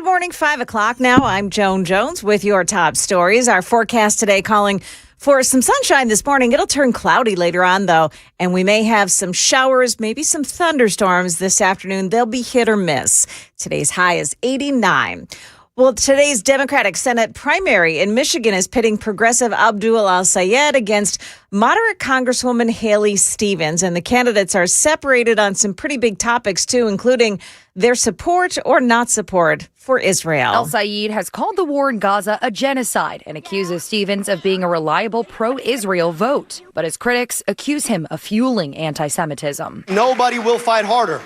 morning, 5 o'clock now. I'm Joan Jones with your top stories. Our forecast today calling for some sunshine this morning. It'll turn cloudy later on, though, and we may have some showers, maybe some thunderstorms this afternoon. They'll be hit or miss. Today's high is 89. Well, today's Democratic Senate primary in Michigan is pitting progressive Abdul Al-Sayed against moderate Congresswoman Haley Stevens. And the candidates are separated on some pretty big topics, too, including their support or not support for Israel. Al-Sayed has called the war in Gaza a genocide and accuses Stevens of being a reliable pro-Israel vote. But his critics accuse him of fueling anti-Semitism. Nobody will fight harder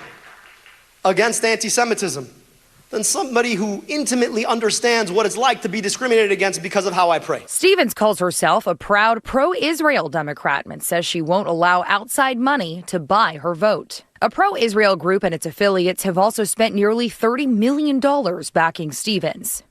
against anti-Semitism than somebody who intimately understands what it's like to be discriminated against because of how I pray. Stevens calls herself a proud pro-Israel Democrat and says she won't allow outside money to buy her vote. A pro-Israel group and its affiliates have also spent nearly $30 million backing Stevens.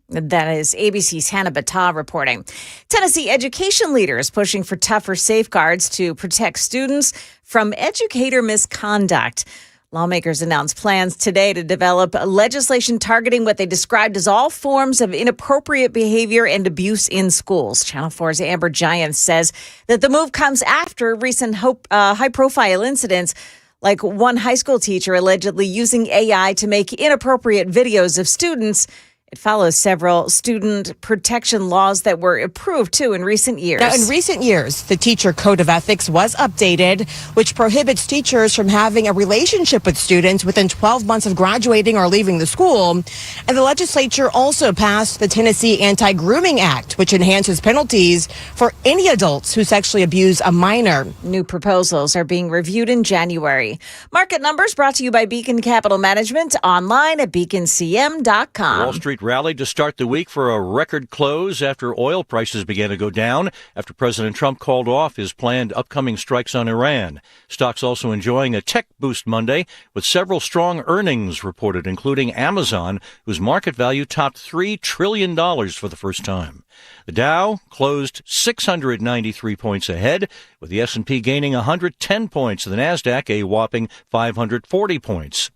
That is ABC's Hannah Battah reporting. Tennessee education leaders pushing for tougher safeguards to protect students from educator misconduct. Lawmakers announced plans today to develop legislation targeting what they described as all forms of inappropriate behavior and abuse in schools. Channel 4's Amber Giants says that the move comes after recent high-profile incidents, like one high school teacher allegedly using AI to make inappropriate videos of students. It follows several student protection laws that were approved, too, in recent years. Now, in recent years, the Teacher Code of Ethics was updated, which prohibits teachers from having a relationship with students within 12 months of graduating or leaving the school. And the legislature also passed the Tennessee Anti-Grooming Act, which enhances penalties for any adults who sexually abuse a minor. New proposals are being reviewed in January. Market numbers brought to you by Beacon Capital Management, online at beaconcm.com. Wall Street rallied to start the week for a record close after oil prices began to go down after President Trump called off his planned upcoming strikes on Iran. Stocks also enjoying a tech boost Monday with several strong earnings reported, including Amazon, whose market value topped $3 trillion for the first time. The Dow closed 693 points ahead, with the S&P gaining 110 points, the Nasdaq a whopping 540 points.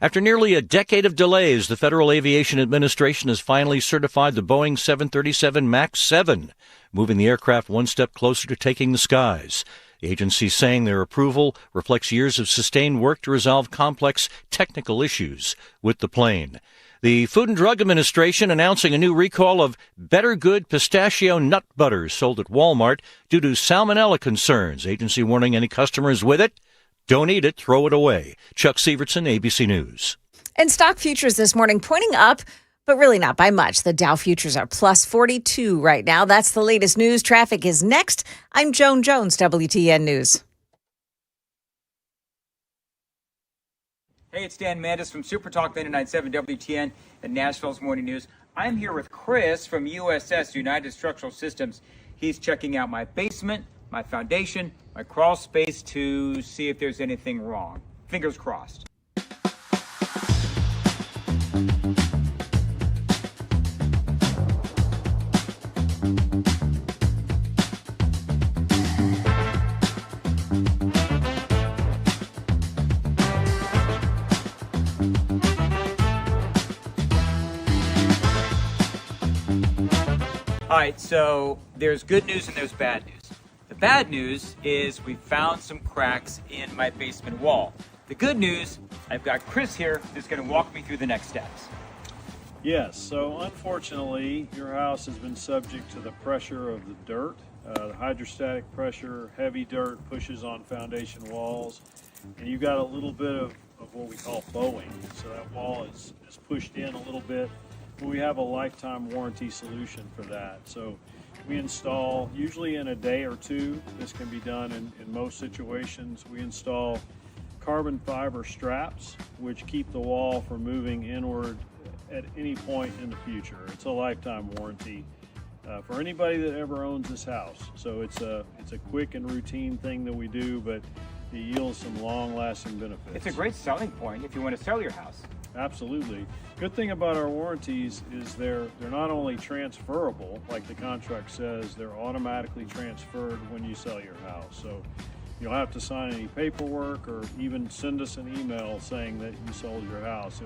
After nearly a decade of delays, the Federal Aviation Administration has finally certified the Boeing 737 MAX 7, moving the aircraft one step closer to taking the skies. The agency saying their approval reflects years of sustained work to resolve complex technical issues with the plane. The Food and Drug Administration announcing a new recall of Better Good pistachio nut butter sold at Walmart due to salmonella concerns. Agency warning any customers with it, don't eat it, throw it away. Chuck Sievertson, ABC News. And stock futures this morning pointing up, but really not by much. The Dow futures are plus 42 right now. That's the latest news. Traffic is next. I'm Joan Jones, WTN News. Hey, it's Dan Mandis from Super Talk 99.7 WTN and Nashville's Morning News. I'm here with Chris from USS, United Structural Systems. He's checking out my basement, my foundation, my crawl space to see if there's anything wrong. Fingers crossed. All right, so there's good news and there's bad news. The bad news is we found some cracks in my basement wall. The good news, I've got Chris here who's going to walk me through the next steps. Yes, so unfortunately, your house has been subject to the pressure of the dirt. The hydrostatic pressure, heavy dirt pushes on foundation walls, and you got a little bit of what we call bowing. So that wall is pushed in a little bit. We have a lifetime warranty solution for that. So we install, usually in a day or two, this can be done in most situations. We install carbon fiber straps, which keep the wall from moving inward at any point in the future. It's a lifetime warranty for anybody that ever owns this house. So it's a quick and routine thing that we do, but it yields some long-lasting benefits. It's a great selling point if you want to sell your house. Absolutely. Good thing about our warranties is they're not only transferable, like the contract says, they're automatically transferred when you sell your house. So you don't have to sign any paperwork or even send us an email saying that you sold your house.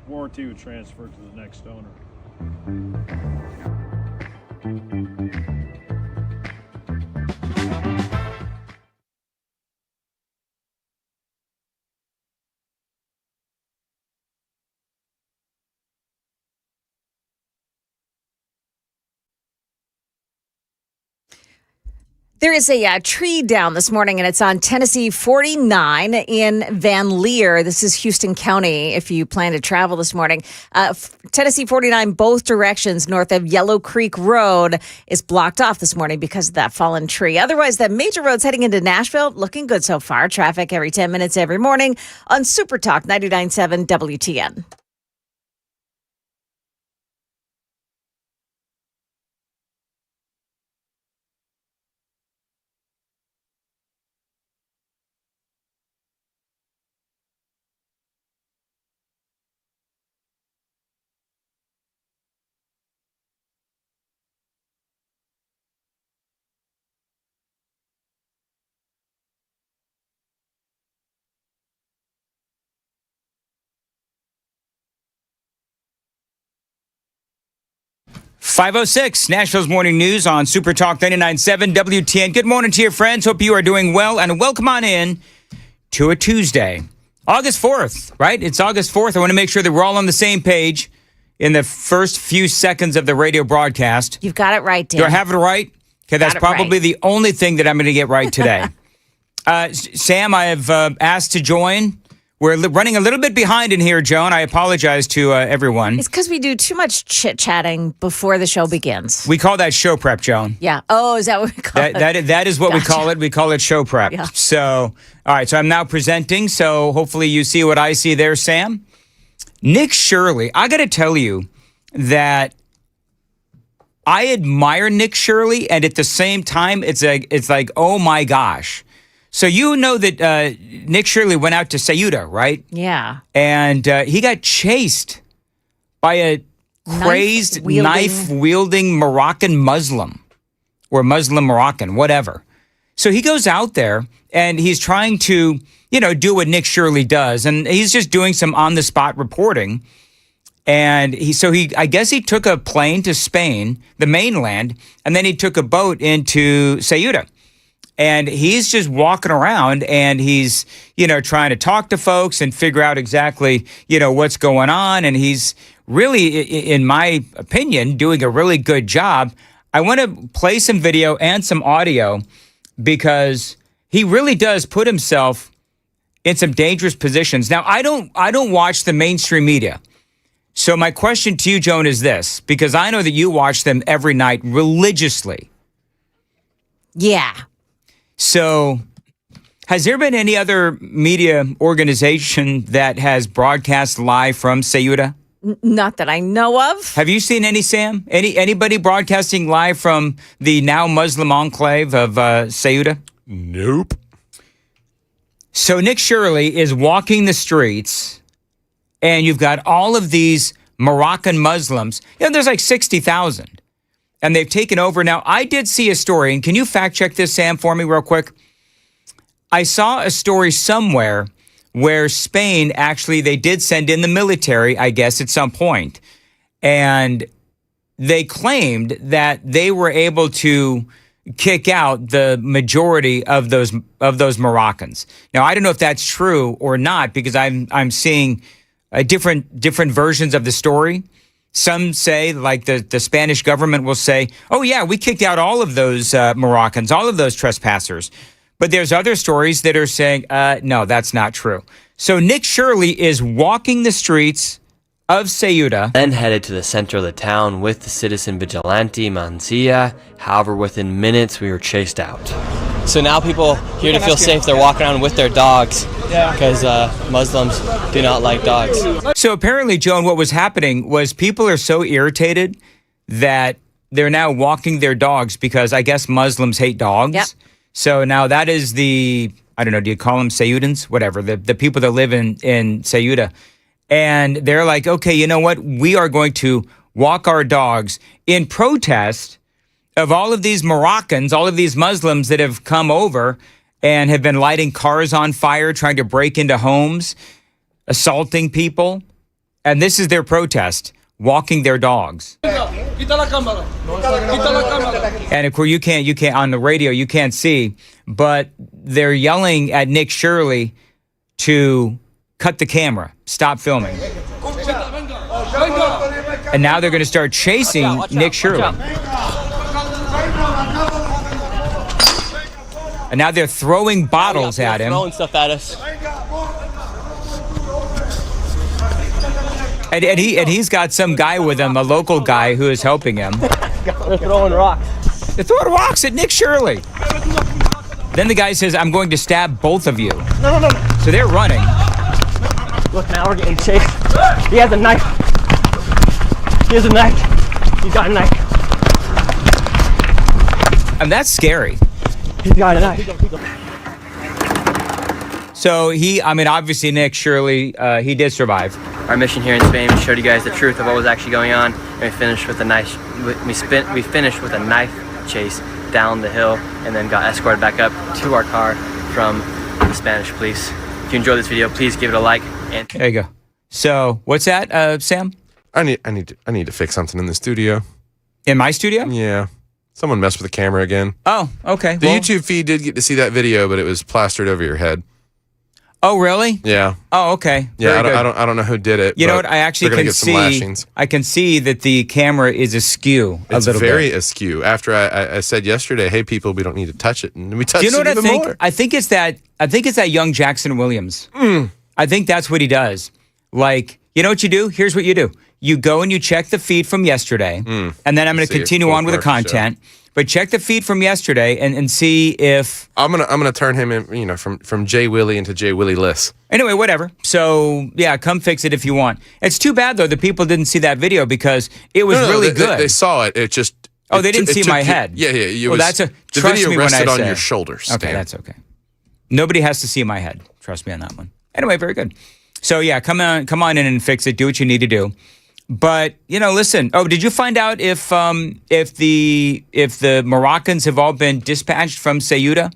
warranty would transfer to the next owner. There is a tree down this morning, and it's on Tennessee 49 in Van Leer. This is Houston County if you plan to travel this morning. Tennessee 49, both directions north of Yellow Creek Road, is blocked off this morning because of that fallen tree. Otherwise, the major roads heading into Nashville, looking good so far. Traffic every 10 minutes every morning on Super Talk 99.7 WTN. .506 Nashville's Morning News on Super Talk 99.7 WTN. Good morning to your friends. Hope you are doing well, and welcome on in to a Tuesday. August 4th, right? It's August 4th. I want to make sure that we're all on the same page in the first few seconds of the radio broadcast. You've got it right, Dan. Do I have it right? Okay, that's probably the only thing that I'm going to get right today. Sam, I have asked to join. We're running a little bit behind in here, Joan. I apologize to everyone. It's because we do too much chit-chatting before the show begins. We call that show prep, Joan. Yeah. Oh, is that what we call it? That is what we call it. We call it show prep. Yeah. So, all right. So I'm now presenting. So hopefully you see what I see there, Sam. Nick Shirley. I got to tell you that I admire Nick Shirley, and at the same time, it's like, oh my gosh. So you know that Nick Shirley went out to Ceuta, right? Yeah. And he got chased by a crazed knife-wielding Moroccan Muslim or Muslim Moroccan, whatever. So he goes out there and he's trying to, do what Nick Shirley does. And he's just doing some on-the-spot reporting. And I guess he took a plane to Spain, the mainland, and then he took a boat into Ceuta. And he's just walking around and he's, trying to talk to folks and figure out exactly, what's going on. And he's really, in my opinion, doing a really good job. I want to play some video and some audio because he really does put himself in some dangerous positions. Now, I don't watch the mainstream media. So my question to you, Joan, is this, because I know that you watch them every night religiously. Yeah. So has there been any other media organization that has broadcast live from Ceuta? Not that I know of. Have you seen any, Sam? Anybody broadcasting live from the now Muslim enclave of Ceuta? Nope. So Nick Shirley is walking the streets, and you've got all of these Moroccan Muslims. There's like 60,000. And they've taken over. Now, I did see a story, and can you fact check this, Sam, for me real quick? I saw a story somewhere where Spain, actually, they did send in the military, I guess, at some point. And they claimed that they were able to kick out the majority of those Moroccans. Now, I don't know if that's true or not, because I'm seeing different versions of the story. Some say, like the Spanish government will say, oh, yeah, we kicked out all of those Moroccans, all of those trespassers. But there's other stories that are saying, no, that's not true. So Nick Shirley is walking the streets of Ceuta. Then headed to the center of the town with the citizen vigilante Mancia. However, within minutes, we were chased out. So now people here to feel safe, they're walking around with their dogs because Muslims do not like dogs. So apparently, Joan, what was happening was people are so irritated that they're now walking their dogs because I guess Muslims hate dogs. Yep. So now that is I don't know, do you call them Ceutans? Whatever, the people that live in Ceuta. And they're like, okay, you know what? We are going to walk our dogs in protest of all of these Moroccans, all of these Muslims that have come over and have been lighting cars on fire, trying to break into homes, assaulting people. And this is their protest, walking their dogs. And of course, you can't on the radio, you can't see, but they're yelling at Nick Shirley to cut the camera, stop filming. And now they're going to start chasing Nick Shirley. And now they're throwing bottles at him. Throwing stuff at us. And he's got some guy with him, a local guy who is helping him. They're throwing rocks. They're throwing rocks at Nick Shirley. Then the guy says, I'm going to stab both of you. No. So they're running. Look, now we're getting chased. He has a knife. He has a knife. He's got a knife. And that's scary. He's got a knife. So obviously Nick Shirley, he did survive. Our mission here in Spain, we showed you guys the truth of what was actually going on, and we finished with a knife. We finished with a knife chase down the hill, and then got escorted back up to our car from the Spanish police. If you enjoyed this video, please give it a like. And there you go. So what's that, Sam? I need to fix something in the studio. In my studio? Yeah. Someone messed with the camera again. Oh, okay. The YouTube feed did get to see that video, but it was plastered over your head. Oh, really? Yeah. Oh, okay. Yeah, I don't know who did it. You know what? I actually can some lashings. I can see that the camera is askew a little bit. It's very askew. After I said yesterday, hey people, we don't need to touch it, and we touched it even more. Do you know what I think? I think it's that young Jackson Williams. I think that's what he does. Like, you know what you do? Here's what you do. You go and you check the feed from yesterday, and then I'm going to continue on with the content. But check the feed from yesterday and see if I'm gonna turn him in, from Jay Willie into Jay Willie Liss. Anyway, whatever. So yeah, come fix it if you want. It's too bad though that people didn't see that video because it was really good. They saw it. It just they didn't see my head. Yeah. The video rested on say. your shoulders. Okay, that's okay. Nobody has to see my head. Trust me on that one. Anyway, very good. So yeah, come on in and fix it. Do what you need to do. But listen. Oh, did you find out if the Moroccans have all been dispatched from Ceuta?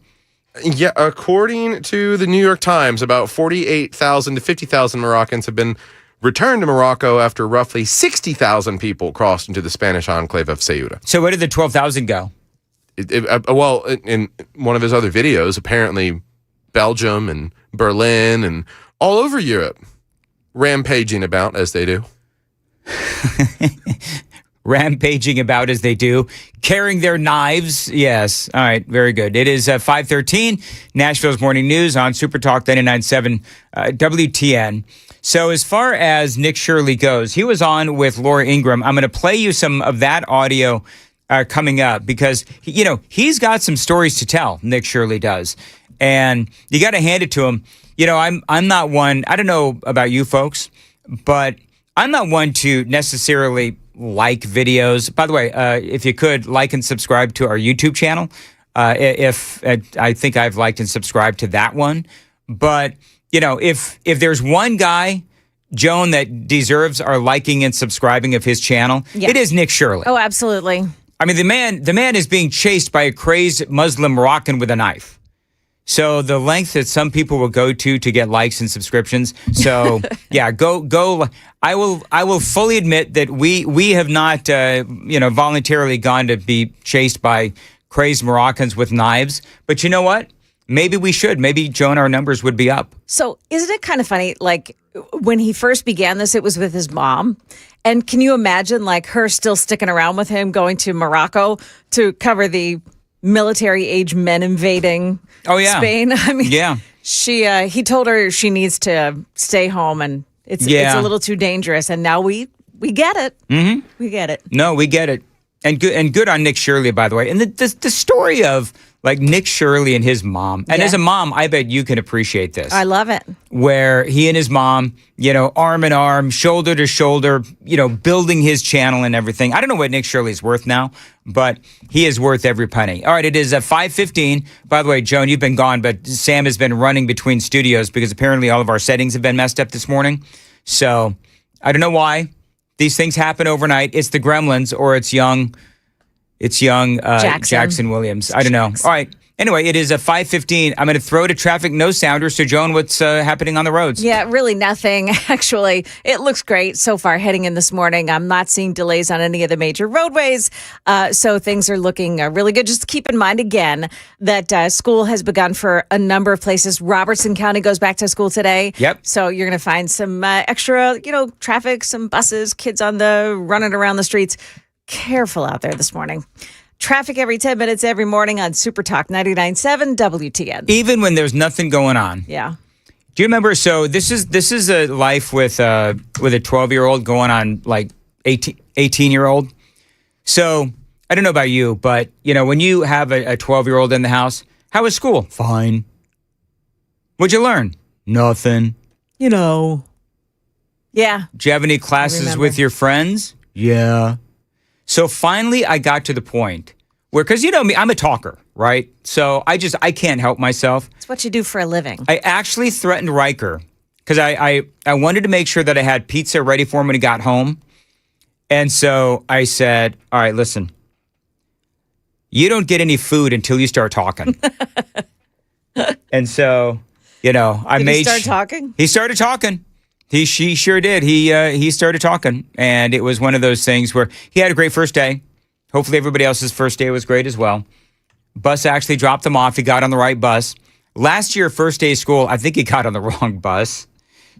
Yeah, according to the New York Times, about 48,000 to 50,000 Moroccans have been returned to Morocco after roughly 60,000 people crossed into the Spanish enclave of Ceuta. So where did the 12,000 go? Well, in one of his other videos, apparently Belgium and Berlin and all over Europe, rampaging about as they do. Rampaging about as they do, carrying their knives. Yes. All right. Very good. It is 5:13, Nashville's Morning News on Super Talk 99.7 WTN. So as far as Nick Shirley goes, he was on with Laura Ingraham. I'm going to play you some of that audio coming up because, he's got some stories to tell, Nick Shirley does. And you got to hand it to him. I'm not one, I don't know about you folks, but I'm not one to necessarily like videos. By the way, if you could like and subscribe to our YouTube channel, if I think I've liked and subscribed to that one. But if there's one guy, Joan, that deserves our liking and subscribing of his channel, it is Nick Shirley. Oh, absolutely. I mean, the man is being chased by a crazed Muslim Moroccan with a knife. So the length that some people will go to get likes and subscriptions. So yeah, go. I will fully admit that we have not voluntarily gone to be chased by crazed Moroccans with knives. But you know what? Maybe we should. Maybe, Joan, our numbers would be up. So isn't it kind of funny? Like when he first began this, it was with his mom. And can you imagine like her still sticking around with him, going to Morocco to cover the military age men invading Spain? I mean, he told her she needs to stay home and it's a little too dangerous. And now we get it. Mm-hmm. We get it. No, we get it. And good on Nick Shirley, by the way. And the story of like Nick Shirley and his mom. And as a mom, I bet you can appreciate this. I love it. Where he and his mom, arm in arm, shoulder to shoulder, building his channel and everything. I don't know what Nick Shirley's worth now, but he is worth every penny. All right, it is 5:15. By the way, Joan, you've been gone, but Sam has been running between studios because apparently all of our settings have been messed up this morning. So I don't know why. These things happen overnight. It's the gremlins or it's young Jackson Williams. I don't know. All right. Anyway, it is a 5:15. I'm going to throw to traffic no sounder. So, Joan, what's happening on the roads? Yeah, really nothing. Actually, it looks great so far heading in this morning. I'm not seeing delays on any of the major roadways. So things are looking really good. Just keep in mind, again, that school has begun for a number of places. Robertson County goes back to school today. Yep. So you're going to find some extra, traffic, some buses, kids running around the streets. Careful out there this morning. Traffic every 10 minutes every morning on Super Talk 99.7 WTN. Even when there's nothing going on. Yeah. Do you remember? So this is a life with a 12-year-old going on like 18-year-old. So I don't know about you, but when you have a 12-year-old in the house, how was school? Fine. What'd you learn? Nothing. Yeah. Do you have any classes with your friends? Yeah. So finally, I got to the point where, because you know me, I'm a talker, right? So I can't help myself. It's what you do for a living. I actually threatened Riker because I wanted to make sure that I had pizza ready for him when he got home. And so I said, all right, listen, you don't get any food until you start talking. And so, I Did made he start talking? He started talking. She sure did. He started talking, and it was one of those things where he had a great first day. Hopefully everybody else's first day was great as well. Bus actually dropped him off. He got on the right bus. Last year, first day of school, I think he got on the wrong bus.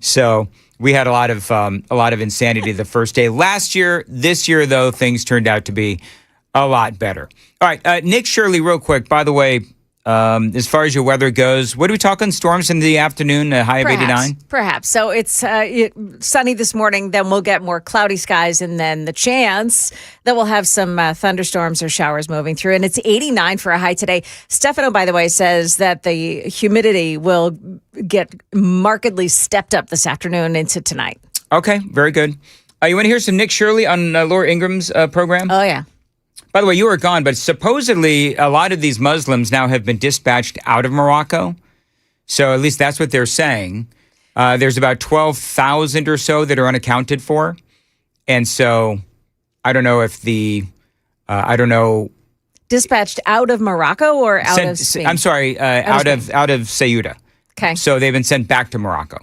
So we had a lot of insanity the first day last year. This year, though, things turned out to be a lot better. All right, Nick Shirley, real quick. By the way, as far as your weather goes, what are we talking? Storms in the afternoon, a high of 89? Perhaps. So it's sunny this morning. Then we'll get more cloudy skies, and then the chance that we'll have some thunderstorms or showers moving through. And it's 89 for a high today. Stefano, by the way, says that the humidity will get markedly stepped up this afternoon into tonight. Okay, very good. You want to hear some Nick Shirley on Laura Ingram's program? Oh, yeah. By the way, you were gone, but supposedly a lot of these Muslims now have been dispatched out of Morocco. So at least that's what they're saying. There's about 12,000 or so that are unaccounted for. And so I don't know if Dispatched out of Morocco or out of Spain? I'm sorry, out of Ceuta. Okay. So they've been sent back to Morocco,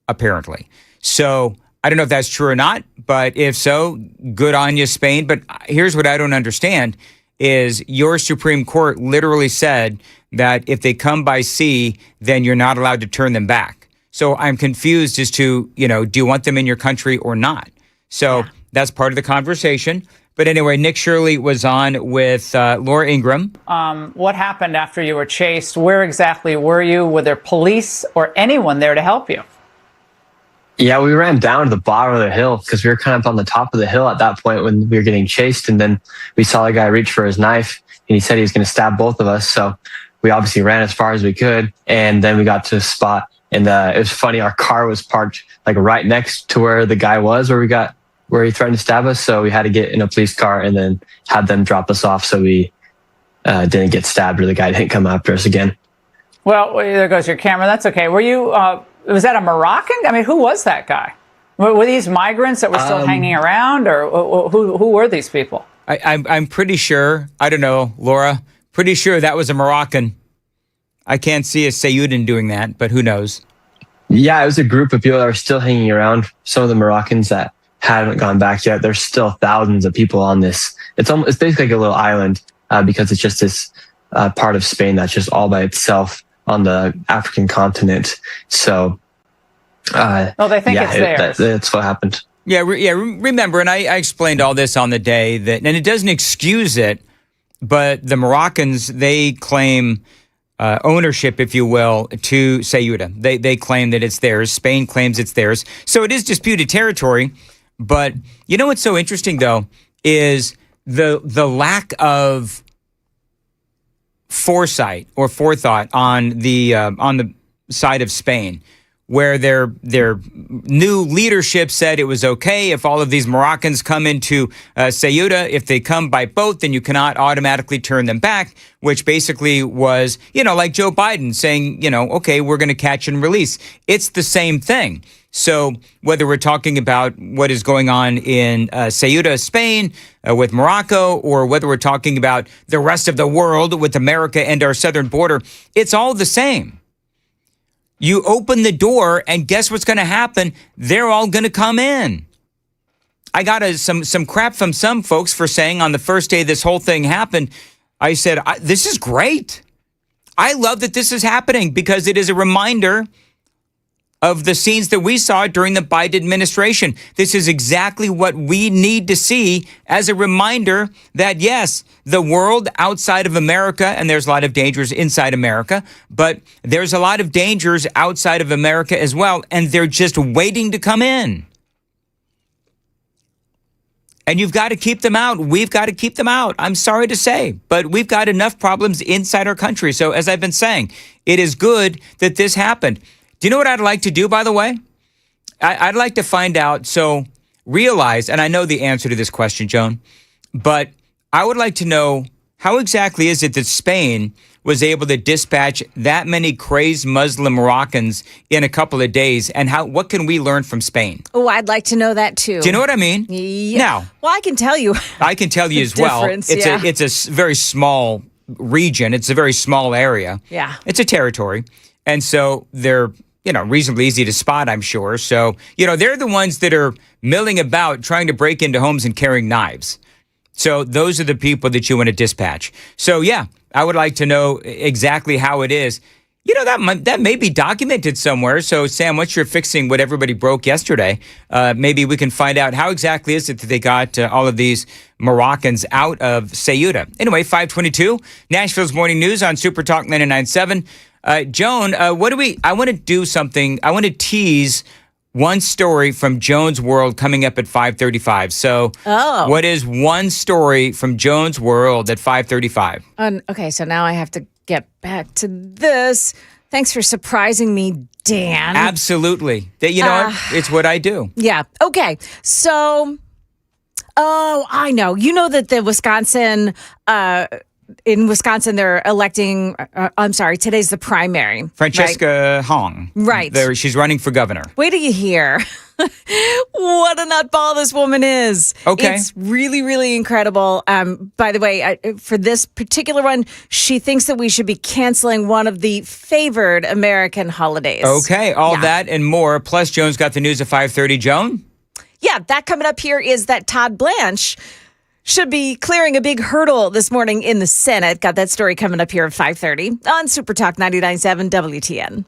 apparently. So I don't know if that's true or not, but if so, good on you, Spain. But here's what I don't understand is your Supreme Court literally said that if they come by sea, then you're not allowed to turn them back. So I'm confused as to, do you want them in your country or not? So that's part of the conversation. But anyway, Nick Shirley was on with Laura Ingram. What happened after you were chased? Where exactly were you? Were there police or anyone there to help you? Yeah, we ran down to the bottom of the hill because we were kind of on the top of the hill at that point when we were getting chased. And then we saw a guy reach for his knife and he said he was going to stab both of us. So we obviously ran as far as we could. And then we got to a spot and it was funny. Our car was parked like right next to where the guy was, where he threatened to stab us. So we had to get in a police car and then had them drop us off so we didn't get stabbed or the guy didn't come after us again. Well, there goes your camera. That's okay. Were you, was that a Moroccan? I mean, who was that guy? Were these migrants that were still hanging around, or who were these people? I'm pretty sure, I don't know, Laura, pretty sure that was a Moroccan. I can't see a Ceutan doing that, but who knows? Yeah, it was a group of people that were still hanging around. Some of the Moroccans that haven't gone back yet. There's still thousands of people on this. It's basically like a little island because it's just this part of Spain that's just all by itself on the African continent. So, they think it's theirs. That's what happened. Yeah, remember, and I explained all this on the day that, and it doesn't excuse it, but the Moroccans, they claim ownership, if you will, to Ceuta. They claim that it's theirs. Spain claims it's theirs. So it is disputed territory. But you know what's so interesting, though, is the lack of foresight or forethought on the side of Spain, where their new leadership said it was okay if all of these Moroccans come into Ceuta. If they come by boat, then you cannot automatically turn them back, which basically was, like Joe Biden saying, okay, we're going to catch and release. It's the same thing. So whether we're talking about what is going on in Ceuta, Spain, with Morocco, or whether we're talking about the rest of the world with America and our southern border, it's all the same. You open the door and guess what's going to happen? They're all going to come in. I got some crap from some folks for saying on the first day this whole thing happened, I said, this is great. I love that this is happening because it is a reminder of the scenes that we saw during the Biden administration. This is exactly what we need to see as a reminder that, yes, the world outside of America, and there's a lot of dangers inside America, but there's a lot of dangers outside of America as well, and they're just waiting to come in. And you've got to keep them out. We've got to keep them out. I'm sorry to say, but we've got enough problems inside our country. So as I've been saying, it is good that this happened. Do you know what I'd like to do, by the way? I'd like to find out, so realize, and I know the answer to this question, Joan, but I would like to know how exactly is it that Spain was able to dispatch that many crazed Muslim Moroccans in a couple of days, and what can we learn from Spain? Oh, I'd like to know that too. Do you know what I mean? Yeah. Now, well, I can tell you. I can tell you as well. It's a very small region. It's a very small area. Yeah. It's a territory. And so they're, reasonably easy to spot, I'm sure. So, they're the ones that are milling about trying to break into homes and carrying knives. So those are the people that you want to dispatch. So, yeah, I would like to know exactly how it is. That may be documented somewhere. So, Sam, once you're fixing what everybody broke yesterday, maybe we can find out how exactly is it that they got all of these Moroccans out of Ceuta. Anyway, 522, Nashville's Morning News on Super Talk 99.7. Joan, I want to do something. I want to tease one story from Joan's World coming up at 5:35. So, what is one story from Joan's World at 5:35? Okay, so now I have to get back to this. Thanks for surprising me, Dan. Absolutely. It's what I do. Yeah. Okay. So, I know. You know that the Wisconsin. In Wisconsin, they're electing, today's the primary. Francesca Hong. Right. She's running for governor. Wait till you hear what a nutball this woman is. Okay. It's really, really incredible. By the way, for this particular one, she thinks that we should be canceling one of the favored American holidays. Okay. All that and more. Plus, Joan's got the news at 5:30. Joan? Yeah, that coming up here is that Todd Blanche should be clearing a big hurdle this morning in the Senate. Got that story coming up here at 5:30 on Super Talk 99.7 WTN.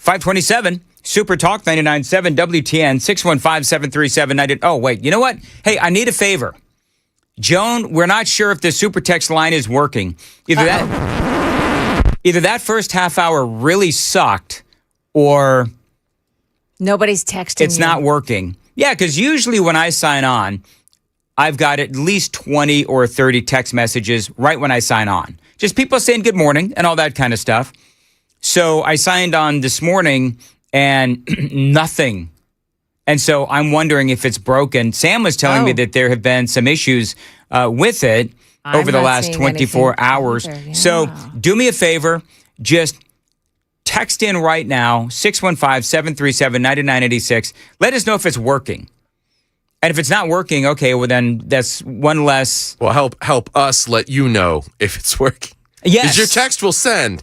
527, Super Talk 99.7 WTN, 615-737-90. Oh, wait, you know what? Hey, I need a favor. Joan, we're not sure if the super text line is working. Either that first half hour really sucked or nobody's texting. It's not working. Yeah, because usually when I sign on, I've got at least 20 or 30 text messages right when I sign on. Just people saying good morning and all that kind of stuff. So I signed on this morning and nothing. And so I'm wondering if it's broken. Sam was telling me that there have been some issues with it over the last 24 hours. Either, yeah. So do me a favor, just text in right now, 615-737-9986. Let us know if it's working. And if it's not working, okay, well then that's one less. Well, help us let you know if it's working. Yes. Because your text will send,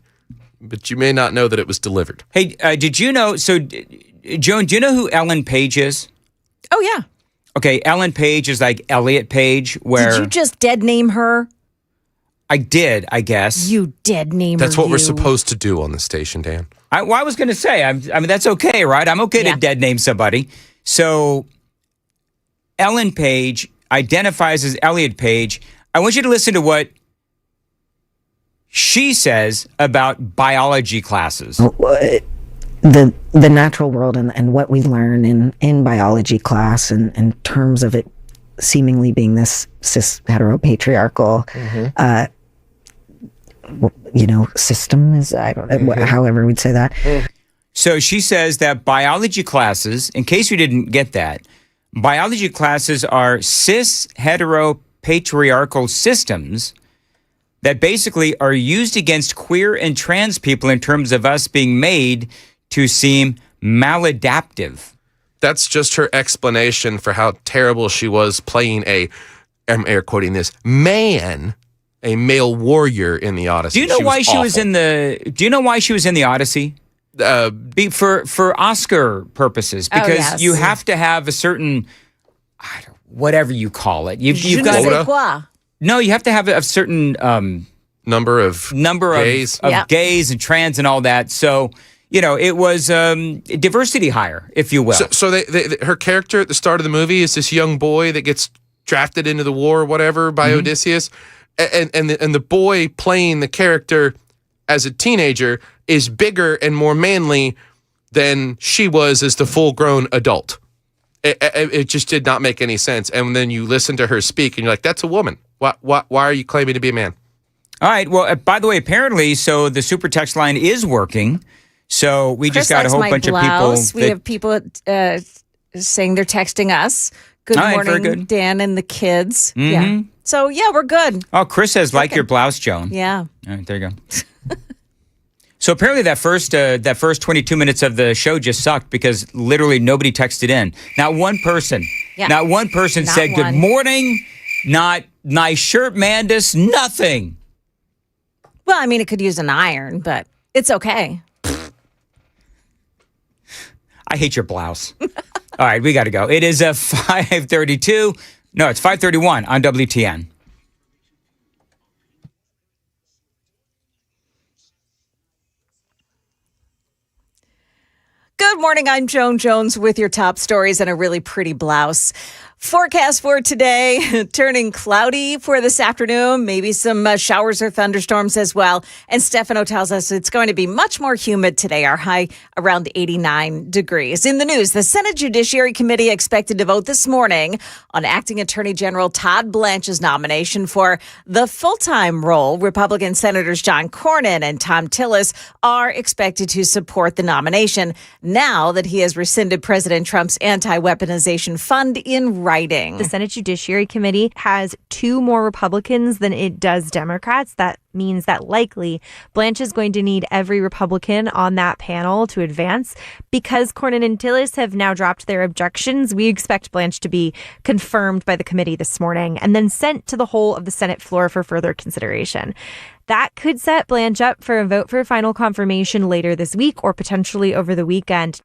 but you may not know that it was delivered. Hey, did you know, so Joan, do you know who Ellen Page is? Oh, yeah. Okay, Ellen Page is like Elliot Page, where... Did you just dead name her? I did, I guess. You dead name her. That's what we're supposed to do on the station, Dan. I was going to say, I mean, that's okay, right? I'm okay to dead name somebody. So, Ellen Page identifies as Elliot Page. I want you to listen to what she says about biology classes. The natural world and what we learn in biology class and in terms of it seemingly being this cis heteropatriarchal system is, I don't know, however we'd say that. So she says that biology classes, in case you didn't get that, biology classes are cis heteropatriarchal systems that basically are used against queer and trans people in terms of us being made to seem maladaptive. That's just her explanation for how terrible she was playing I'm air quoting this, a male warrior in the Odyssey. Do you know why she was in the Odyssey? For Oscar purposes, because you have to have a certain, whatever you call it. You've got no, you have to have a certain number of gays and trans and all that. So, it was diversity hire, if you will. So her character at the start of the movie is this young boy that gets drafted into the war or whatever by Odysseus. And the boy playing the character as a teenager is bigger and more manly than she was as the full-grown adult. It just did not make any sense. And then you listen to her speak and you're like, that's a woman. Why are you claiming to be a man? All right. Well, by the way, apparently, so the super text line is working. So we Chris just got a whole bunch of people. We have people saying they're texting us. Good morning, very good. Dan and the kids. Mm-hmm. Yeah. So, we're good. Oh, Chris says, like your blouse, Joan. Yeah. All right, there you go. So apparently that first 22 minutes of the show just sucked because literally nobody texted in. Not one person. Yeah. Not one person said good morning. Not nice shirt, Mandis. Nothing. Well, I mean, it could use an iron, but it's okay. I hate your blouse. All right, we got to go. It is 5:32. No, it's 5:31 on WTN. Good morning. I'm Joan Jones with your top stories and a really pretty blouse. Forecast for today, turning cloudy for this afternoon, maybe some showers or thunderstorms as well. And Stefano tells us it's going to be much more humid today, our high around 89 degrees. In the news, the Senate Judiciary Committee expected to vote this morning on Acting Attorney General Todd Blanche's nomination for the full-time role. Republican Senators John Cornyn and Tom Tillis are expected to support the nomination now that he has rescinded President Trump's anti-weaponization fund in writing. The Senate Judiciary Committee has 2 more Republicans than it does Democrats. That means that likely Blanche is going to need every Republican on that panel to advance. Because Cornyn and Tillis have now dropped their objections, we expect Blanche to be confirmed by the committee this morning and then sent to the whole of the Senate floor for further consideration. That could set Blanche up for a vote for final confirmation later this week or potentially over the weekend.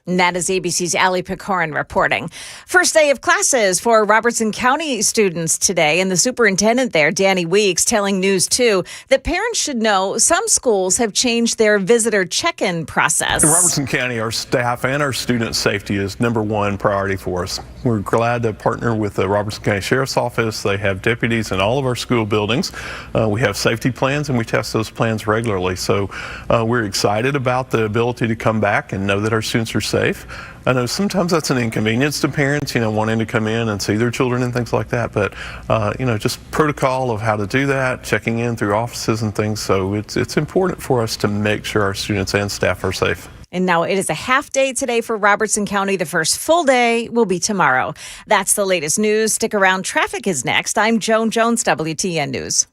And that is ABC's Ali Picorin reporting. First day of classes for Robertson County students today. And the superintendent there, Danny Weeks, telling News 2 that parents should know some schools have changed their visitor check-in process. In Robertson County, our staff and our student safety is number one priority for us. We're glad to partner with the Robertson County Sheriff's Office. They have deputies in all of our school buildings. We have safety plans, and we test those plans regularly. So we're excited about the ability to come back and know that our students are safe. I know sometimes that's an inconvenience to parents, wanting to come in and see their children and things like that. But, just protocol of how to do that, checking in through offices and things. So it's important for us to make sure our students and staff are safe. And now it is a half day today for Robertson County. The first full day will be tomorrow. That's the latest news. Stick around. Traffic is next. I'm Joan Jones, WTN News.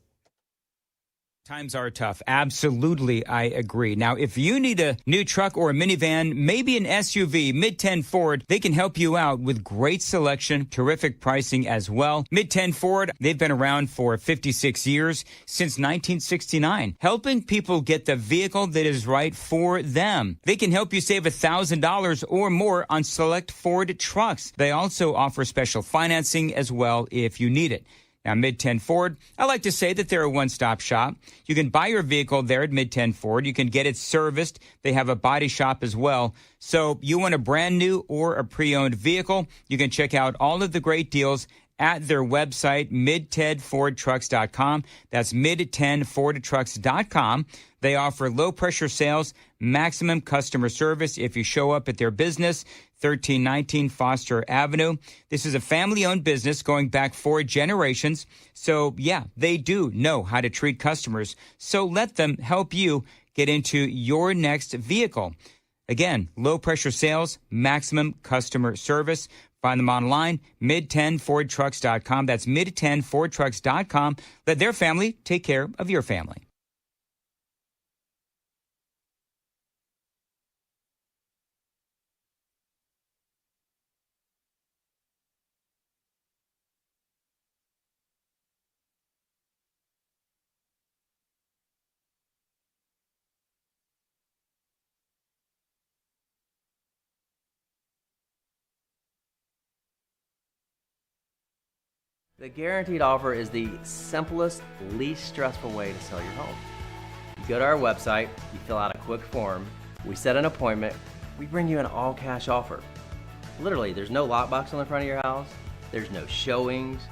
Times are tough. Absolutely, I agree. Now, if you need a new truck or a minivan, maybe an SUV, Mid-10 Ford, they can help you out with great selection, terrific pricing as well. Mid-10 Ford, they've been around for 56 years, since 1969, helping people get the vehicle that is right for them. They can help you save $1,000 or more on select Ford trucks. They also offer special financing as well if you need it. Now, Mid-10 Ford, I like to say that they're a one-stop shop. You can buy your vehicle there at Mid-10 Ford. You can get it serviced. They have a body shop as well. So you want a brand new or a pre-owned vehicle, you can check out all of the great deals at their website, mid10fordtrucks.com. That's mid10fordtrucks.com. They offer low-pressure sales, maximum customer service if you show up at their business, 1319 Foster Avenue. This is a family-owned business going back 4 generations. So, yeah, they do know how to treat customers. So let them help you get into your next vehicle. Again, low-pressure sales, maximum customer service. Find them online, mid10fordtrucks.com. That's mid10fordtrucks.com. Let their family take care of your family. The guaranteed offer is the simplest, least stressful way to sell your home. You go to our website, you fill out a quick form, we set an appointment, we bring you an all-cash offer. Literally, there's no lockbox on the front of your house, there's no showings,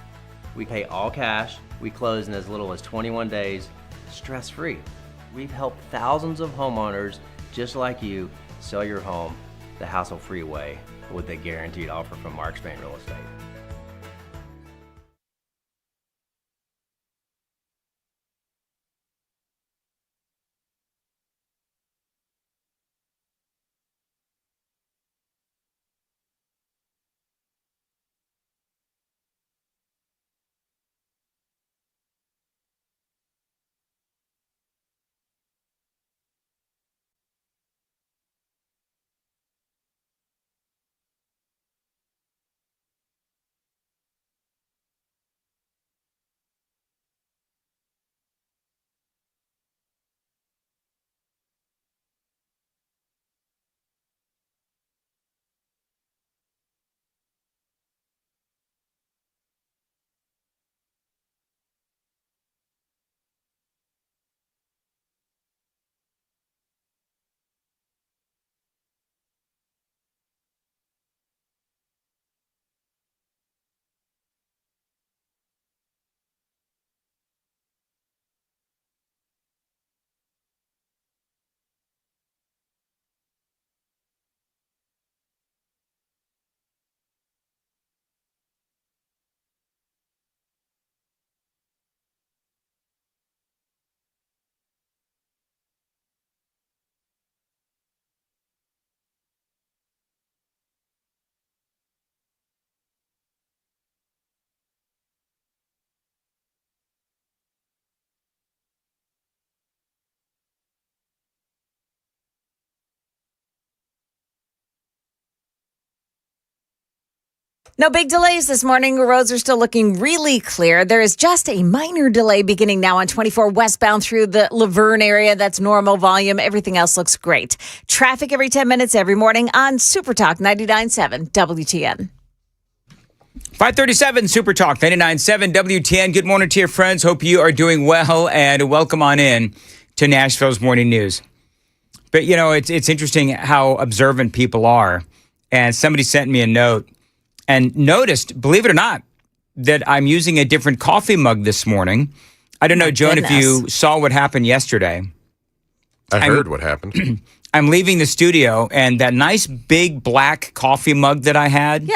we pay all cash, we close in as little as 21 days, stress-free. We've helped thousands of homeowners just like you sell your home the hassle-free way with a guaranteed offer from Mark Spain Real Estate. No big delays this morning. Roads are still looking really clear. There is just a minor delay beginning now on 24 westbound through the Laverne area. That's normal volume. Everything else looks great. Traffic every 10 minutes every morning on Super Talk 99.7 WTN. 537 Super Talk 99.7 WTN. Good morning to your friends. Hope you are doing well, and welcome on in to Nashville's Morning News. But, you know, it's interesting how observant people are. And somebody sent me a note and noticed, believe it or not, that I'm using a different coffee mug this morning. I don't know, Joan, if you saw what happened yesterday. I heard what happened. I'm leaving the studio, and that nice big black coffee mug that I had,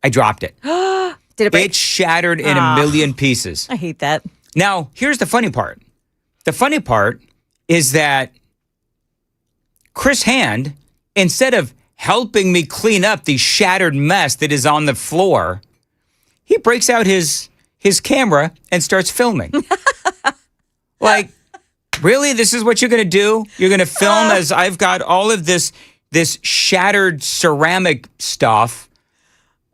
I dropped it. Did it break? It shattered in a million pieces. I hate that. Now, here's the funny part. The funny part is that Chris Hand, instead of helping me clean up the shattered mess that is on the floor, he breaks out his camera and starts filming. Like, really? This is what you're going to do? You're going to film as I've got all of this shattered ceramic stuff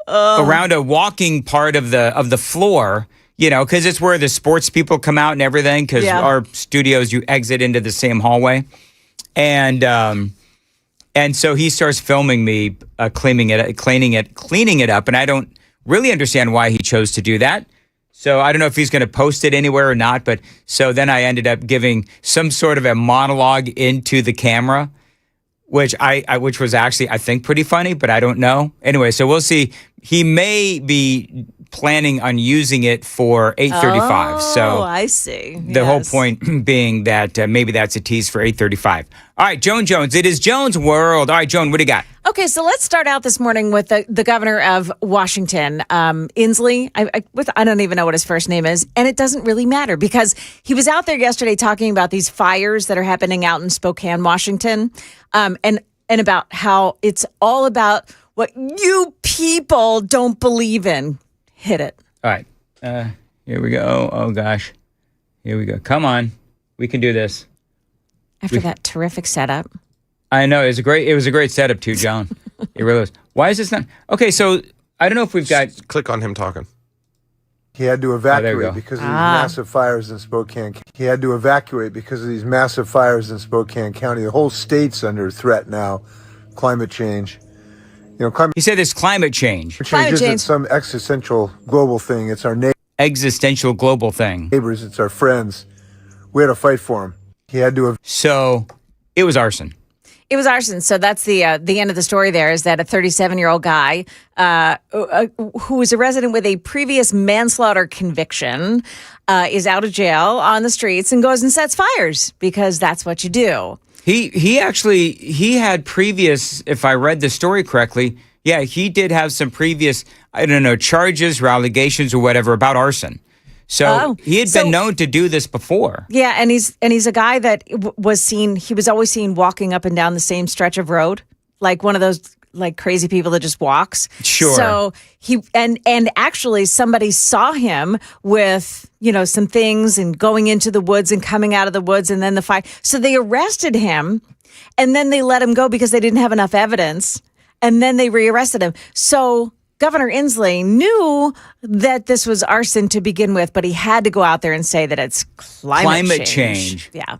around a walking part of the floor, you know, because it's where the sports people come out and everything, because our studios, you exit into the same hallway. And so he starts filming me cleaning it up, and I don't really understand why he chose to do that. So I don't know if he's going to post it anywhere or not, but so then I ended up giving some sort of a monologue into the camera, which was actually, I think, pretty funny, but I don't know. Anyway, so we'll see. He may be planning on using it for 8:35. Oh, so I see. The whole point being that maybe that's a tease for 8:35. All right, Joan Jones. It is Joan's World. All right, Joan, what do you got? Okay, so let's start out this morning with the governor of Washington, Inslee. I don't even know what his first name is, and it doesn't really matter because he was out there yesterday talking about these fires that are happening out in Spokane, Washington, and about how it's all about what you people don't believe in. Hit it. All right. Here we go. Oh, gosh. Here we go. Come on. We can do this. After that terrific setup. I know. It was a great setup, too, John. It really was. Why is this not? Okay, so I don't know if we've got. Just click on him talking. He had to evacuate because of these massive fires in Spokane. He had to evacuate because of these massive fires in Spokane County. The whole state's under threat now. Climate change. You know, he said there's climate change. Climate change isn't some existential global thing. It's our existential global thing. Neighbors. It's our friends. We had to fight for him. He had to. So it was arson. It was arson. So that's the end of the story there is that a 37-year-old guy who was a resident with a previous manslaughter conviction is out of jail on the streets and goes and sets fires because that's what you do. He had previous, if I read the story correctly, he did have some previous, I don't know, charges or allegations or whatever about arson. So he had been known to do this before. Yeah, and he's a guy that he was always seen walking up and down the same stretch of road, like one of those like crazy people that just walks. Sure. So he and actually somebody saw him with, you know, some things and going into the woods and coming out of the woods and then the fight. So they arrested him and then they let him go because they didn't have enough evidence. And then they rearrested him. So Governor Inslee knew that this was arson to begin with, but he had to go out there and say that it's climate change. Yeah.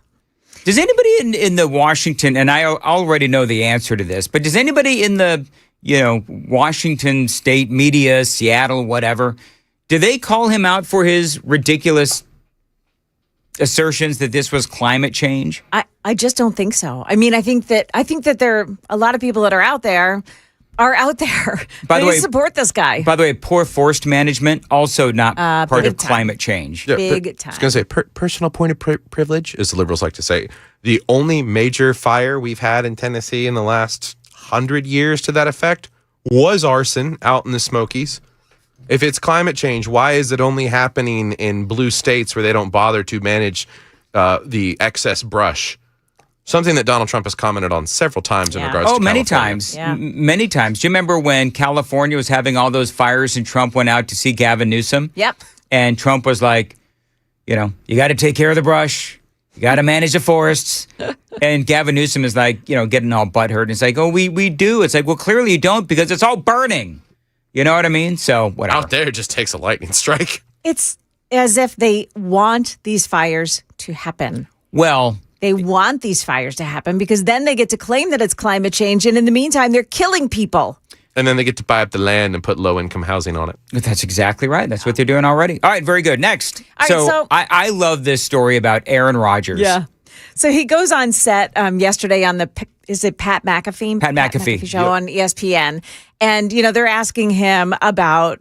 Does anybody in the Washington, and I already know the answer to this, but does anybody in the, you know, Washington state media, Seattle, whatever, do they call him out for his ridiculous assertions that this was climate change? I just don't think so. I mean, I think that there are a lot of people that are out there. By the way, support this guy. By the way, poor forest management, also not part of climate change. Yeah, big time. I was going to say, personal point of privilege, as the liberals like to say. The only major fire we've had in Tennessee in the last 100 years to that effect was arson out in the Smokies. If it's climate change, why is it only happening in blue states where they don't bother to manage the excess brush? Something that Donald Trump has commented on several times in regards to California. Many times. Yeah. Many times. Do you remember when California was having all those fires and Trump went out to see Gavin Newsom? Yep. And Trump was like, you know, you got to take care of the brush. You got to manage the forests. And Gavin Newsom is like, you know, getting all butthurt. And it's like, oh, we do. It's like, well, clearly you don't because it's all burning. You know what I mean? So whatever. Out there, it just takes a lightning strike. It's as if they want these fires to happen. Well, they want these fires to happen because then they get to claim that it's climate change. And in the meantime, they're killing people. And then they get to buy up the land and put low-income housing on it. That's exactly right. That's what they're doing already. All right, very good. Next. All right, so I love this story about Aaron Rodgers. Yeah. So he goes on set yesterday on the, is it Pat McAfee? Pat McAfee show on ESPN. And, you know, they're asking him about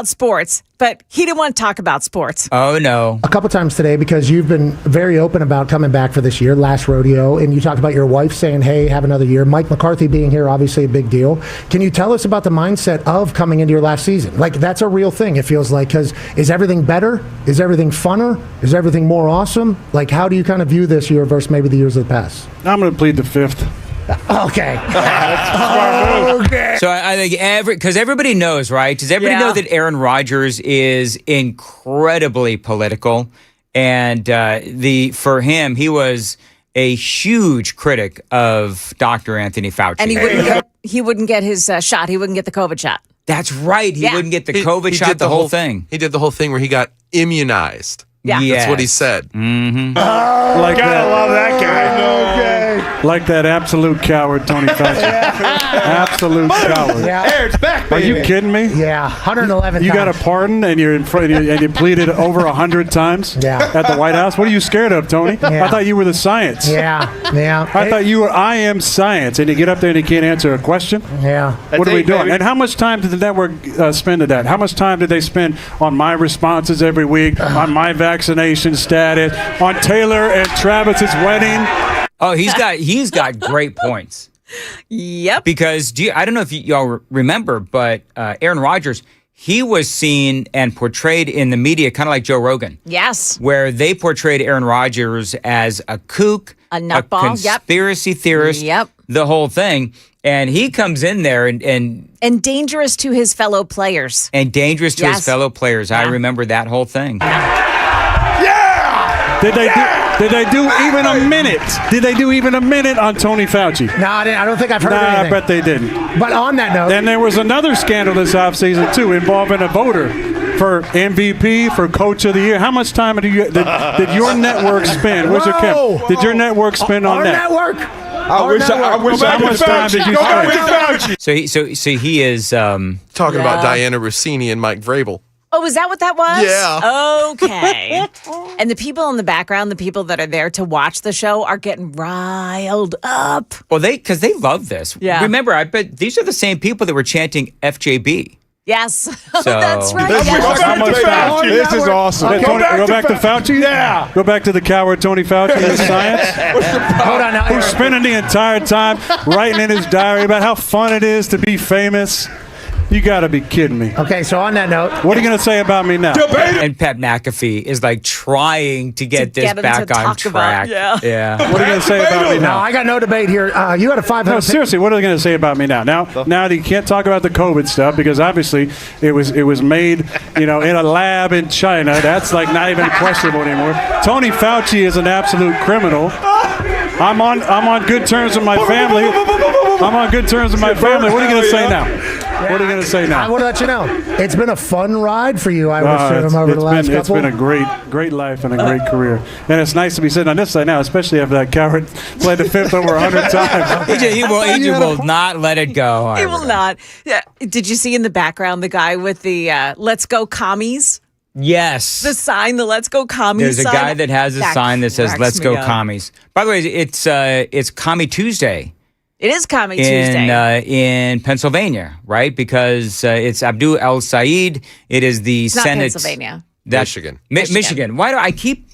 sports, but he didn't want to talk about sports. Oh, no. A couple times today, because you've been very open about coming back for this year, last rodeo, and you talked about your wife saying, hey, have another year. Mike McCarthy being here, obviously a big deal. Can you tell us about the mindset of coming into your last season? Like, that's a real thing, it feels like, because is everything better? Is everything funner? Is everything more awesome? Like, how do you kind of view this year versus maybe the years of the past? I'm going to plead the fifth. Okay. Okay. So I think because everybody knows, right? Does everybody know that Aaron Rodgers is incredibly political, and for him, he was a huge critic of Dr. Anthony Fauci, and he wouldn't get his shot. He wouldn't get the COVID shot. That's right. He wouldn't get the COVID shot. The whole thing. He did the whole thing where he got immunized. Yeah, that's what he said. Mm-hmm. Gotta love that guy. Like that absolute coward, Tony Fauci. Absolute coward. Yeah. Hey, it's back, Are baby. you kidding me? Yeah, 111 You times. got a pardon and you're in front and you pleaded over 100 times at the White House. What are you scared of, Tony? Yeah. I thought you were the science. Yeah. I thought you were I am science, and you get up there and you can't answer a question. Yeah. What are we doing? baby. And how much time did the network spend at that? How much time did they spend on my responses every week, on my vaccination status, on Taylor and Travis's wedding? Oh, he's got great points. Yep. Because I don't know if y'all remember, but Aaron Rodgers, he was seen and portrayed in the media kind of like Joe Rogan. Yes. Where they portrayed Aaron Rodgers as a kook, a nutball, conspiracy theorist, the whole thing. And he comes in there and dangerous to his fellow players. And dangerous to his fellow players. I remember that whole thing. Did they do even a minute? Did they do even a minute on Tony Fauci? No, I don't think I've heard anything. I bet they didn't. But on that note. And there was another scandal this offseason, too, involving a voter for MVP, for Coach of the Year. How much time did your network spend? Where's your camera? Did your network spend on that? Our network? I wish How much time did you spend? So he is talking about Diana Rossini and Mike Vrabel. Oh, is that what that was? Yeah. Okay. And the people in the background, the people that are there to watch the show, are getting riled up. Well, because they love this. Yeah. Remember, I bet these are the same people that were chanting FJB. Yes. Oh, that's right. This is awesome. Go back to Fauci? Yeah. Go back to the coward Tony Fauci and science? Hold on now. Who's spending the entire time writing in his diary about how fun it is to be famous? You got to be kidding me. Okay, so on that note. What are you going to say about me now? And Pat McAfee is like trying to get this back on track. Yeah. What are you going to say about me No, now? I got no debate here. You had a 500. No, seriously, what are they going to say about me now? Now you can't talk about the COVID stuff because obviously it was made, in a lab in China. That's like not even questionable anymore. Tony Fauci is an absolute criminal. I'm on good terms with my family. I'm on good terms with my family. What are you going to say now? What are you going to say now? I want to let you know. It's been a fun ride for you, I would assume, over the last couple. It's been a great life and a great career. And it's nice to be sitting on this side now, especially after that coward played the fifth over 100 times. He will not let it go. He will not. Yeah. Did you see in the background the guy with the Let's Go Commies? Yes. The sign, the Let's Go Commies There's a guy that has a sign that says Let's Go Commies. By the way, it's Commie Tuesday. It is Commie Tuesday. In Pennsylvania, right? Because it's Abdul El Sayed. It is the Not Senate. Pennsylvania. Michigan. Michigan. Why do I keep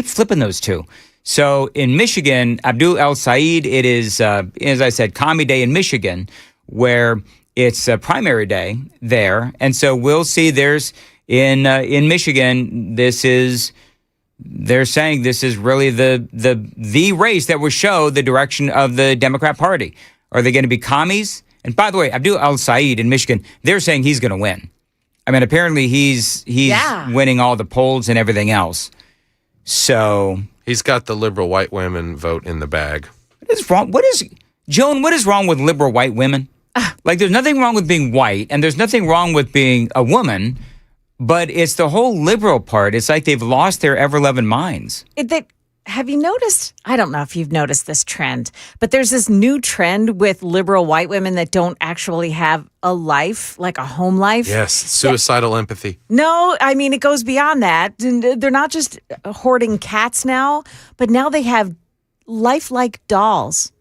flipping those two? So in Michigan, Abdul El Sayed, it is, as I said, Commie Day in Michigan, where it's a primary day there. And so we'll see there's in Michigan, they're saying this is really the race that will show the direction of the Democrat Party. Are they going to be commies? And by the way, Abdul El Sayed in Michigan, they're saying he's going to win. I mean, apparently he's winning all the polls and everything else. So he's got the liberal white women vote in the bag. What is wrong? Joan, what is wrong with liberal white women? Like, there's nothing wrong with being white, and there's nothing wrong with being a woman, but it's the whole liberal part. It's like they've lost their ever-loving minds. Have you noticed? I don't know if you've noticed this trend, but there's this new trend with liberal white women that don't actually have a life, like a home life. Yes, suicidal empathy. No, I mean, it goes beyond that. They're not just hoarding cats now, but now they have lifelike dolls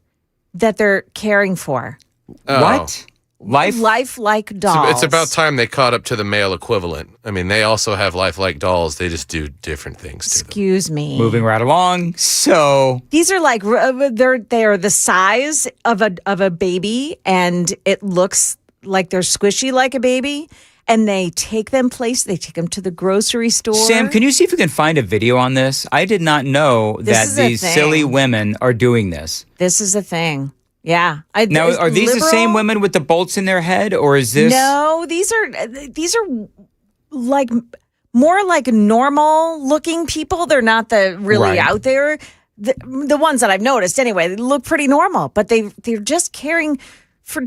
that they're caring for. What? Lifelike dolls. It's about time they caught up to the male equivalent. I mean, they also have lifelike dolls. They just do different things to them. Excuse me. Moving right along. So these are like they're the size of a baby, and it looks like they're squishy like a baby. And they take them to the grocery store. Sam, can you see if you can find a video on this? I did not know that these silly women are doing this. This is a thing. Yeah. Now, are these the same women with the bolts in their head, or is this? No, these are like more like normal looking people. They're not the really out there. The ones that I've noticed anyway, they look pretty normal, but they're just caring for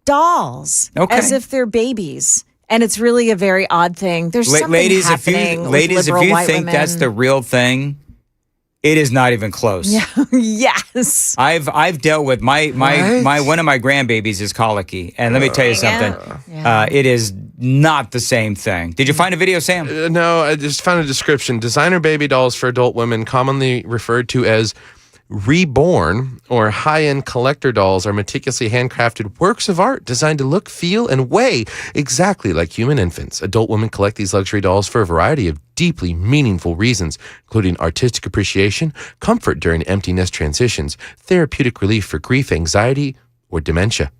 dolls as if they're babies. And it's really a very odd thing. There's something happening with liberal white think women. That's the real thing, it is not even close. Yeah. Yes. I've dealt with my one of my grandbabies is colicky, and let me tell you something. It is not the same thing. Did you find a video, Sam? No, I just found a description. Designer baby dolls for adult women, commonly referred to as reborn or high-end collector dolls, are meticulously handcrafted works of art designed to look, feel, and weigh exactly like human infants. Adult women collect these luxury dolls for a variety of deeply meaningful reasons, including artistic appreciation, comfort during empty nest transitions, therapeutic relief for grief, anxiety, or dementia.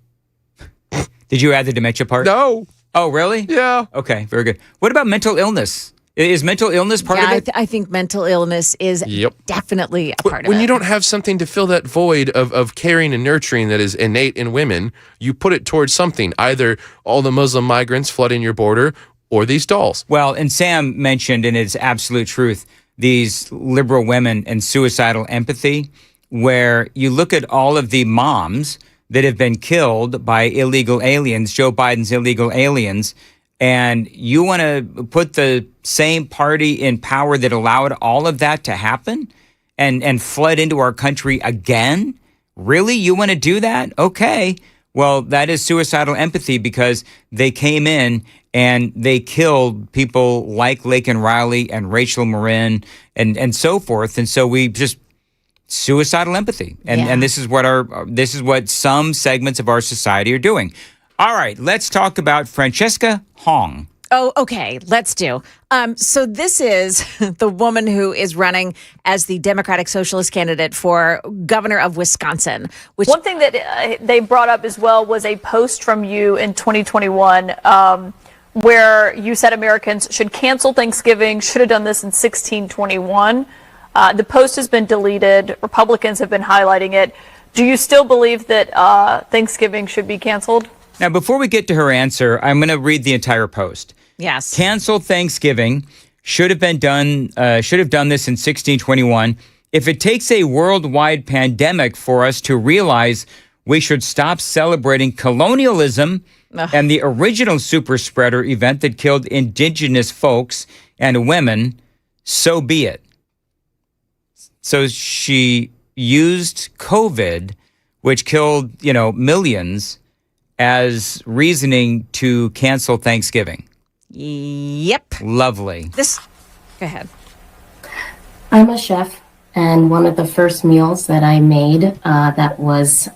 Did you add the dementia part? No. Oh, really? Yeah. Okay, very good. What about mental illness? Is mental illness part of it? I think mental illness is definitely a part of it. When you don't have something to fill that void of caring and nurturing that is innate in women, you put it towards something, either all the Muslim migrants flooding your border or these dolls. Well, and Sam mentioned, and it's absolute truth, these liberal women and suicidal empathy, where you look at all of the moms that have been killed by illegal aliens, Joe Biden's illegal aliens, and you want to put the same party in power that allowed all of that to happen and flood into our country again? Really? You want to do that? Okay. Well, that is suicidal empathy, because they came in and they killed people like Laken Riley and Rachel Marin and so forth. And so we just suicidal empathy. And this is what some segments of our society are doing. All right, let's talk about Francesca Hong. Oh, okay. Let's do. So this is the woman who is running as the Democratic Socialist candidate for governor of Wisconsin. One thing that they brought up as well was a post from you in 2021 where you said Americans should cancel Thanksgiving, should have done this in 1621. The post has been deleted. Republicans have been highlighting it. Do you still believe that Thanksgiving should be canceled? Now, before we get to her answer, I'm going to read the entire post. Yes. Cancel Thanksgiving. Should have done this in 1621. If it takes a worldwide pandemic for us to realize we should stop celebrating colonialism and the original super spreader event that killed indigenous folks and women, so be it. So she used COVID, which killed, millions, as reasoning to cancel Thanksgiving. Yep. Lovely. Go ahead. I'm a chef, and one of the first meals that I made that was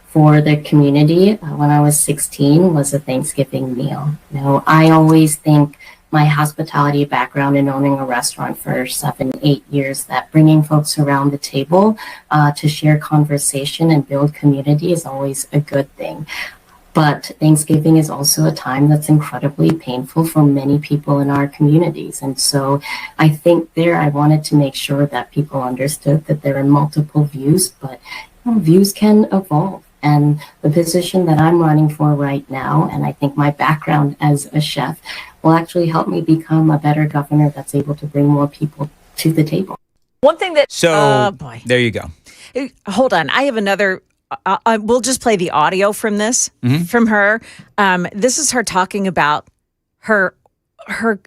for the community when I was 16 was a Thanksgiving meal. I always think my hospitality background in owning a restaurant for 7-8 years, that bringing folks around the table to share conversation and build community is always a good thing. But Thanksgiving is also a time that's incredibly painful for many people in our communities. And so I think I wanted to make sure that people understood that there are multiple views, but views can evolve. And the position that I'm running for right now, and I think my background as a chef, will actually help me become a better governor that's able to bring more people to the table. One thing that... So, there you go. Hold on. I have another we'll just play the audio from this, from her. This is her talking about her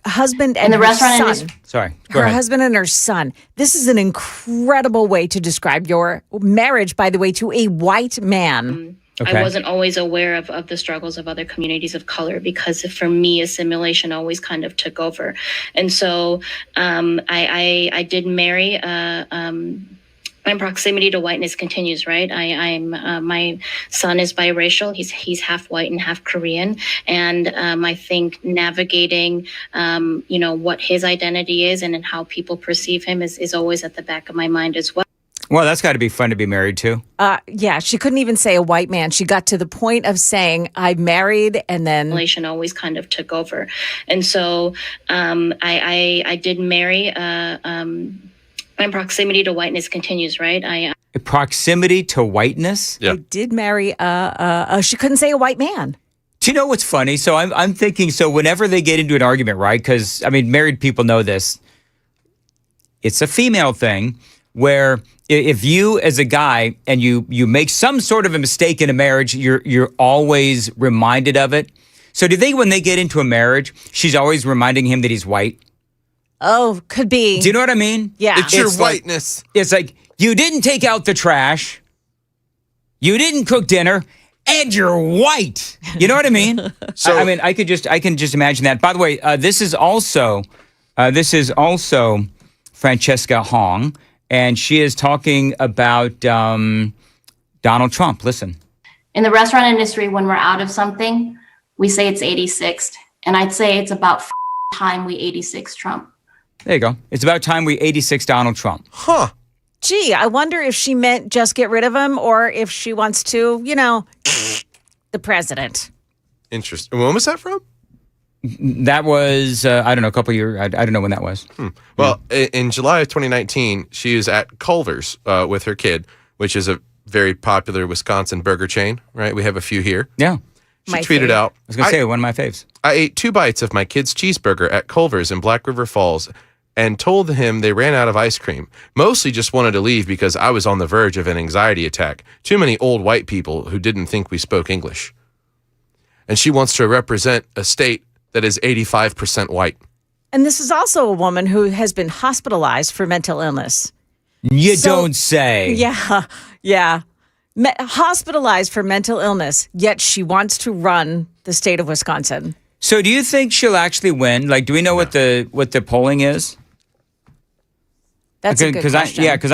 husband and In the her restaurant son. industry. Sorry. Go Her ahead. husband and her son. This is an incredible way to describe your marriage, by the way, to a white man. I wasn't always aware of the struggles of other communities of color because for me, assimilation always kind of took over. And so I did marry. My proximity to whiteness continues, right? I'm my son is biracial. He's half white and half Korean, and I think navigating, what his identity is and how people perceive him is always at the back of my mind as well. Well, that's got to be fun to be married to. Yeah, she couldn't even say a white man. She got to the point of saying, I married, and then... Assimilation always kind of took over. And so I did marry. My proximity to whiteness continues, right? Proximity to whiteness? I did marry, she couldn't say a white man. Do you know what's funny? So I'm thinking, so whenever they get into an argument, right? Because, married people know this. It's a female thing where if you as a guy and you make some sort of a mistake in a marriage, you're always reminded of it. So do you think when they get into a marriage, she's always reminding him that he's white? Oh, could be. Do you know what I mean? Yeah. It's your whiteness. It's like, you didn't take out the trash. You didn't cook dinner. And you're white. You know what I mean? So, I can just imagine that. By the way, this is also Francesca Hong, and she is talking about Donald Trump. Listen. In the restaurant industry, when we're out of something, we say it's 86th. And I'd say it's about time we 86 Trump. There you go. It's about time we 86 Donald Trump. Huh. Gee, I wonder if she meant just get rid of him or if she wants to, the president. Interesting. When was that from? That was, I don't know, a couple years. I don't know when that was. Well, in July of 2019, she was at Culver's with her kid, which is a very popular Wisconsin burger chain, right? We have a few here. Yeah. She tweeted out, I was going to say, one of my faves. I ate 2 bites of my kid's cheeseburger at Culver's in Black River Falls and told him they ran out of ice cream. Mostly just wanted to leave because I was on the verge of an anxiety attack. Too many old white people who didn't think we spoke English. And she wants to represent a state that is 85% white. And this is also a woman who has been hospitalized for mental illness. You don't say. Yeah. Hospitalized for mental illness, yet she wants to run the state of Wisconsin. So do you think she'll actually win? Like, do we know what the polling is? That's a good question. Because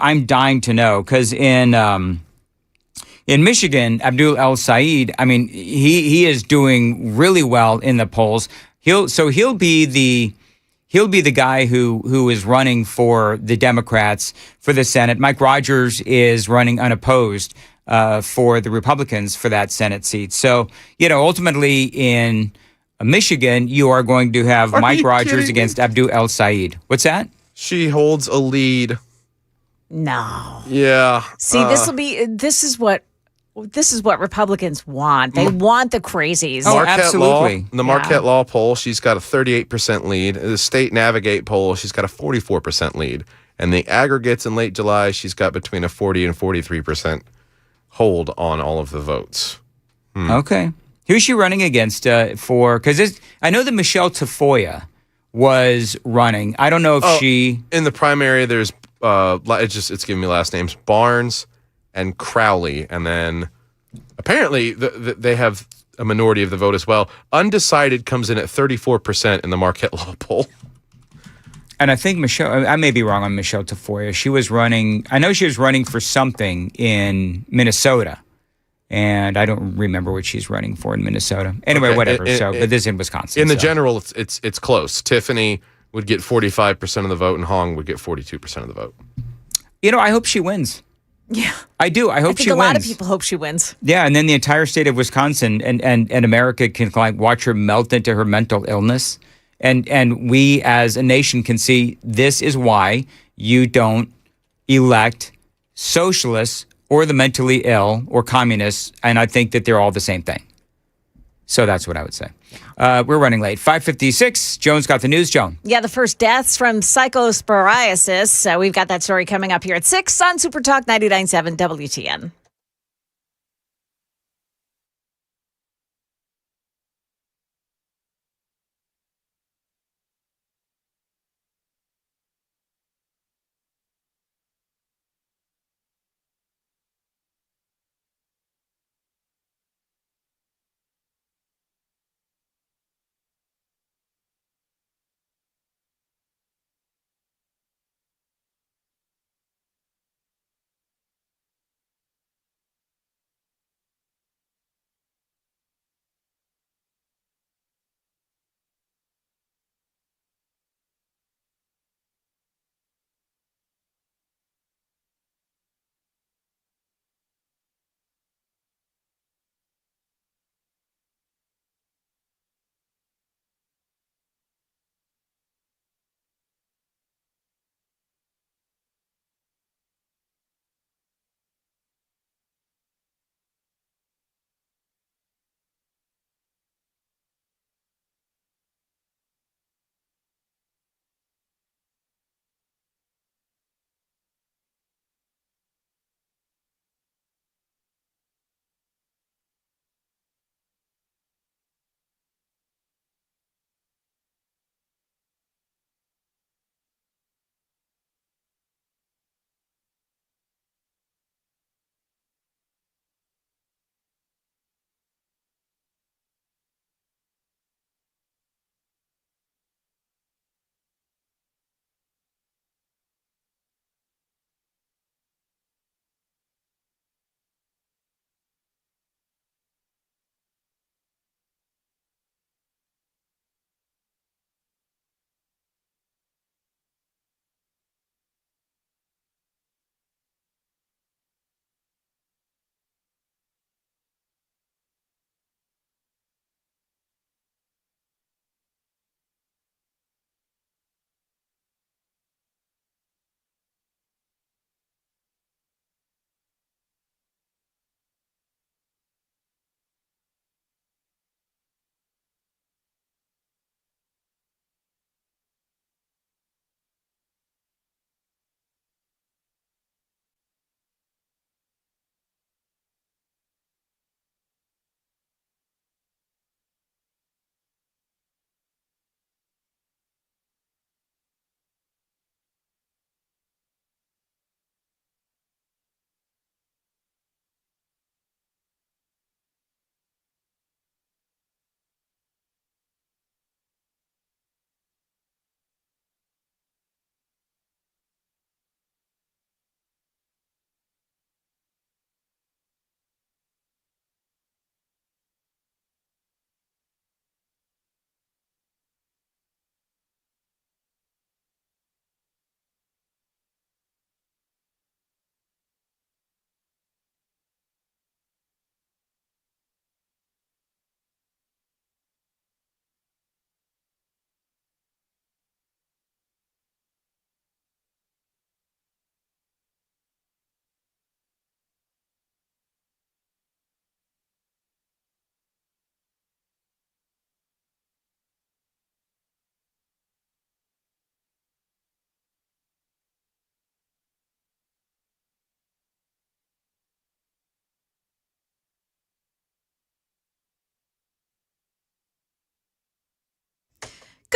I'm dying to know. Because in Michigan, Abdul El Said, he is doing really well in the polls. He'll be the guy who is running for the Democrats for the Senate. Mike Rogers is running unopposed for the Republicans for that Senate seat. So, ultimately in Michigan, you are going to have Mike Rogers against Abdul El Said. What's that? She holds a lead. No. Yeah. See, this is what Republicans want. They want the crazies. Absolutely. The Marquette Law poll, she's got a 38% lead. The State Navigate poll, she's got a 44% lead. And the aggregates in late July, she's got between a 40 and 43% hold on all of the votes. Okay. Who's she running against for? Because I know that Michelle Tafoya was running. I don't know if she... In the primary, there's, it's giving me last names, Barnes and Crowley, and then apparently they have a minority of the vote as well. Undecided comes in at 34% in the Marquette Law poll. And I think Michelle, I may be wrong on Michelle Tafoya. She was running, I know she was running for something in Minnesota, and I don't remember what she's running for in Minnesota. Anyway, whatever. But this is in Wisconsin. In the general, it's close. Tiffany would get 45% of the vote, and Hong would get 42% of the vote. I hope she wins. Yeah. I do. I hope she wins. A lot of people hope she wins. Yeah, and then the entire state of Wisconsin and America can watch her melt into her mental illness. And we as a nation can see this is why you don't elect socialists or the mentally ill or communists. And I think that they're all the same thing. So that's what I would say. We're running late. 5:56. Joan's got the news. Joan. Yeah, the first deaths from psychosporiasis. We've got that story coming up here at 6 on Super Talk 99.7 WTN.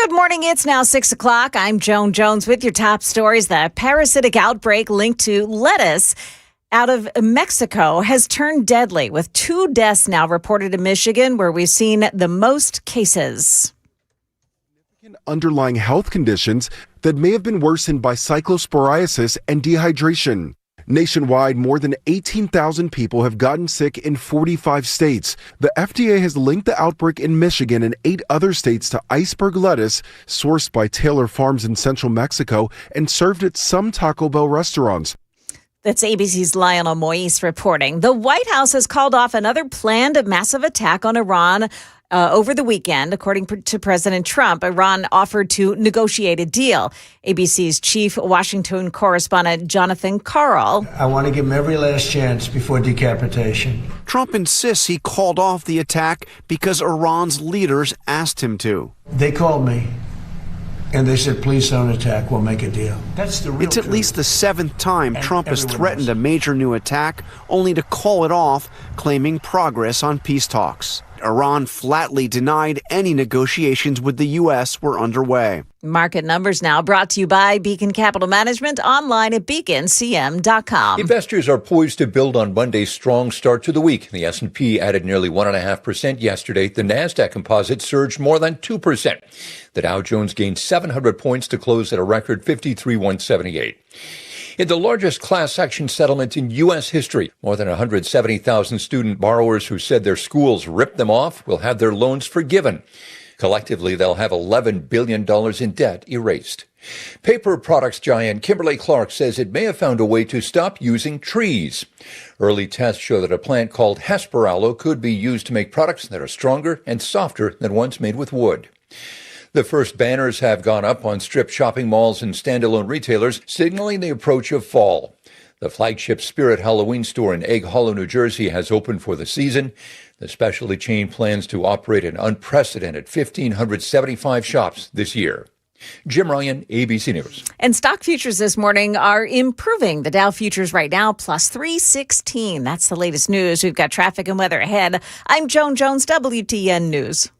Good morning. It's now 6 o'clock. I'm Joan Jones with your top stories. The parasitic outbreak linked to lettuce out of Mexico has turned deadly, with 2 deaths now reported in Michigan, where we've seen the most cases. Underlying health conditions that may have been worsened by cyclosporiasis and dehydration. Nationwide, more than 18,000 people have gotten sick in 45 states. The FDA has linked the outbreak in Michigan and 8 other states to iceberg lettuce sourced by Taylor Farms in central Mexico and served at some Taco Bell restaurants. That's ABC's Lionel Moise reporting. The White House has called off another planned massive attack on Iran over the weekend. According to President Trump, Iran offered to negotiate a deal. ABC's chief Washington correspondent Jonathan Karl. I want to give him every last chance before decapitation. Trump insists he called off the attack because Iran's leaders asked him to. They called me. And they said, please don't attack, we'll make a deal. That's the real It's at truth. least the 7th time And Trump has everyone threatened a major new attack, only to call it off, claiming progress on peace talks. Iran flatly denied any negotiations with the U.S. were underway. Market numbers now brought to you by Beacon Capital Management, online at beaconcm.com. Investors are poised to build on Monday's strong start to the week. The S&P added nearly 1.5% yesterday. The Nasdaq Composite surged more than 2%. The Dow Jones gained 700 points to close at a record 53,178. In the largest class action settlement in U.S. history, more than 170,000 student borrowers who said their schools ripped them off will have their loans forgiven. Collectively, they'll have $11 billion in debt erased. Paper products giant Kimberly-Clark says it may have found a way to stop using trees. Early tests show that a plant called Hesperaloe could be used to make products that are stronger and softer than ones made with wood. The first banners have gone up on strip shopping malls and standalone retailers, signaling the approach of fall. The flagship Spirit Halloween store in Egg Hollow, New Jersey, has opened for the season. The specialty chain plans to operate an unprecedented 1,575 shops this year. Jim Ryan, ABC News. And stock futures this morning are improving. The Dow futures right now plus 316. That's the latest news. We've got traffic and weather ahead. I'm Joan Jones, WTN News.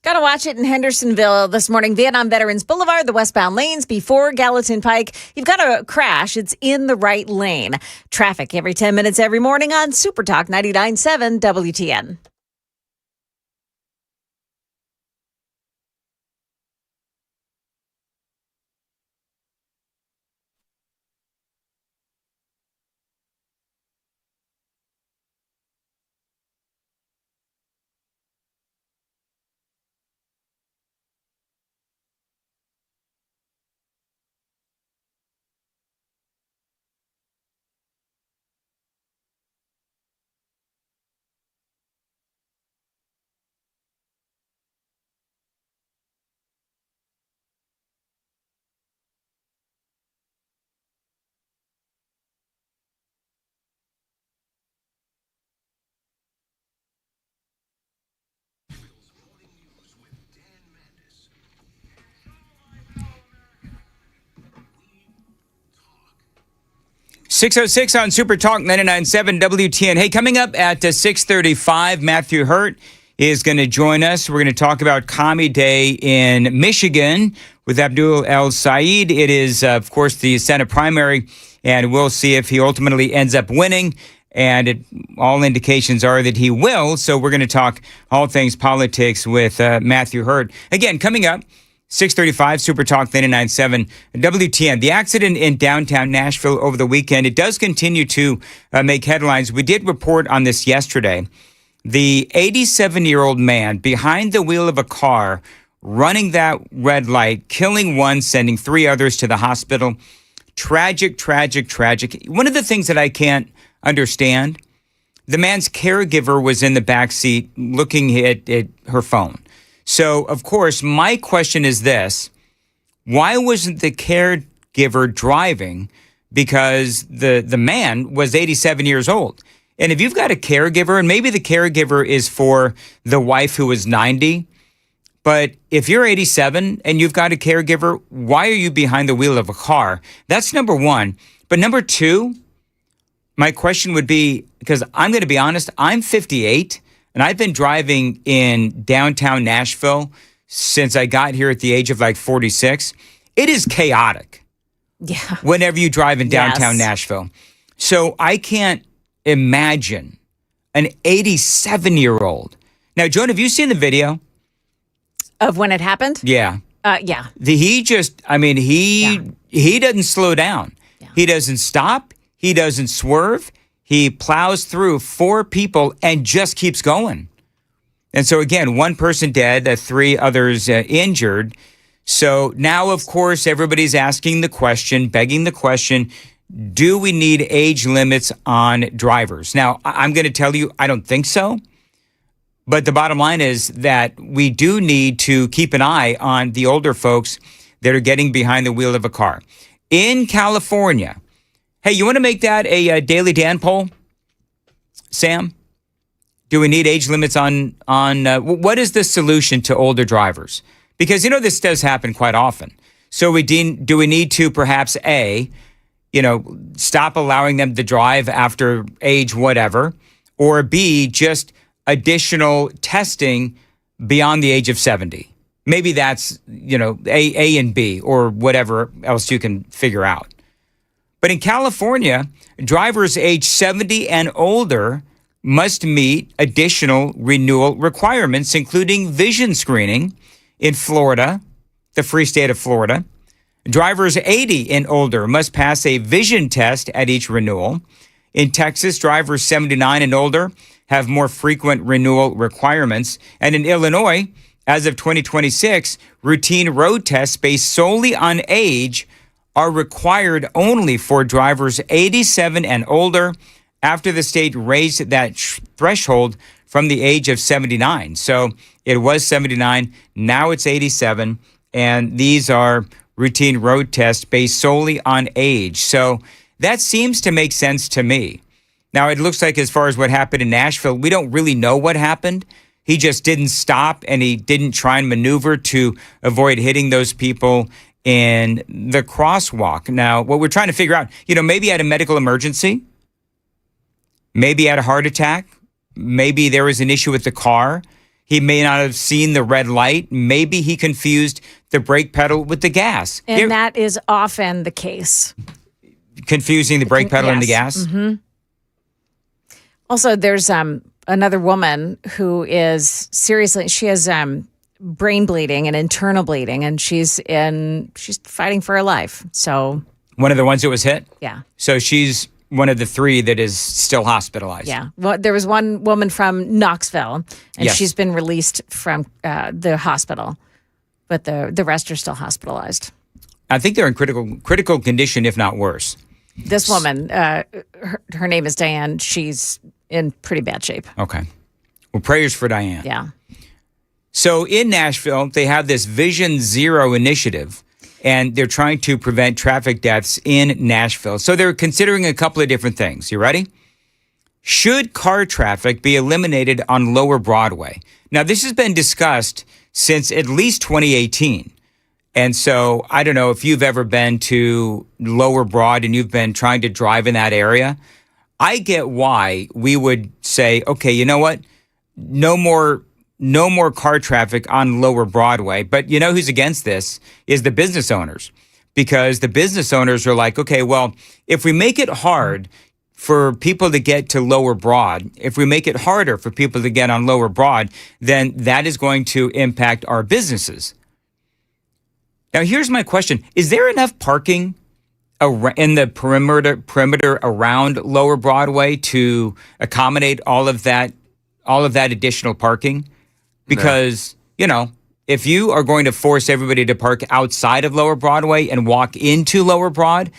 Got to watch it in Hendersonville this morning. Vietnam Veterans Boulevard, the westbound lanes before Gallatin Pike. You've got a crash. It's in the right lane. Traffic every 10 minutes every morning on Super Talk 99.7 WTN. 6:06 on Super Talk 99.7 WTN. Hey, coming up at 6:35, Matthew Hurt is going to join us. We're going to talk about Commie Day in Michigan with Abdul El Said. It is, of course, the Senate primary, and we'll see if he ultimately ends up winning. And all indications are that he will. So we're going to talk all things politics with Matthew Hurt. Again, coming up, 6:35, Super Talk 99.7 WTN. The accident in downtown Nashville over the weekend, it does continue to make headlines. We did report on this yesterday. The 87-year-old man behind the wheel of a car, running that red light, killing one, sending 3 others to the hospital. Tragic, tragic, tragic. One of the things that I can't understand, the man's caregiver was in the back seat looking at her phone. So, of course, my question is this. Why wasn't the caregiver driving? Because the man was 87 years old. And if you've got a caregiver, and maybe the caregiver is for the wife who is 90, but if you're 87 and you've got a caregiver, why are you behind the wheel of a car? That's number one. But number two, my question would be, because I'm going to be honest, I'm 58, and I've been driving in downtown Nashville since I got here at the age of like 46. It is chaotic. Yeah. Whenever you drive in downtown Nashville. So I can't imagine an 87-year-old. Now, Joan, have you seen the video? Of when it happened? Yeah. Yeah. He doesn't slow down. Yeah. He doesn't stop. He doesn't swerve. He plows through 4 people and just keeps going. And so, again, 1 person dead, 3 others injured. So now, of course, everybody's asking the question, begging the question, do we need age limits on drivers? Now, I'm going to tell you, I don't think so. But the bottom line is that we do need to keep an eye on the older folks that are getting behind the wheel of a car. In California, hey, you want to make that a Daily Dan poll, Sam? Do we need age limits on what is the solution to older drivers? Because, this does happen quite often. So do we need to perhaps stop allowing them to drive after age whatever, or B, just additional testing beyond the age of 70? Maybe that's, A and B, or whatever else you can figure out. But in California, drivers age 70 and older must meet additional renewal requirements, including vision screening in Florida, the free state of Florida. Drivers 80 and older must pass a vision test at each renewal. In Texas, drivers 79 and older have more frequent renewal requirements. And in Illinois, as of 2026, routine road tests based solely on age are required only for drivers 87 and older after the state raised that threshold from the age of 79. So it was 79, now it's 87, and these are routine road tests based solely on age. So that seems to make sense to me. Now, it looks like as far as what happened in Nashville, we don't really know what happened. He just didn't stop, and he didn't try and maneuver to avoid hitting those people in the crosswalk. Now, what we're trying to figure out, maybe he had a medical emergency, maybe he had a heart attack, maybe there was an issue with the car. He may not have seen the red light. Maybe he confused the brake pedal with the gas. And that is often the case. Confusing the brake pedal and the gas? Mm-hmm. Also, there's another woman who is she has brain bleeding and internal bleeding, and she's fighting for her life. So one of the ones that was hit? Yeah. So she's one of the 3 that is still hospitalized. Yeah. Well, there was one woman from Knoxville, and she's been released from the hospital, but the rest are still hospitalized. I think they're in critical condition, if not worse. This woman, her name is Diane. She's in pretty bad shape. Okay. Well, prayers for Diane. Yeah. So in Nashville, they have this Vision Zero initiative, and they're trying to prevent traffic deaths in Nashville. So they're considering a couple of different things. You ready? Should car traffic be eliminated on Lower Broadway? Now, this has been discussed since at least 2018. And so I don't know if you've ever been to Lower Broad and you've been trying to drive in that area. I get why we would say, okay, you know what? No more car traffic on Lower Broadway. But you know who's against this is the business owners, because the business owners are like, okay, well, if we make it hard for people to get to Lower Broad, if we make it harder for people to get on Lower Broad, then that is going to impact our businesses. Now, here's my question. Is there enough parking in the perimeter around Lower Broadway to accommodate all of that additional parking? Because, you know, if you are going to force everybody to park outside of Lower Broadway and walk into Lower Broad,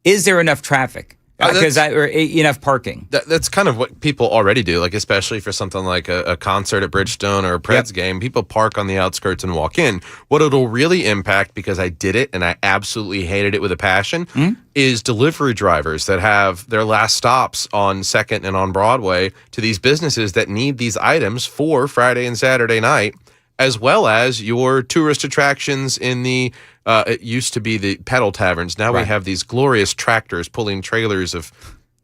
is there enough traffic? Or enough parking? That's kind of what people already do, like especially for something like a concert at Bridgestone or a Preds game. People park on the outskirts and walk in. What it'll really impact, because I did it and I absolutely hated it with a passion, is delivery drivers that have their last stops on 2nd and on Broadway to these businesses that need these items for Friday and Saturday night, as well as your tourist attractions in the it used to be the pedal taverns. Now we have these glorious tractors pulling trailers of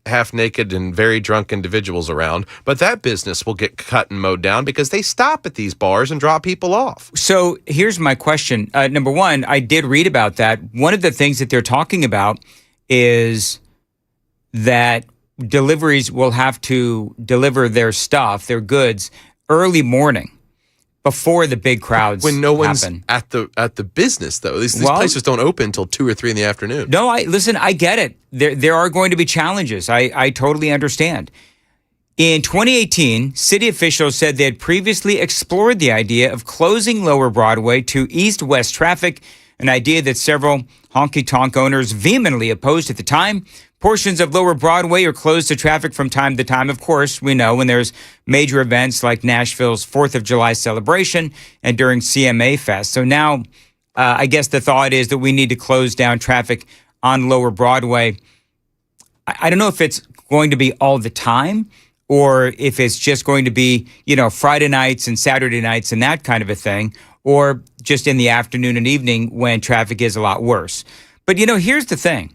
half-naked and very drunk individuals around. But that business will get cut and mowed down because they stop at these bars and drop people off. So here's my question. Number one, I did read about that. One of the things that they're talking about is that deliveries will have to deliver their stuff, their goods, early morning, before the big crowds when no one's happen. at the business, though. These places don't open until 2 or 3 in the afternoon. No, I get it. There are going to be challenges. I totally understand. In 2018, city officials said they had previously explored the idea of closing Lower Broadway to east-west traffic, an idea that several honky-tonk owners vehemently opposed at the time. Portions of Lower Broadway are closed to traffic from time to time. Of course, we know when there's major events like Nashville's 4th of July celebration and during CMA Fest. So now I guess the thought is that we need to close down traffic on Lower Broadway. I don't know if it's going to be all the time or if it's just going to be, Friday nights and Saturday nights and that kind of a thing, or just in the afternoon and evening when traffic is a lot worse. But, here's the thing.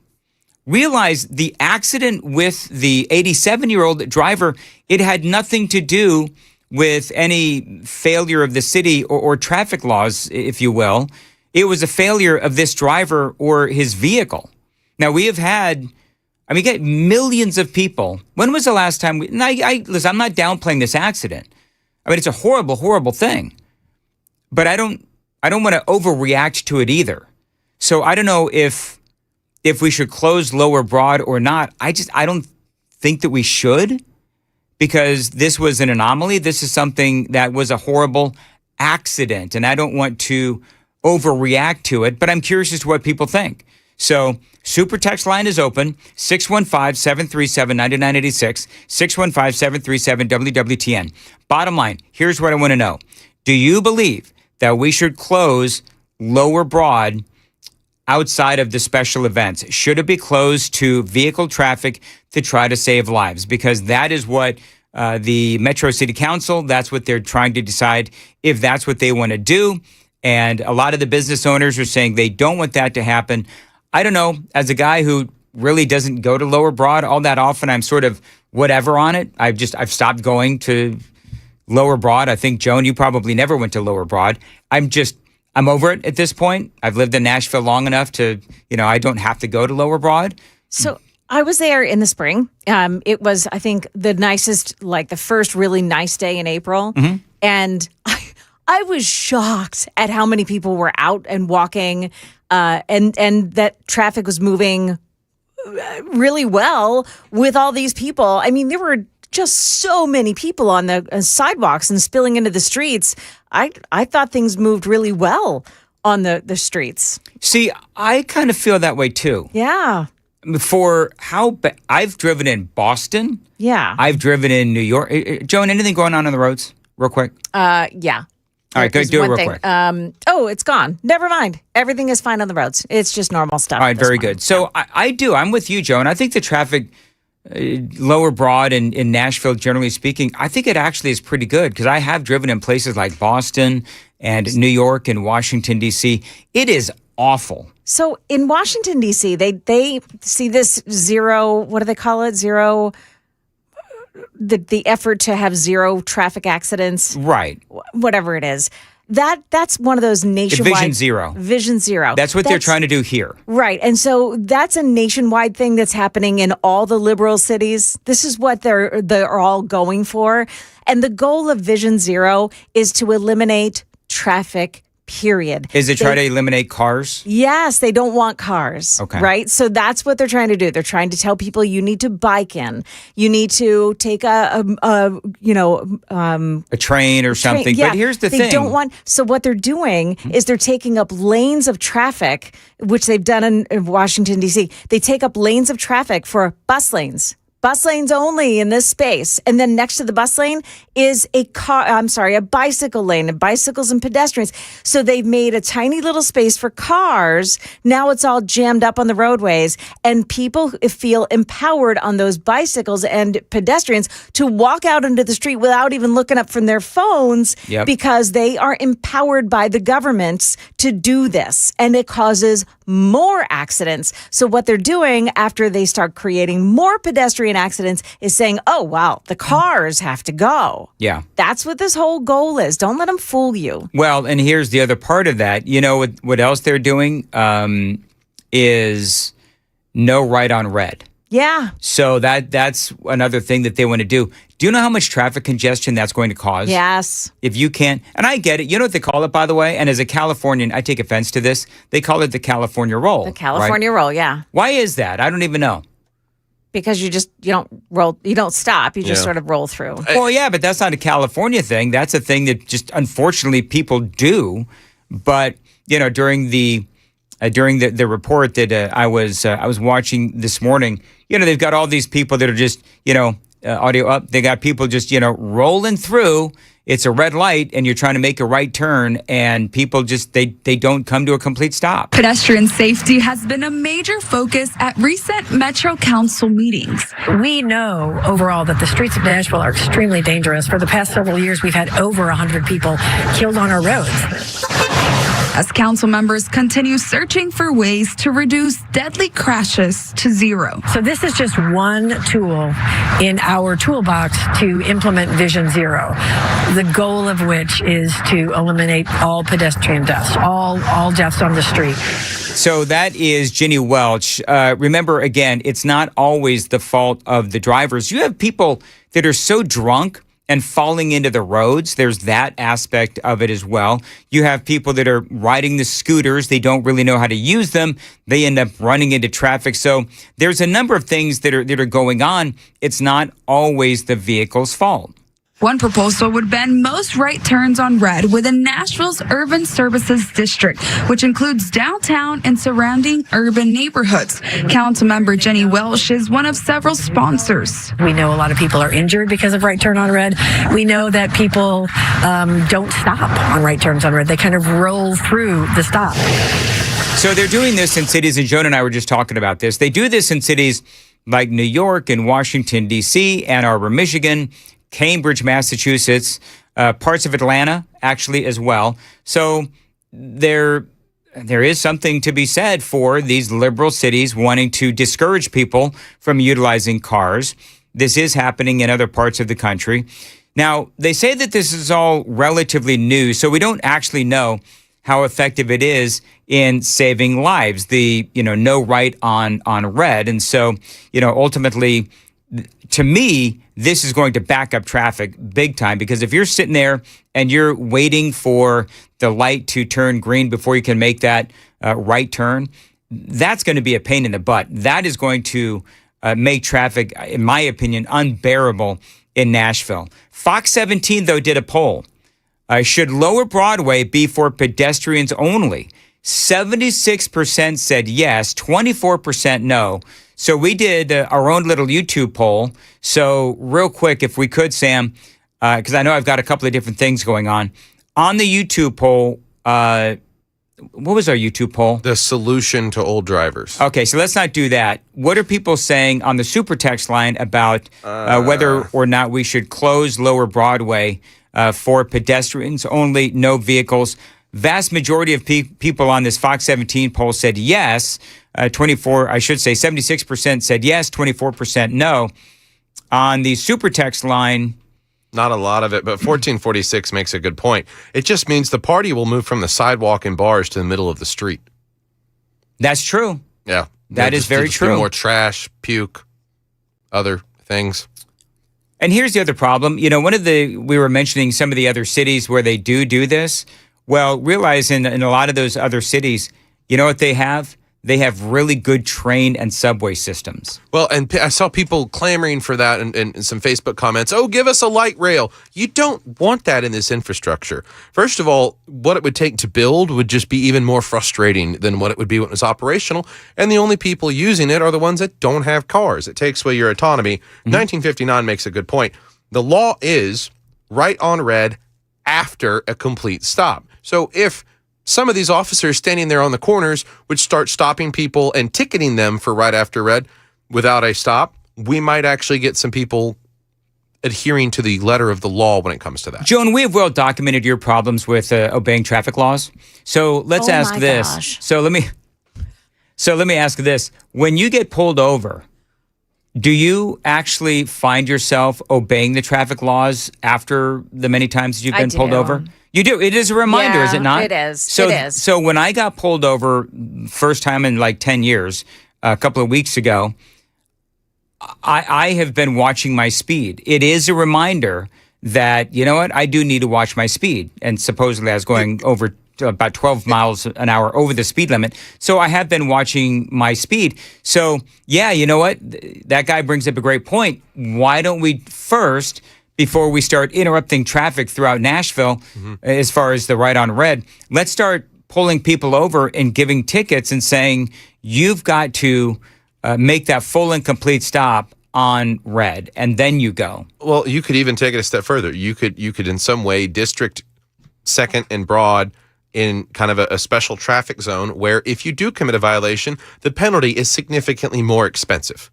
Realize the accident with the 87-year-old driver, it had nothing to do with any failure of the city or traffic laws, if you will. It was a failure of this driver or his vehicle. Now, we get millions of people. When was the last time listen, I'm not downplaying this accident. It's a horrible, horrible thing. But I don't want to overreact to it either. So I don't know if we should close Lower Broad or not. I don't think that we should, because this was an anomaly. This is something that was a horrible accident, and I don't want to overreact to it, but I'm curious as to what people think. So Super Text line is open, 615-737-9986, 615-737-WWTN. Bottom line, here's what I want to know. Do you believe that we should close Lower Broad outside of the special events? Should it be closed to vehicle traffic to try to save lives? Because that is what the Metro City Council, that's what they're trying to decide if that's what they want to do. And a lot of the business owners are saying they don't want that to happen. I don't know. As a guy who really doesn't go to Lower Broad all that often, I'm sort of whatever on it. I've stopped going to Lower Broad. I think, Joan, you probably never went to Lower Broad. I'm over it at this point. I've lived in Nashville long enough to, I don't have to go to Lower Broad. So I was there in the spring. It was, I think, the nicest, like the first really nice day in April. Mm-hmm. And I was shocked at how many people were out and walking and that traffic was moving really well with all these people. There were just so many people on the sidewalks and spilling into the streets. I thought things moved really well on the streets. See, I kind of feel that way too. Yeah. I've driven in Boston. Yeah. I've driven in New York. Joan, anything going on the roads real quick? Yeah. All right, go do it real quick. It's gone. Never mind. Everything is fine on the roads. It's just normal stuff. All right, very good. So I do. I'm with you, Joan. I think the traffic Lower Broad in Nashville, generally speaking, I think it actually is pretty good because I have driven in places like Boston and New York and Washington, D.C. It is awful. So in Washington, D.C., they see this zero, what do they call it? Zero, the effort to have zero traffic accidents. Right. Whatever it is. That's one of those nationwide. Vision Zero. Vision Zero. That's what they're trying to do here. Right. And so that's a nationwide thing that's happening in all the liberal cities. This is what they're all going for. And the goal of Vision Zero is to eliminate traffic, period. Is it try to eliminate cars? Yes, they don't want cars. Okay. Right? So that's what they're trying to do. They're trying to tell people you need to bike in. You need to take a train or something. Yeah, but here's the they thing. don't want. So what they're doing is they're taking up lanes of traffic, which they've done in Washington, D.C. They take up lanes of traffic for bus lanes. Bus lanes only in this space. And then next to the bus lane is a bicycle lane, and bicycles and pedestrians. So they've made a tiny little space for cars. Now it's all jammed up on the roadways, and people feel empowered on those bicycles and pedestrians to walk out into the street without even looking up from their phones because they are empowered by the governments to do this. And it causes more accidents. So what they're doing after they start creating more pedestrian accidents is saying, oh, wow, the cars have to go. Yeah. That's what this whole goal is. Don't let them fool you. Well, and here's the other part of that. You know what else they're doing is no right on red. Yeah. So that's another thing that they want to do. Do you know how much traffic congestion that's going to cause? Yes. If you can't, and I get it. You know what they call it, by the way? And as a Californian, I take offense to this. They call it the California roll. The California roll, yeah. Why is that? I don't even know. Because you don't roll, you don't stop, you just sort of roll through. Well, yeah, but that's not a California thing. That's a thing that just unfortunately people do. But during the report that I was watching this morning, they've got all these people that are just audio up. They got people just rolling through. It's a red light, and you're trying to make a right turn, and people just they don't come to a complete stop. Pedestrian safety has been a major focus at recent Metro Council meetings. We know overall that the streets of Nashville are extremely dangerous. For the past several years, we've had over 100 people killed on our roads. As council members continue searching for ways to reduce deadly crashes to zero. So this is just one tool in our toolbox to implement Vision Zero, the goal of which is to eliminate all pedestrian deaths, all deaths on the street. So that is Ginny Welch. Remember, again, it's not always the fault of the drivers. You have people that are so drunk and falling into the roads. There's that aspect of it as well. You have people that are riding the scooters. They don't really know how to use them. They end up running into traffic. So there's a number of things that are going on. It's not always the vehicle's fault. One proposal would ban most right turns on red within Nashville's urban services district, which includes downtown and surrounding urban neighborhoods. Councilmember Jenny Welsh is one of several sponsors. We know a lot of people are injured because of right turn on red. We know that people don't stop on right turns on red. They kind of roll through the stop. So they're doing this in cities, and Joan and I were just talking about this. They do this in cities like New York and Washington, D.C., Ann Arbor, Michigan, Cambridge, Massachusetts, parts of Atlanta, actually, as well. So there is something to be said for these liberal cities wanting to discourage people from utilizing cars. This is happening in other parts of the country. Now, they say that this is all relatively new, so we don't actually know how effective it is in saving lives, the, no right on red. And so, ultimately, to me, this is going to back up traffic big time, because if you're sitting there and you're waiting for the light to turn green before you can make that right turn, that's going to be a pain in the butt. That is going to make traffic, in my opinion, unbearable in Nashville. Fox 17, though, did a poll. Should Lower Broadway be for pedestrians only? 76% said yes, 24% no. So we did our own little YouTube poll. So real quick, if we could, Sam, because I know I've got a couple of different things going on. On the YouTube poll, what was our YouTube poll? The solution to old drivers. Okay, so let's not do that. What are people saying on the super text line about whether or not we should close Lower Broadway for pedestrians only, no vehicles? vast majority of people on this Fox 17 poll said yes. 76% said yes, 24% no. On the super text line, not a lot of it, but 1446 makes a good point. It just means the party will move from the sidewalk and bars to the middle of the street. That's true. Yeah. That is very true. More trash, puke, other things. And here's the other problem. We were mentioning some of the other cities where they do this. Well, realize in a lot of those other cities, you know what they have? They have really good train and subway systems. Well, and I saw people clamoring for that in some Facebook comments. Oh, give us a light rail. You don't want that in this infrastructure. First of all, what it would take to build would just be even more frustrating than what it would be when it was operational. And the only people using it are the ones that don't have cars. It takes away your autonomy. 1959 makes a good point. The law is right on red after a complete stop. So if some of these officers standing there on the corners would start stopping people and ticketing them for right after red without a stop, we might actually get some people adhering to the letter of the law when it comes to that. Joan, we have well documented your problems with obeying traffic laws. So let's ask this. Gosh. So let me ask this. When you get pulled over, do you actually find yourself obeying the traffic laws after the many times that you've been pulled over? You do. It is a reminder, is it not? It is. So, it is. So when I got pulled over first time in like 10 years, a couple of weeks ago, I have been watching my speed. It is a reminder that, you know what, I do need to watch my speed. And supposedly I was going over about 12 miles an hour over the speed limit. So I have been watching my speed. So yeah, you know what? That guy brings up a great point. Why don't we first, before we start interrupting traffic throughout Nashville, as far as the right on red, let's start pulling people over and giving tickets and saying, you've got to make that full and complete stop on red, and then you go. Well, you could even take it a step further. You could in some way district Second and Broad in kind of a special traffic zone where if you do commit a violation, the penalty is significantly more expensive.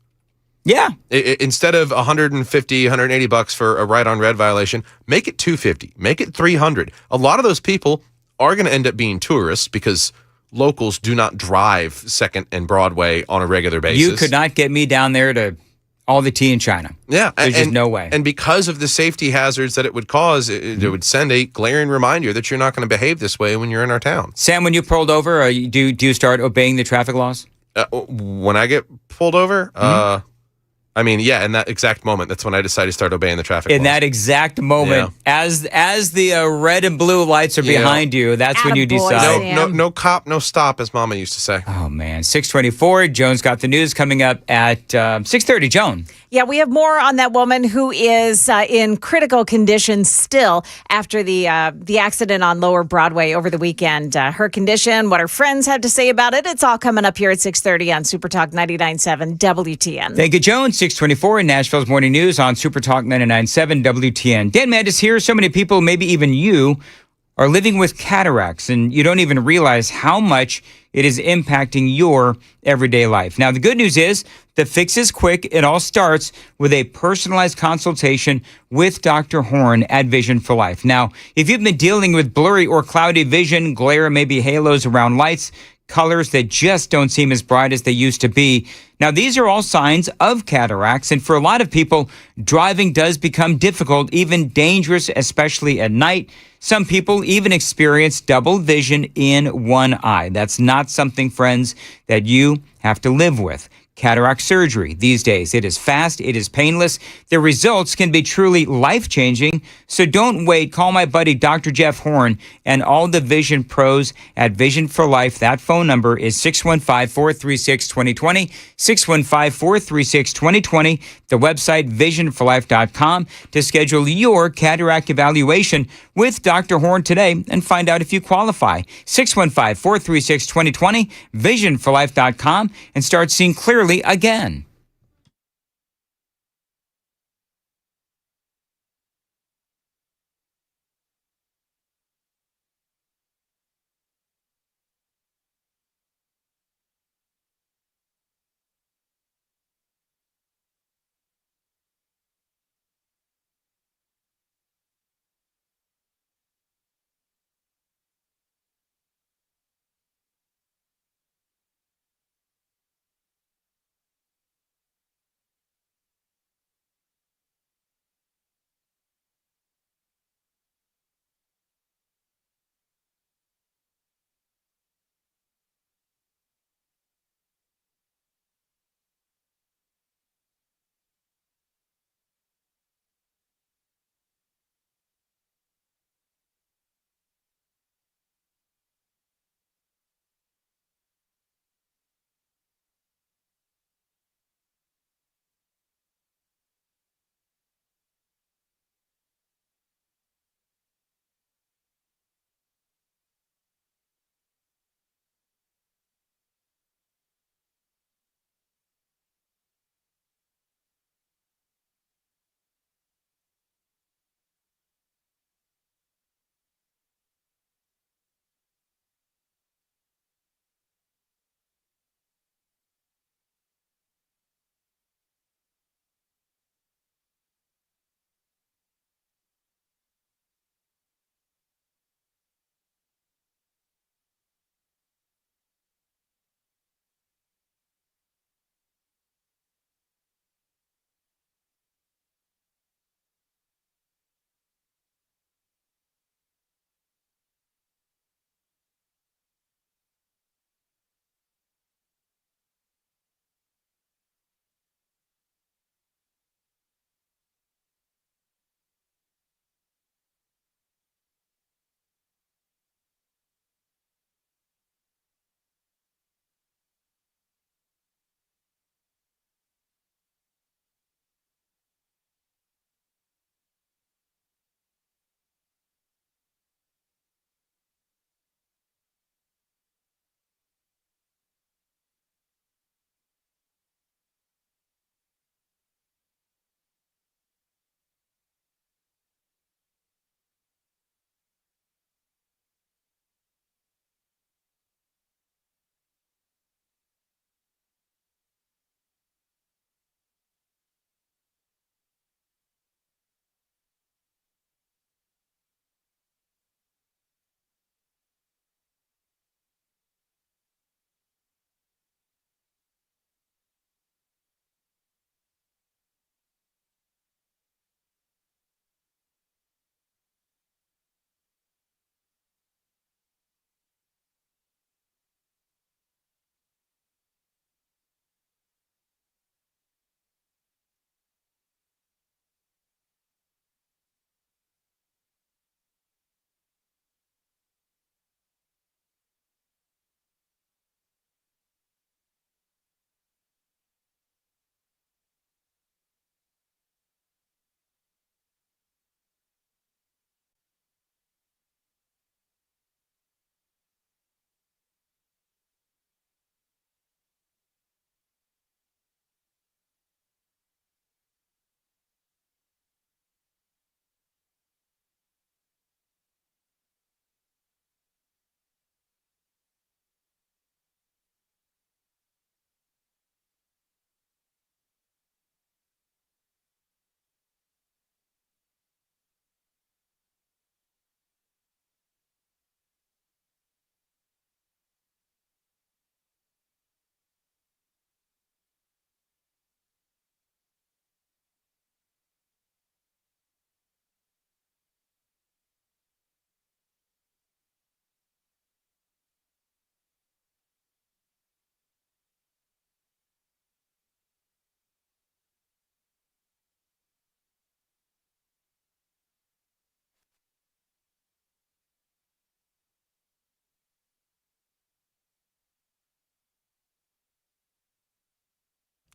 Yeah. Instead of $150, $180 for a right on red violation, make it $250, make it $300. A lot of those people are going to end up being tourists because locals do not drive Second and Broadway on a regular basis. You could not get me down there to all the tea in China. Yeah. There's just no way. And because of the safety hazards that it would cause, it would send a glaring reminder that you're not going to behave this way when you're in our town. Sam, when you pulled over, do you start obeying the traffic laws? When I get pulled over, I mean, yeah, in that exact moment, that's when I decided to start obeying the traffic laws. In that exact moment, as the red and blue lights are behind you, that's when you decide. No cop, no stop, as Mama used to say. Oh, man. 6:24, Joan's got the news coming up at 6:30. Joan. Yeah, we have more on that woman who is in critical condition still after the accident on Lower Broadway over the weekend. Her condition, what her friends had to say about it, it's all coming up here at 6:30 on Super Talk 99.7 WTN. Thank you, Joan. 6:24 in Nashville's Morning News on Super Talk 99.7 WTN. Dan Mandis here. So many people, maybe even you, are living with cataracts, and you don't even realize how much it is impacting your everyday life. Now, the good news is the fix is quick. It all starts with a personalized consultation with Dr. Horn at Vision for Life. Now, if you've been dealing with blurry or cloudy vision, glare, maybe halos around lights, colors that just don't seem as bright as they used to be. Now, these are all signs of cataracts, and for a lot of people, driving does become difficult, even dangerous, especially at night. Some people even experience double vision in one eye. That's not something, friends, that you have to live with. Cataract surgery these days, it is fast, it is painless. The results can be truly life-changing. So don't wait. Call my buddy Dr. Jeff Horn and all the vision pros at Vision for Life. That phone number is 615-436-2020, 615-436-2020. The website visionforlife.com to schedule your cataract evaluation with Dr. Horn today and find out if you qualify. 615-436-2020, visionforlife.com, and start seeing clearly again.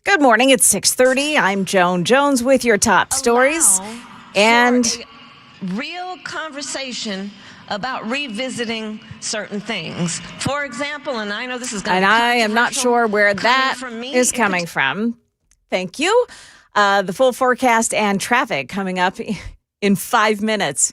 Good morning. It's 6:30. I'm Joan Jones with your top stories. And real conversation about revisiting certain things. For example, and I know this is going to be I am not sure where that is coming from. Thank you. The full forecast and traffic coming up in 5 minutes.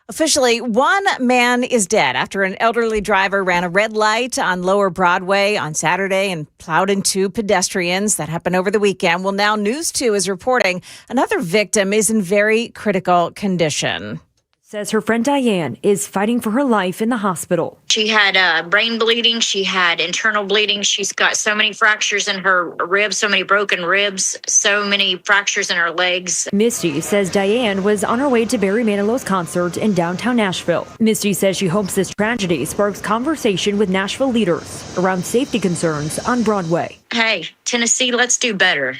Officially, one man is dead after an elderly driver ran a red light on Lower Broadway on Saturday and plowed into pedestrians. That happened over the weekend. Well, now News 2 is reporting another victim is in very critical condition. Says her friend Diane is fighting for her life in the hospital. She had brain bleeding. She had internal bleeding. She's got so many fractures in her ribs, so many broken ribs, so many fractures in her legs. Misty says Diane was on her way to Barry Manilow's concert in downtown Nashville. Misty says she hopes this tragedy sparks conversation with Nashville leaders around safety concerns on Broadway. Hey, Tennessee, let's do better.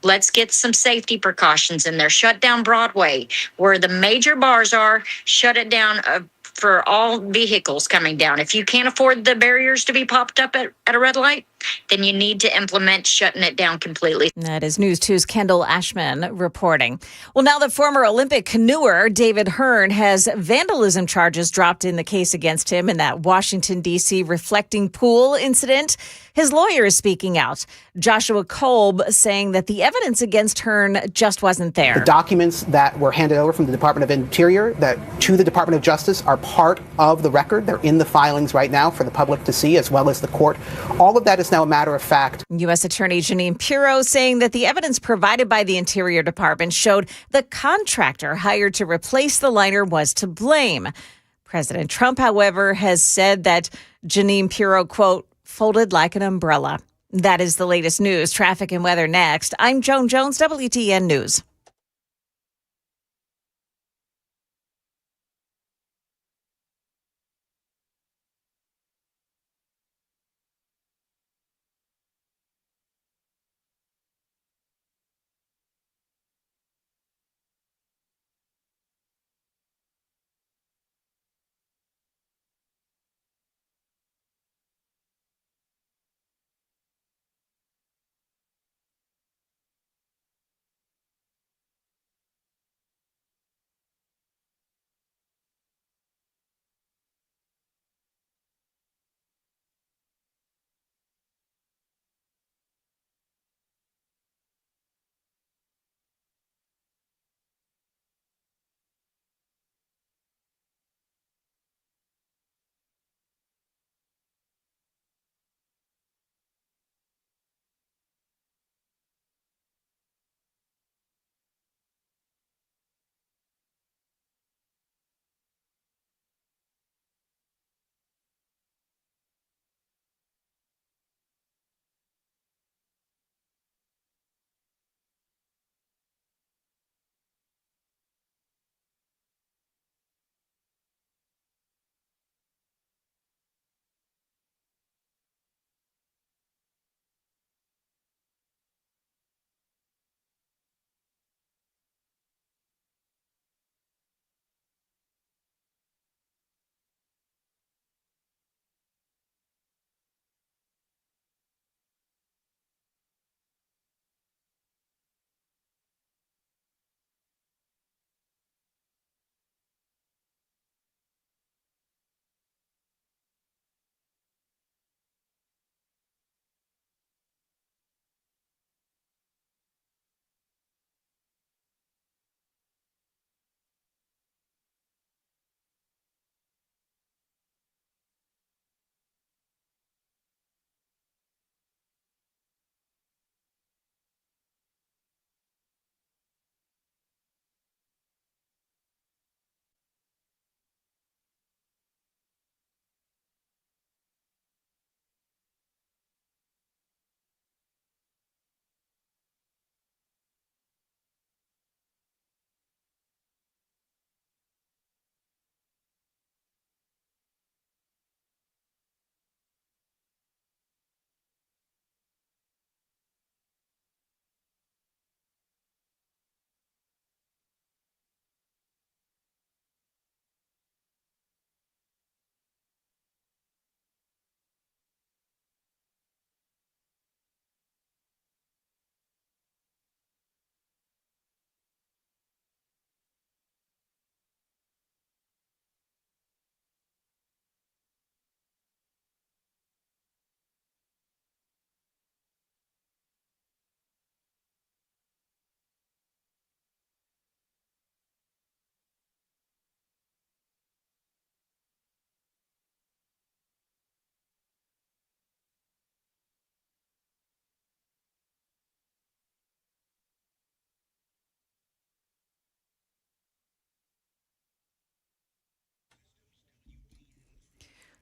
Let's get some safety precautions in there. Shut down Broadway, where the major bars are. Shut it down for all vehicles coming down. If you can't afford the barriers to be popped up at a red light, then you need to implement shutting it down completely. That is News 2's Kendall Ashman reporting. Well, now the former Olympic canoer David Hearn has vandalism charges dropped in the case against him in that Washington, D.C. reflecting pool incident. His lawyer is speaking out. Joshua Kolb saying that the evidence against Hearn just wasn't there. The documents that were handed over from the Department of Interior to the Department of Justice are part of the record. They're in the filings right now for the public to see, as well as the court. All of that is now a matter of fact. U.S. Attorney Janine Pirro saying that the evidence provided by the Interior Department showed the contractor hired to replace the liner was to blame. President Trump, however, has said that Janine Pirro, quote, folded like an umbrella. That is the latest news. Traffic and weather next. I'm Joan Jones, WTN News.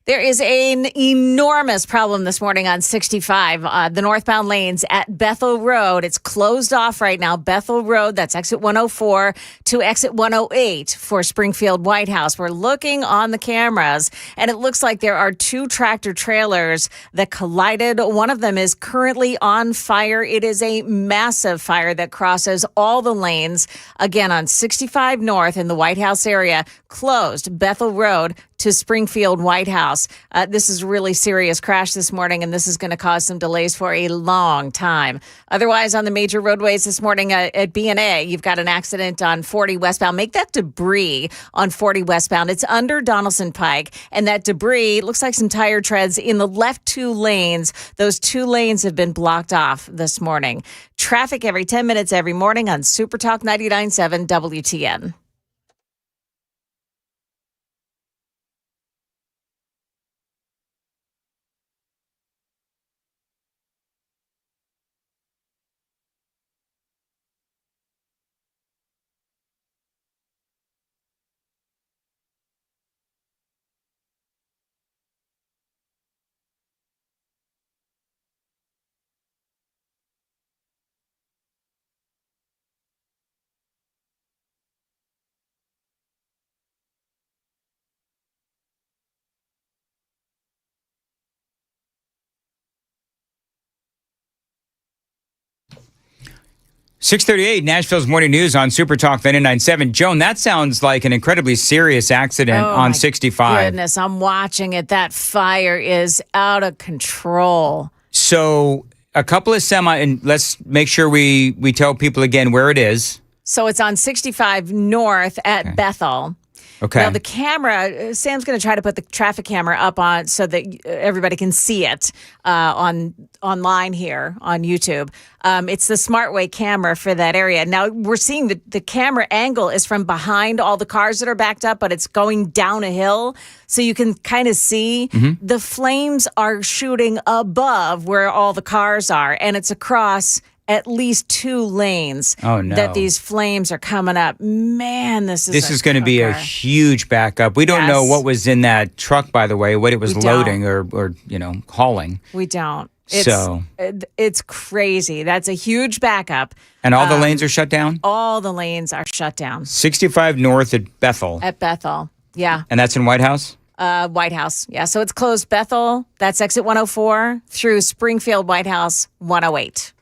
There is an enormous problem this morning on 65, the northbound lanes at Bethel Road. It's closed off right now. Bethel Road, that's exit 104 to exit 108 for Springfield White House. We're looking on the cameras, and it looks like there are two tractor trailers that collided. One of them is currently on fire. It is a massive fire that crosses all the lanes. Again, on 65 North in the White House area, closed Bethel Road to Springfield White House. This is a really serious crash this morning, and this is going to cause some delays for a long time. Otherwise, on the major roadways this morning at B&A, you've got an accident on 40 westbound. Make that debris on 40 westbound. It's under Donaldson Pike, and that debris looks like some tire treads in the left two lanes. Those two lanes have been blocked off this morning. Traffic every 10 minutes every morning on Super Talk 99.7 WTN. .638 Nashville's Morning News on Super Talk 99.7. Joan, that sounds like an incredibly serious accident on 65. Goodness, I'm watching it. That fire is out of control. So a couple of and let's make sure we tell people again where it is. So it's on 65 North at Bethel. Okay. Now the camera, Sam's going to try to put the traffic camera up on so that everybody can see it online here on YouTube. It's the SmartWay camera for that area. Now we're seeing the camera angle is from behind all the cars that are backed up, but it's going down a hill. So you can kind of see the flames are shooting above where all the cars are, and it's across at least two lanes that these flames are coming up. Man, this is going to be a huge backup. We don't know what was in that truck, by the way, what it was loading or hauling. We don't. It's crazy. That's a huge backup. And all the lanes are shut down? All the lanes are shut down. 65 North at Bethel. At Bethel, yeah. And that's in White House? White House, yeah. So it's closed Bethel, that's exit 104, through Springfield White House 108.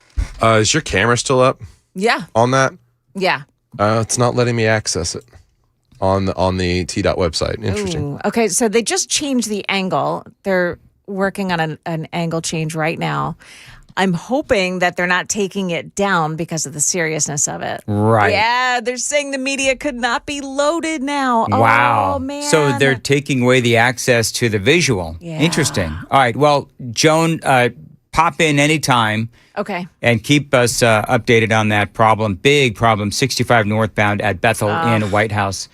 Is your camera still up? Yeah. On that? Yeah. It's not letting me access it on the TDOT website. Interesting. Ooh. Okay, so they just changed the angle. They're working on an angle change right now. I'm hoping that they're not taking it down because of the seriousness of it. Right. Yeah, they're saying the media could not be loaded now. Wow. Oh, man. So they're taking away the access to the visual. Yeah. Interesting. All right. Well, Joan, pop in anytime. Okay. And keep us updated on that problem. Big problem, 65 northbound at Bethel in White House.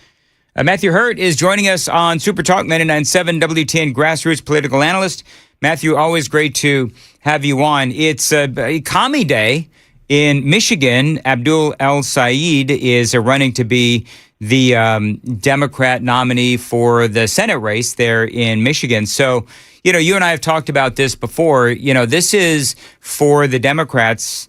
Matthew Hurt is joining us on Super Talk 99.7 WTN grassroots political analyst. Matthew, always great to have you on. It's a commie day in Michigan. Abdul El-Sayed is running to be the Democrat nominee for the Senate race there in Michigan. So, you and I have talked about this before. This is for the Democrats.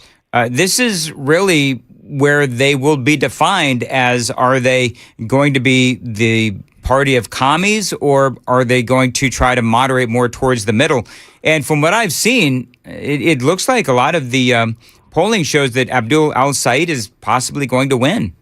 This is really where they will be defined as, are they going to be the party of commies, or are they going to try to moderate more towards the middle? And from what I've seen, it looks like a lot of the polling shows that Abdul El-Sayed is possibly going to win.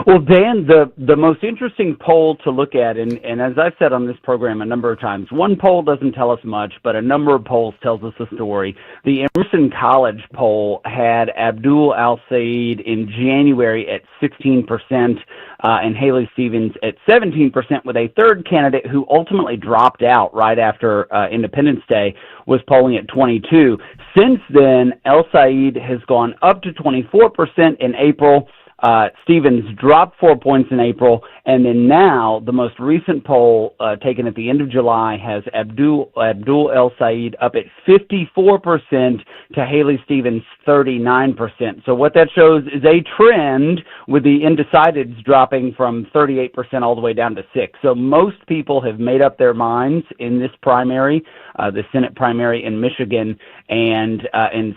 Well, Dan, the most interesting poll to look at, and as I've said on this program a number of times, one poll doesn't tell us much, but a number of polls tells us a story. The Emerson College poll had Abdul El-Sayed in January at 16%, and Haley Stevens at 17%, with a third candidate who ultimately dropped out right after Independence Day was polling at 22%. Since then, El-Sayed has gone up to 24% in April. Stevens dropped 4 points in April, and then now the most recent poll taken at the end of July has Abdul El Sayed up at 54% to Haley Stevens 39%. So what that shows is a trend with the undecideds dropping from 38% all the way down to 6%. So most people have made up their minds in this primary, the Senate primary in Michigan, and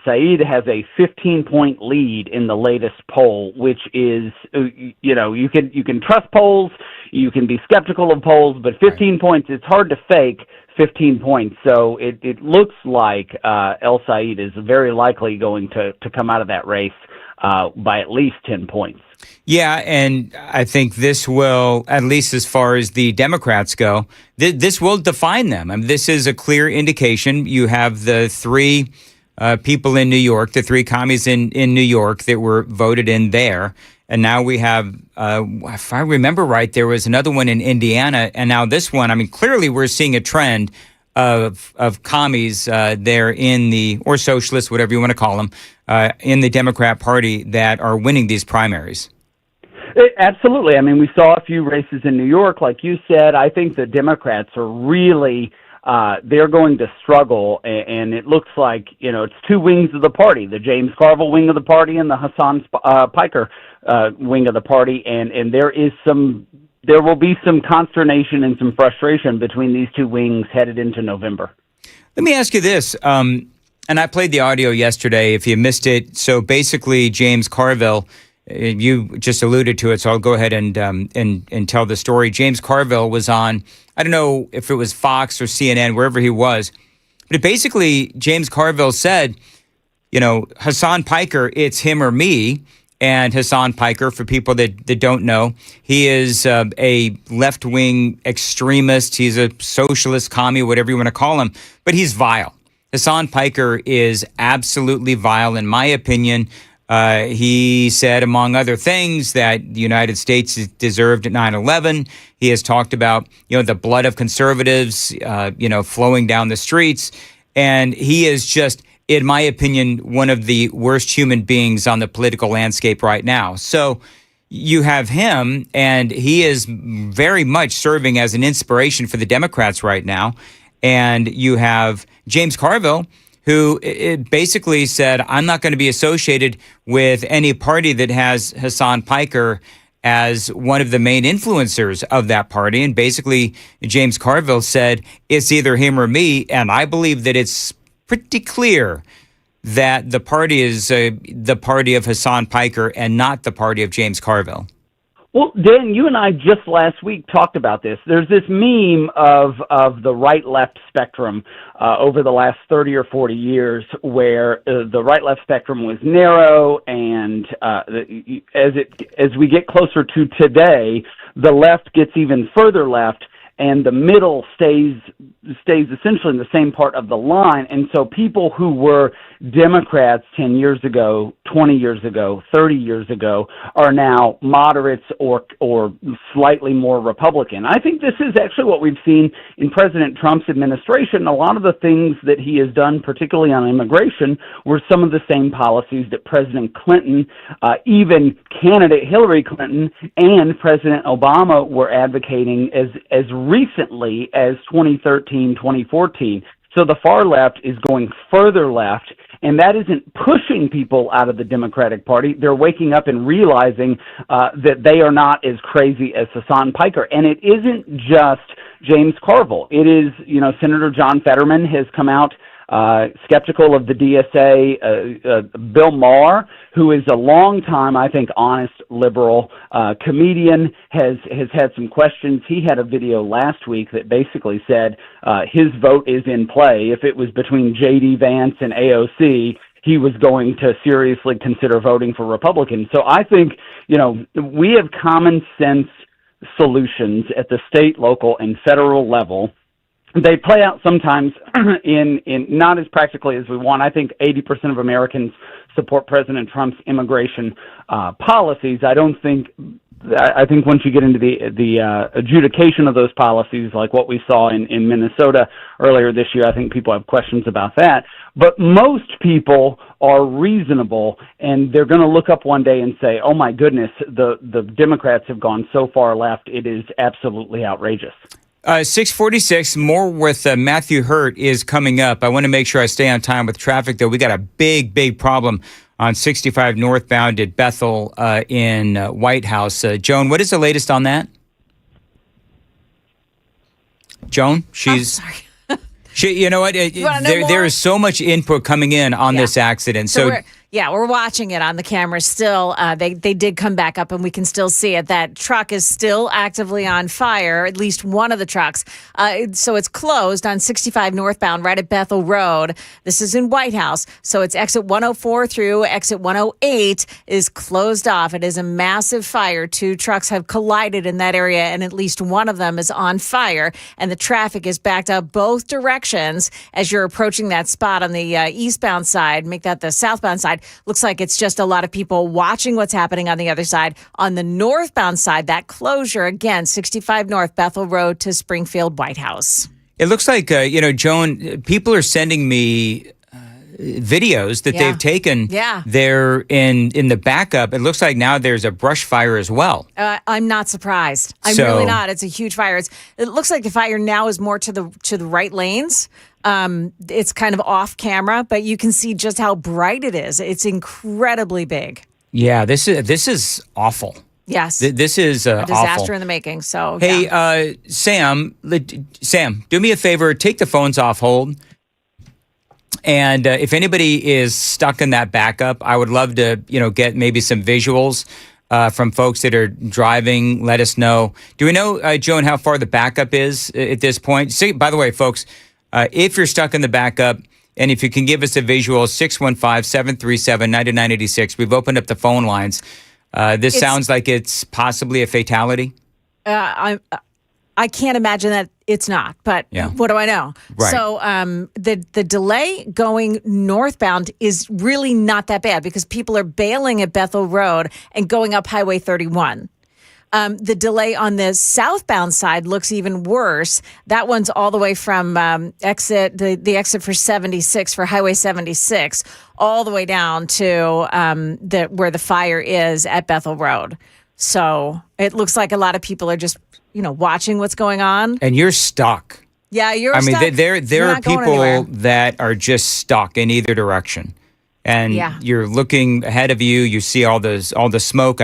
Said has a 15-point lead in the latest poll, which is, you can trust polls, you can be skeptical of polls, but 15 points, it's hard to fake 15 points. So it looks like El Sayed is very likely going to come out of that race by at least 10 points. Yeah, and I think this will, at least as far as the Democrats go, this will define them. I mean, this is a clear indication. You have the three people in New York, the three commies in New York that were voted in there. And now we have, if I remember right, there was another one in Indiana. And now this one, I mean, clearly we're seeing a trend of commies there in the, or socialists, whatever you want to call them, in the Democrat Party that are winning these primaries. Absolutely. I mean, we saw a few races in New York, like you said. I think the Democrats are really, they're going to struggle, and it looks like, it's two wings of the party, the James Carville wing of the party and the Hasan Piker wing of the party, and there will be some consternation and some frustration between these two wings headed into November. Let me ask you this, and I played the audio yesterday if you missed it. So basically, James Carville, you just alluded to it, so I'll go ahead and tell the story. James Carville was on, I don't know if it was Fox or CNN, wherever he was, but basically James Carville said, Hasan Piker, it's him or me. And Hasan Piker, for people that don't know, he is a left-wing extremist. He's a socialist, commie, whatever you want to call him, but he's vile. Hasan Piker is absolutely vile, in my opinion. He said, among other things, that the United States deserved 9/11. He has talked about, the blood of conservatives, flowing down the streets. And he is just, in my opinion, one of the worst human beings on the political landscape right now. So you have him, and he is very much serving as an inspiration for the Democrats right now. And you have James Carville, who basically said, I'm not going to be associated with any party that has Hasan Piker as one of the main influencers of that party. And basically, James Carville said, it's either him or me. And I believe that it's pretty clear that the party is the party of Hasan Piker and not the party of James Carville. Well, Dan, you and I just last week talked about this. There's this meme of the right-left spectrum over the last 30 or 40 years where the right-left spectrum was narrow, and as we get closer to today, the left gets even further left, and the middle stays essentially in the same part of the line. And so people who were Democrats 10 years ago, 20 years ago, 30 years ago are now moderates or slightly more Republican. I think this is actually what we've seen in President Trump's administration. A lot of the things that he has done, particularly on immigration, were some of the same policies that President Clinton, even candidate Hillary Clinton, and President Obama were advocating as recently as 2013, 2014. So the far left is going further left, and that isn't pushing people out of the Democratic Party. They're waking up and realizing that they are not as crazy as Hasan Piker. And it isn't just James Carville. It is, Senator John Fetterman has come out skeptical of the DSA. Bill Maher, who is a long-time, I think, honest liberal comedian, has had some questions. He had a video last week that basically said his vote is in play. If it was between J.D. Vance and AOC, he was going to seriously consider voting for Republicans. So I think, we have common sense solutions at the state, local, and federal level. They play out sometimes in not as practically as we want. I think 80% of Americans support President Trump's immigration policies. I don't think I think once you get into the adjudication of those policies, like what we saw in Minnesota earlier this year, I think people have questions about that. But most people are reasonable, and they're going to look up one day and say, oh, my goodness, the Democrats have gone so far left, it is absolutely outrageous. 6:46, more with Matthew Hurt is coming up. I want to make sure I stay on time with traffic, though. We got a big problem on 65 northbound at Bethel in White House. Joan, what is the latest on that? Joan, she's... I'm sorry. You know what? There is so much input coming in on this accident. So we're watching it on the camera still. They did come back up, and we can still see it. That truck is still actively on fire, at least one of the trucks. So it's closed on 65 northbound right at Bethel Road. This is in White House. So it's exit 104 through exit 108 is closed off. It is a massive fire. 2 trucks have collided in that area, and at least one of them is on fire. And the traffic is backed up both directions as you're approaching that spot on the eastbound side. Make that the southbound side. Looks like it's just a lot of people watching what's happening on the other side. On the northbound side, that closure, again, 65 North Bethel Road to Springfield White House. It looks like, Joan, people are sending me videos that they've taken there in the backup. It looks like now there's a brush fire as well. I'm not surprised. I'm really not. It's a huge fire. It looks like the fire now is more to the right lanes. It's kind of off camera, but you can see just how bright it is. It's incredibly big. Yeah, this is awful. Yes. This is a disaster awful. In the making. So, hey, Sam, do me a favor. Take the phones off hold. And if anybody is stuck in that backup, I would love to, get maybe some visuals from folks that are driving. Let us know. Do we know, Joan, how far the backup is at this point? See, by the way, folks, if you're stuck in the backup, and if you can give us a visual, 615-737-9986. We've opened up the phone lines. This sounds like it's possibly a fatality. I can't imagine that it's not, but what do I know? Right. So the delay going northbound is really not that bad because people are bailing at Bethel Road and going up Highway 31. The delay on the southbound side looks even worse. That one's all the way from the exit for 76, for Highway 76, all the way down to where the fire is at Bethel Road. So it looks like a lot of people are just, watching what's going on. And you're stuck. Yeah, you're stuck. I mean, there are people that are just stuck in either direction. And you're looking ahead of you. You see all the smoke.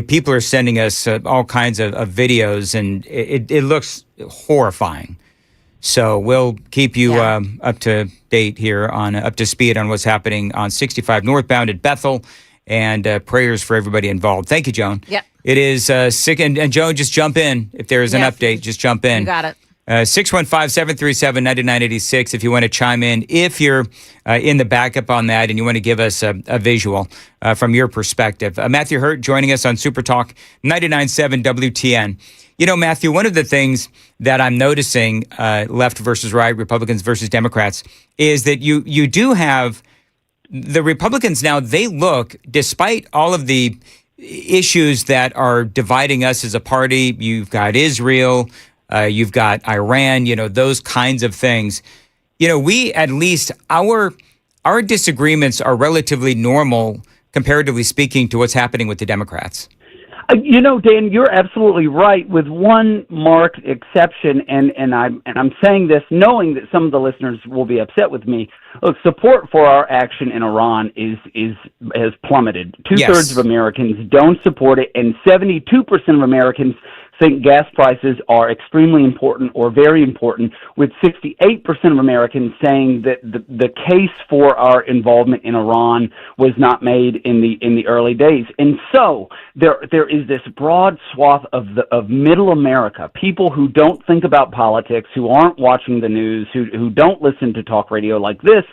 People are sending us all kinds of videos, and it looks horrifying. So we'll keep you up to date here up to speed on what's happening on 65 northbound at Bethel, and prayers for everybody involved. Thank you, Joan. Yep. It is sick, and Joan, just jump in if there is an update. Just jump in. You got it. 615-737-9986 if you want to chime in. If you're in the backup on that and you want to give us a visual from your perspective. Matthew Hurt joining us on Super Talk 99.7 WTN. Matthew, one of the things that I'm noticing, left versus right, Republicans versus Democrats, is that you do have the Republicans now, they look, despite all of the issues that are dividing us as a party, you've got Israel, you've got Iran, those kinds of things. We at least, our disagreements are relatively normal, comparatively speaking, to what's happening with the Democrats. Dan, you're absolutely right, with one marked exception, and I'm saying this knowing that some of the listeners will be upset with me. Look, support for our action in Iran has plummeted. Two-thirds of Americans don't support it, and 72% of Americans think gas prices are extremely important or very important, with 68% of Americans saying that the case for our involvement in Iran was not made in the early days. And so there is this broad swath of middle America, people who don't think about politics, who aren't watching the news, who don't listen to talk radio like this,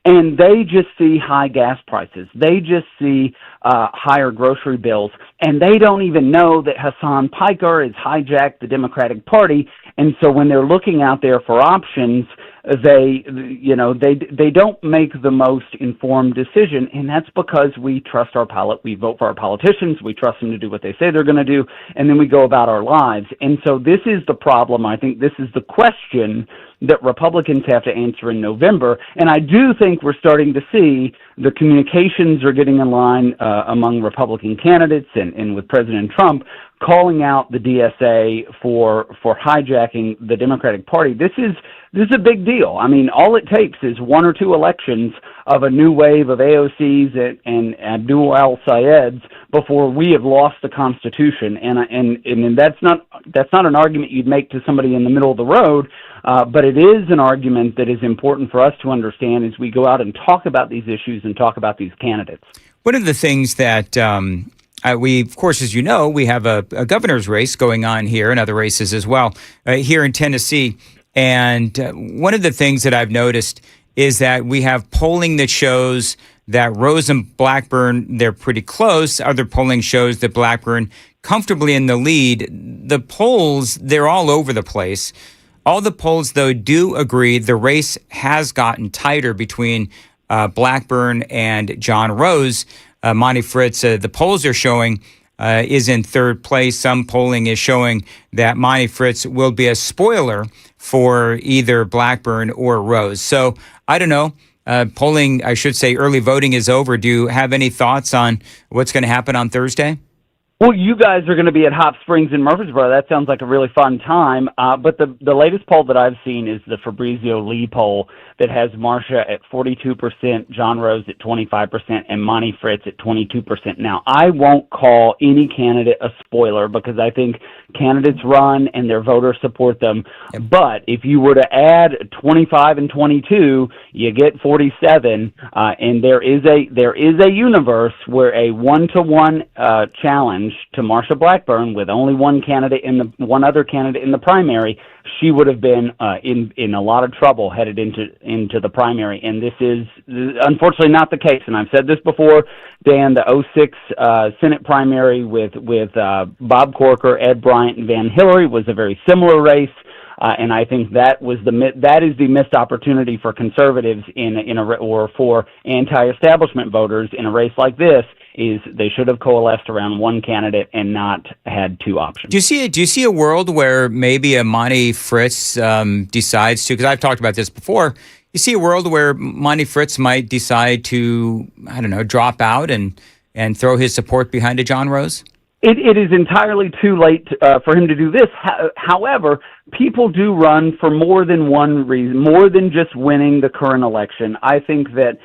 and they just see high gas prices. They just see higher grocery bills, and they don't even know that Hasan Piker has hijacked the Democratic Party. And so when they're looking out there for options, they don't make the most informed decision, and that's because we trust we vote for our politicians, we trust them to do what they say they're going to do, and then we go about our lives. And so this is the problem. I think this is the question that Republicans have to answer in November. And I do think we're starting to see the communications are getting in line among Republican candidates and with President Trump calling out the DSA for hijacking the Democratic Party. This is a big deal. I mean, all it takes is one or two elections of a new wave of AOCs and Abdul al-Sayeds before we have lost the Constitution. And that's not an argument you'd make to somebody in the middle of the road, but it is an argument that is important for us to understand as we go out and talk about these issues and talk about these candidates. One of the things that we, of course, as you know, we have a governor's race going on here and other races as well here in Tennessee. And one of the things that I've noticed is that we have polling that shows that Rose and Blackburn, they're pretty close. Other polling shows that Blackburn comfortably in the lead. The polls, they're all over the place. All the polls, though, do agree the race has gotten tighter between Blackburn and John Rose. Monty Fritz, the polls are showing is in third place. Some polling is showing that Monty Fritz will be a spoiler for either Blackburn or Rose. So I don't know. Polling, I should say, early voting is over. Do you have any thoughts on what's going to happen on Thursday? Well, you guys are going to be at Hot Springs in Murfreesboro. That sounds like a really fun time. But the latest poll that I've seen is the Fabrizio Lee poll that has Marsha at 42%, John Rose at 25%, and Monty Fritz at 22%. Now, I won't call any candidate a spoiler because I think candidates run and their voters support them. But if you were to add 25 and 22, you get 47. And there is a universe where a 1-to-1 challenge to Marsha Blackburn with only one other candidate in the primary, she would have been in a lot of trouble headed into the primary. And this is unfortunately not the case. And I've said this before, Dan, the 2006 Senate primary with Bob Corker, Ed Bryant, and Van Hillary was a very similar race. And I think that is the missed opportunity for conservatives or for anti-establishment voters in a race like this. Is they should have coalesced around one candidate and not had two options. Do you see a world where maybe a Monty Fritz decides to? Because I've talked about this before. You see a world where Monty Fritz might decide to, I don't know, drop out and throw his support behind a John Rose? It is entirely too late for him to do this. However, people do run for more than one reason, more than just winning the current election. I think that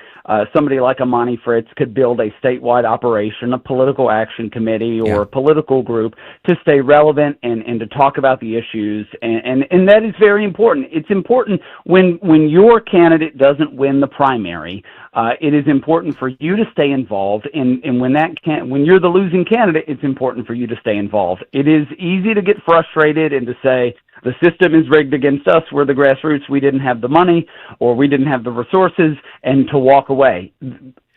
somebody like a Monty Fritz could build a statewide operation, a political action committee or a political group to stay relevant and to talk about the issues. And that is very important. It's important when your candidate doesn't win the primary. It is important for you to stay involved, and when you're the losing candidate, it's important for you to stay involved. It is easy to get frustrated and to say, the system is rigged against us, we're the grassroots, we didn't have the money, or we didn't have the resources, and to walk away.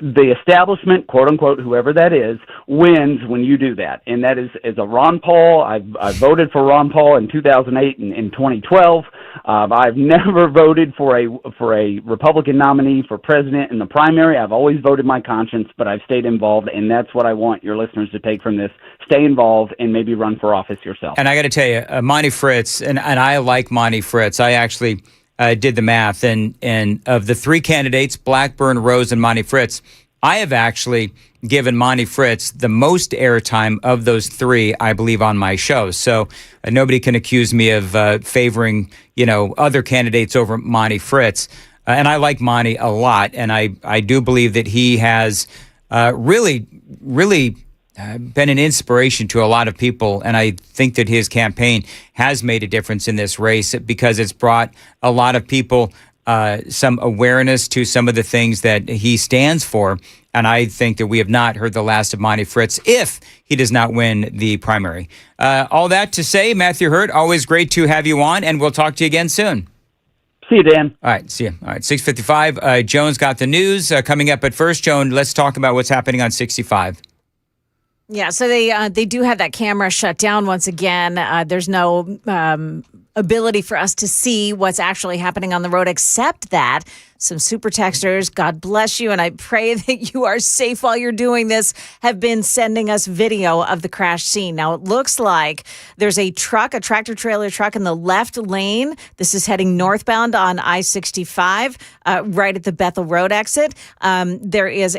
The establishment, quote unquote, whoever that is, wins when you do that. And that is a Ron Paul. I voted for Ron Paul in 2008 and in 2012. I've never voted for a Republican nominee for president in the primary. I've always voted my conscience, but I've stayed involved, and that's what I want your listeners to take from this. Stay involved and maybe run for office yourself. And I got to tell you, Monty Fritz, and I like Monty Fritz. I actually did the math, and of the three candidates, Blackburn, Rose, and Monty Fritz, I have actually given Monty Fritz the most airtime of those three, I believe, on my show. So nobody can accuse me of favoring, other candidates over Monty Fritz. And I like Monty a lot, and I do believe that he has really been an inspiration to a lot of people, and I think that his campaign has made a difference in this race because it's brought a lot of people some awareness to some of the things that he stands for, and I think that we have not heard the last of Monty Fritz if he does not win the primary. All that to say, Matthew Hurt, always great to have you on, and we'll talk to you again soon. See you, Dan. All right, see you. All right, 6:55. Joan's got the news coming up, but first, Joan, let's talk about what's happening on 65. Yeah, so they do have that camera shut down once again. There's no ability for us to see what's actually happening on the road, except that some super texters, God bless you, and I pray that you are safe while you're doing this, have been sending us video of the crash scene. Now, it looks like there's a truck, a tractor-trailer truck in the left lane. This is heading northbound on I-65, right at the Bethel Road exit. There is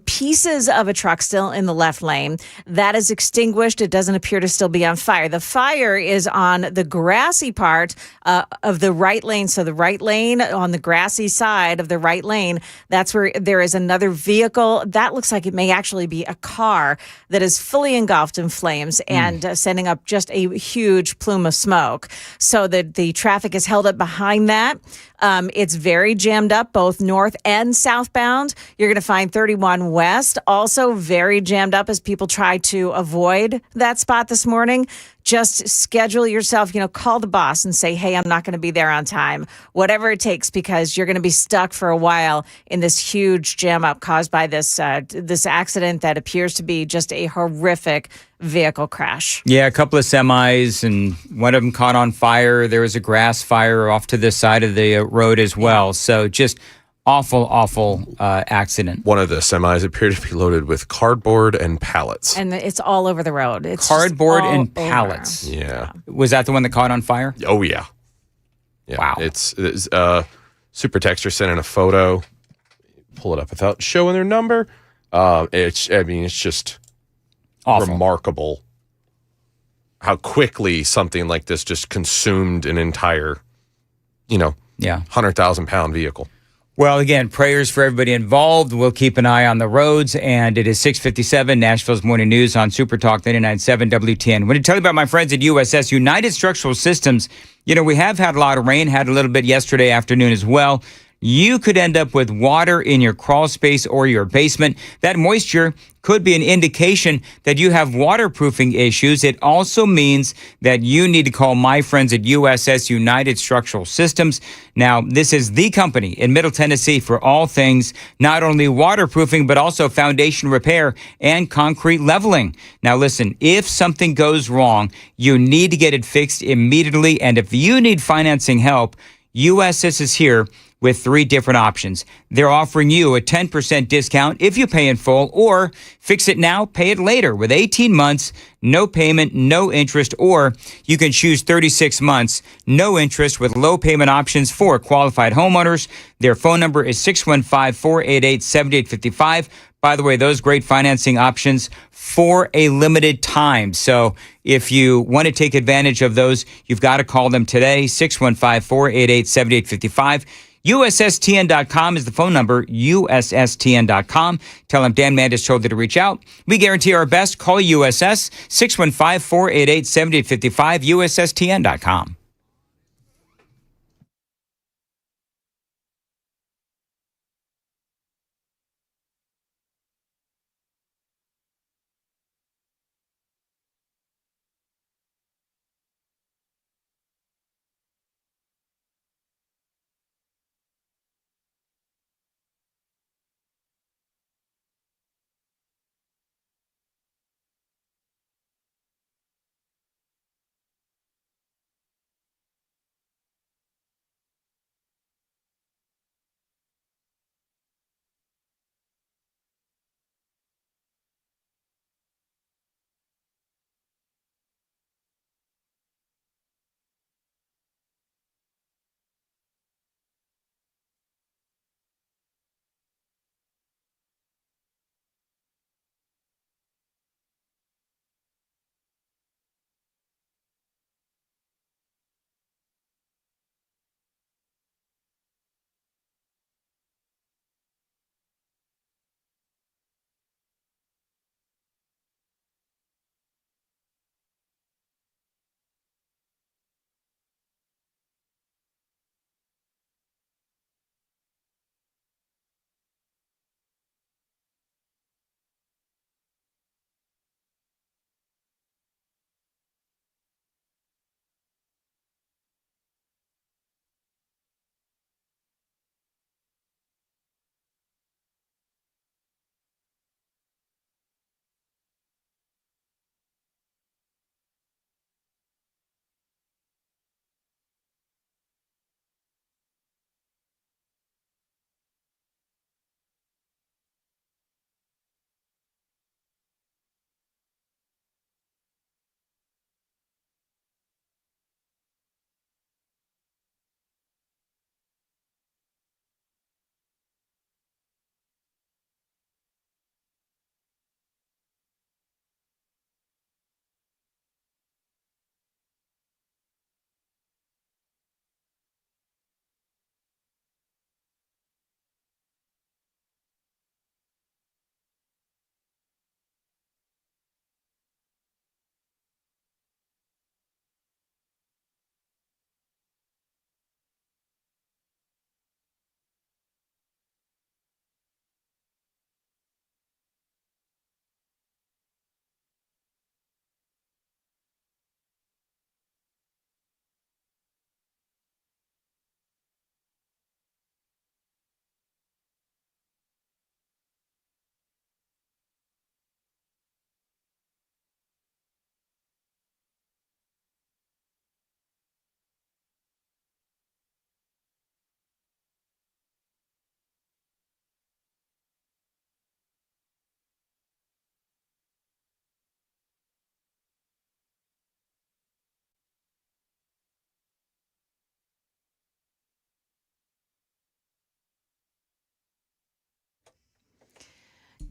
pieces of a truck still in the left lane. That is extinguished. It doesn't appear to still be on fire. The fire is on the grassy part of the right lane. So the right lane on the grassy side of the right lane, that's where there is another vehicle. That looks like it may actually be a car that is fully engulfed in flames and sending up just a huge plume of smoke. So the traffic is held up behind that. It's very jammed up, both north and southbound. You're going to find 31 West also very jammed up as people try to avoid that spot this morning. Just schedule yourself, call the boss and say, hey, I'm not going to be there on time, whatever it takes, because you're going to be stuck for a while in this huge jam up caused by this accident that appears to be just a horrific vehicle crash. Yeah, a couple of semis, and one of them caught on fire. There was a grass fire off to the side of the road as well. So just awful accident. One of the semis appeared to be loaded with cardboard and pallets. And it's all over the road. It's cardboard and pallets. Over. Yeah. Was that the one that caught on fire? Oh, yeah. Wow. It's Super Texter sent in a photo. Pull it up without showing their number. It's just awful. Remarkable how quickly something like this just consumed an entire, 100,000-pound vehicle. Well, again, prayers for everybody involved. We'll keep an eye on the roads. And it is 6:57, Nashville's Morning News on Super Talk 99.7 WTN. I want to tell you about my friends at USS, United Structural Systems. We have had a lot of rain, had a little bit yesterday afternoon as well. You could end up with water in your crawl space or your basement. That moisture could be an indication that you have waterproofing issues. It also means that you need to call my friends at USS United Structural Systems. Now, this is the company in Middle Tennessee for all things, not only waterproofing, but also foundation repair and concrete leveling. Now, listen, if something goes wrong, you need to get it fixed immediately. And if you need financing help, USS is here with 3 different options. They're offering you a 10% discount if you pay in full, or fix it now, pay it later with 18 months, no payment, no interest, or you can choose 36 months, no interest with low payment options for qualified homeowners. Their phone number is 615-488-7855. By the way, those great financing options for a limited time. So if you want to take advantage of those, you've got to call them today, 615-488-7855. USSTN.com is the phone number, USSTN.com. Tell them Dan Mandis told you to reach out. We guarantee our best. Call USS, 615-488-7855, USSTN.com.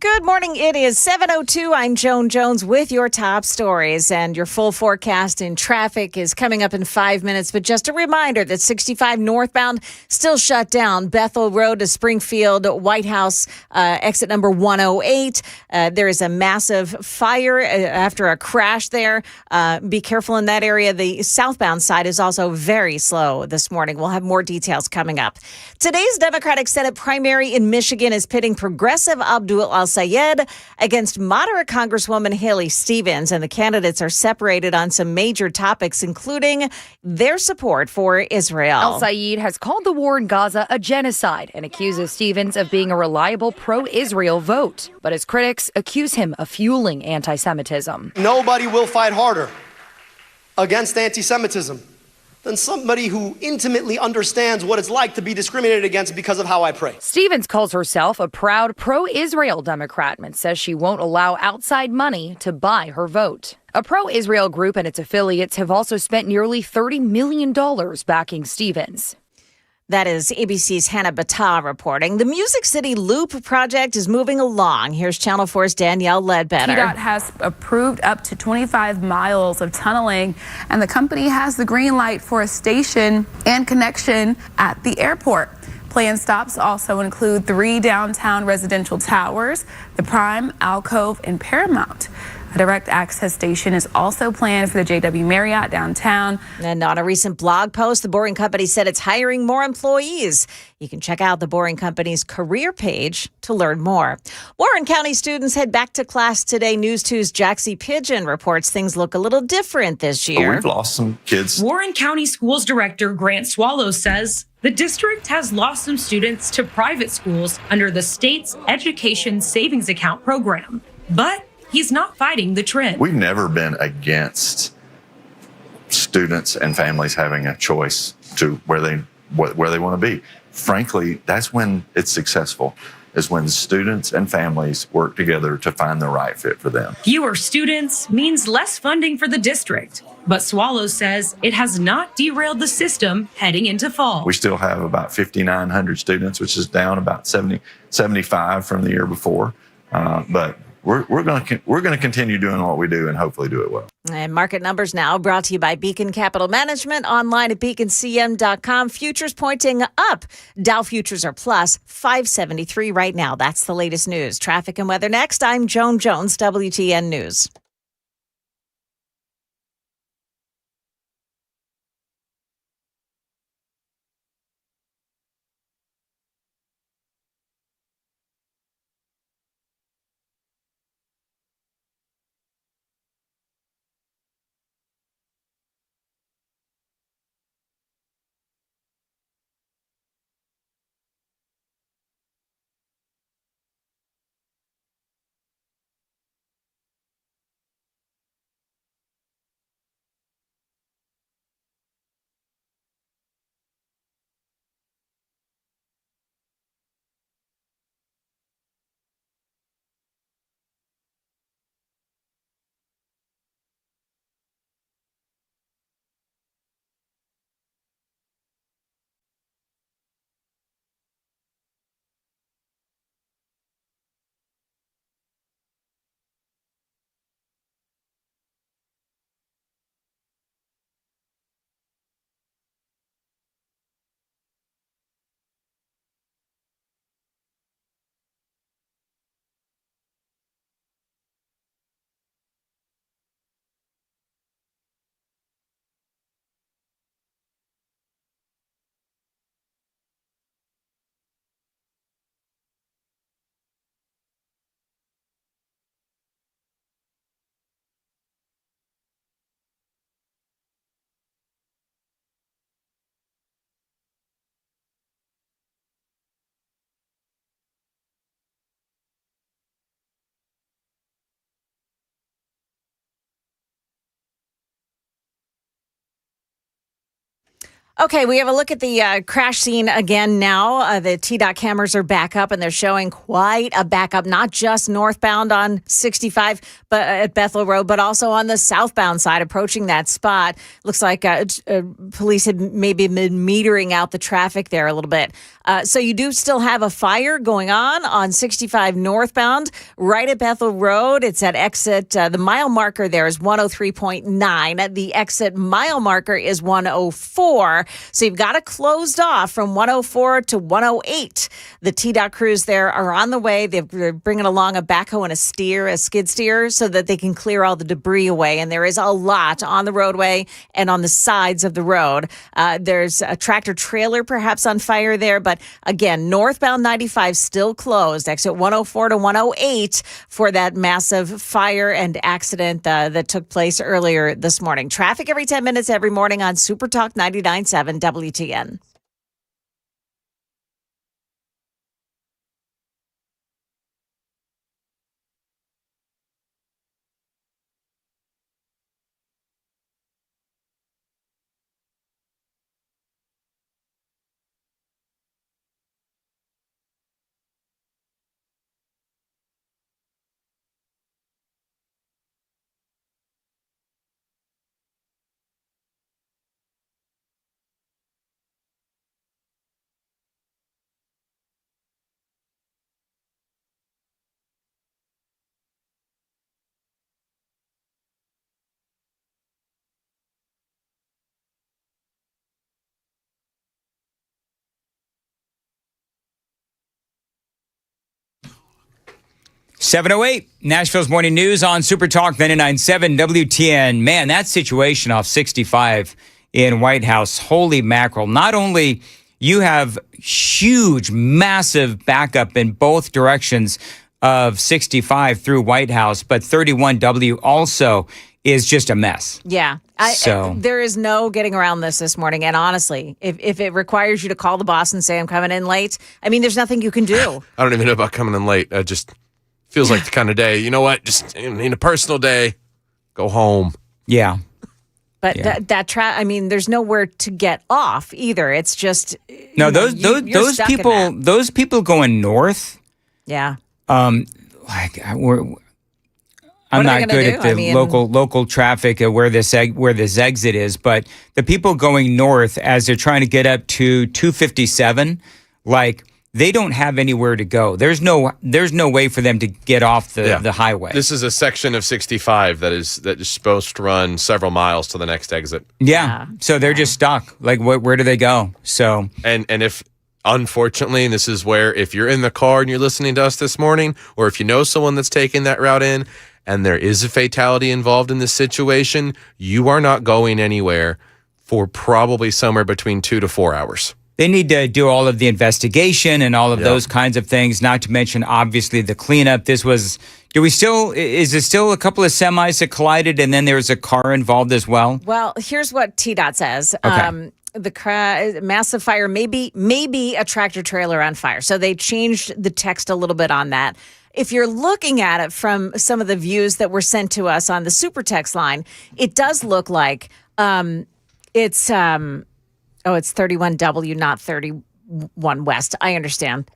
Good morning. It is 7:02. I'm Joan Jones with your top stories, and your full forecast in traffic is coming up in 5 minutes. But just a reminder that 65 northbound still shut down. Bethel Road to Springfield, White House, exit number 108. There is a massive fire after a crash there. Be careful in that area. The southbound side is also very slow this morning. We'll have more details coming up. Today's Democratic Senate primary in Michigan is pitting progressive Abdul Al-Sayed against moderate Congresswoman Haley Stevens, and the candidates are separated on some major topics, including their support for Israel. Al-Sayed has called the war in Gaza a genocide and accuses Stevens of being a reliable pro-Israel vote. But his critics accuse him of fueling anti-Semitism. Nobody will fight harder against anti-Semitism than somebody who intimately understands what it's like to be discriminated against because of how I pray. Stevens calls herself a proud pro-Israel Democrat and says she won't allow outside money to buy her vote. A pro-Israel group and its affiliates have also spent nearly $30 million backing Stevens. That is ABC's Hannah Battah reporting. The Music City Loop project is moving along. Here's Channel 4's Danielle Ledbetter. TDOT has approved up to 25 miles of tunneling, and the company has the green light for a station and connection at the airport. Planned stops also include 3 downtown residential towers, the Prime, Alcove, and Paramount. A direct access station is also planned for the JW Marriott downtown. And on a recent blog post, the Boring Company said it's hiring more employees. You can check out the Boring Company's career page to learn more. Warren County students head back to class today. News 2's Jaxie Pigeon reports things look a little different this year. We've lost some kids. Warren County Schools Director Grant Swallow says the district has lost some students to private schools under the state's Education Savings Account program. But he's not fighting the trend. We've never been against students and families having a choice to where they want to be. Frankly, that's when it's successful, is when students and families work together to find the right fit for them. Fewer students means less funding for the district. But Swallow says it has not derailed the system heading into fall. We still have about 5,900 students, which is down about 75 from the year before. But we're going to continue doing what we do and hopefully do it well. And market numbers now brought to you by Beacon Capital Management, online at beaconcm.com. Futures pointing up. Dow futures are plus 573 right now. That's the latest news. Traffic and weather next. I'm Joan Jones, WTN News. Okay, we have a look at the crash scene again now. The TDOT cameras are back up, and they're showing quite a backup, not just northbound on 65 but at Bethel Road, but also on the southbound side approaching that spot. Looks like police had maybe been metering out the traffic there a little bit. So you do still have a fire going on 65 northbound right at Bethel Road. It's at exit. The mile marker there is 103.9. The exit mile marker is 104. So you've got it closed off from 104 to 108. The TDOT crews there are on the way. They're bringing along a backhoe and a skid steer, so that they can clear all the debris away. And there is a lot on the roadway and on the sides of the road. There's a tractor trailer perhaps on fire there. But again, northbound 95 still closed. Exit 104 to 108 for that massive fire and accident that took place earlier this morning. Traffic every 10 minutes every morning on Super Talk 99.7 WTN. .708, Nashville's Morning News on Super Talk 99.7 WTN. Man, that situation off 65 in White House, holy mackerel. Not only you have huge, massive backup in both directions of 65 through White House, but 31W also is just a mess. Yeah. There is no getting around this morning. And honestly, if it requires you to call the boss and say, I'm coming in late, I mean, there's nothing you can do. I don't even know about coming in late. I just feels like the kind of day, you know what? Just in a personal day, go home. Yeah. But I mean, there's nowhere to get off either. It's just those people going north. Yeah. I'm not good at the local traffic where this exit is, but the people going north as they're trying to get up to 257, they don't have anywhere to go. There's no way for them to get off the highway. This is a section of 65 that is supposed to run several miles to the next exit. Yeah. So they're just stuck. Where do they go? So and if unfortunately, this is where if you're in the car and you're listening to us this morning, or if you know someone that's taking that route in, and there is a fatality involved in this situation, you are not going anywhere for probably somewhere between 2 to 4 hours. They need to do all of the investigation and all of those kinds of things, not to mention, obviously, the cleanup. Is it still a couple of semis that collided and then there was a car involved as well? Well, here's what TDOT says. Okay. The massive fire may be a tractor trailer on fire. So they changed the text a little bit on that. If you're looking at it from some of the views that were sent to us on the super text line, it does look like it's 31W, not 31 West. I understand.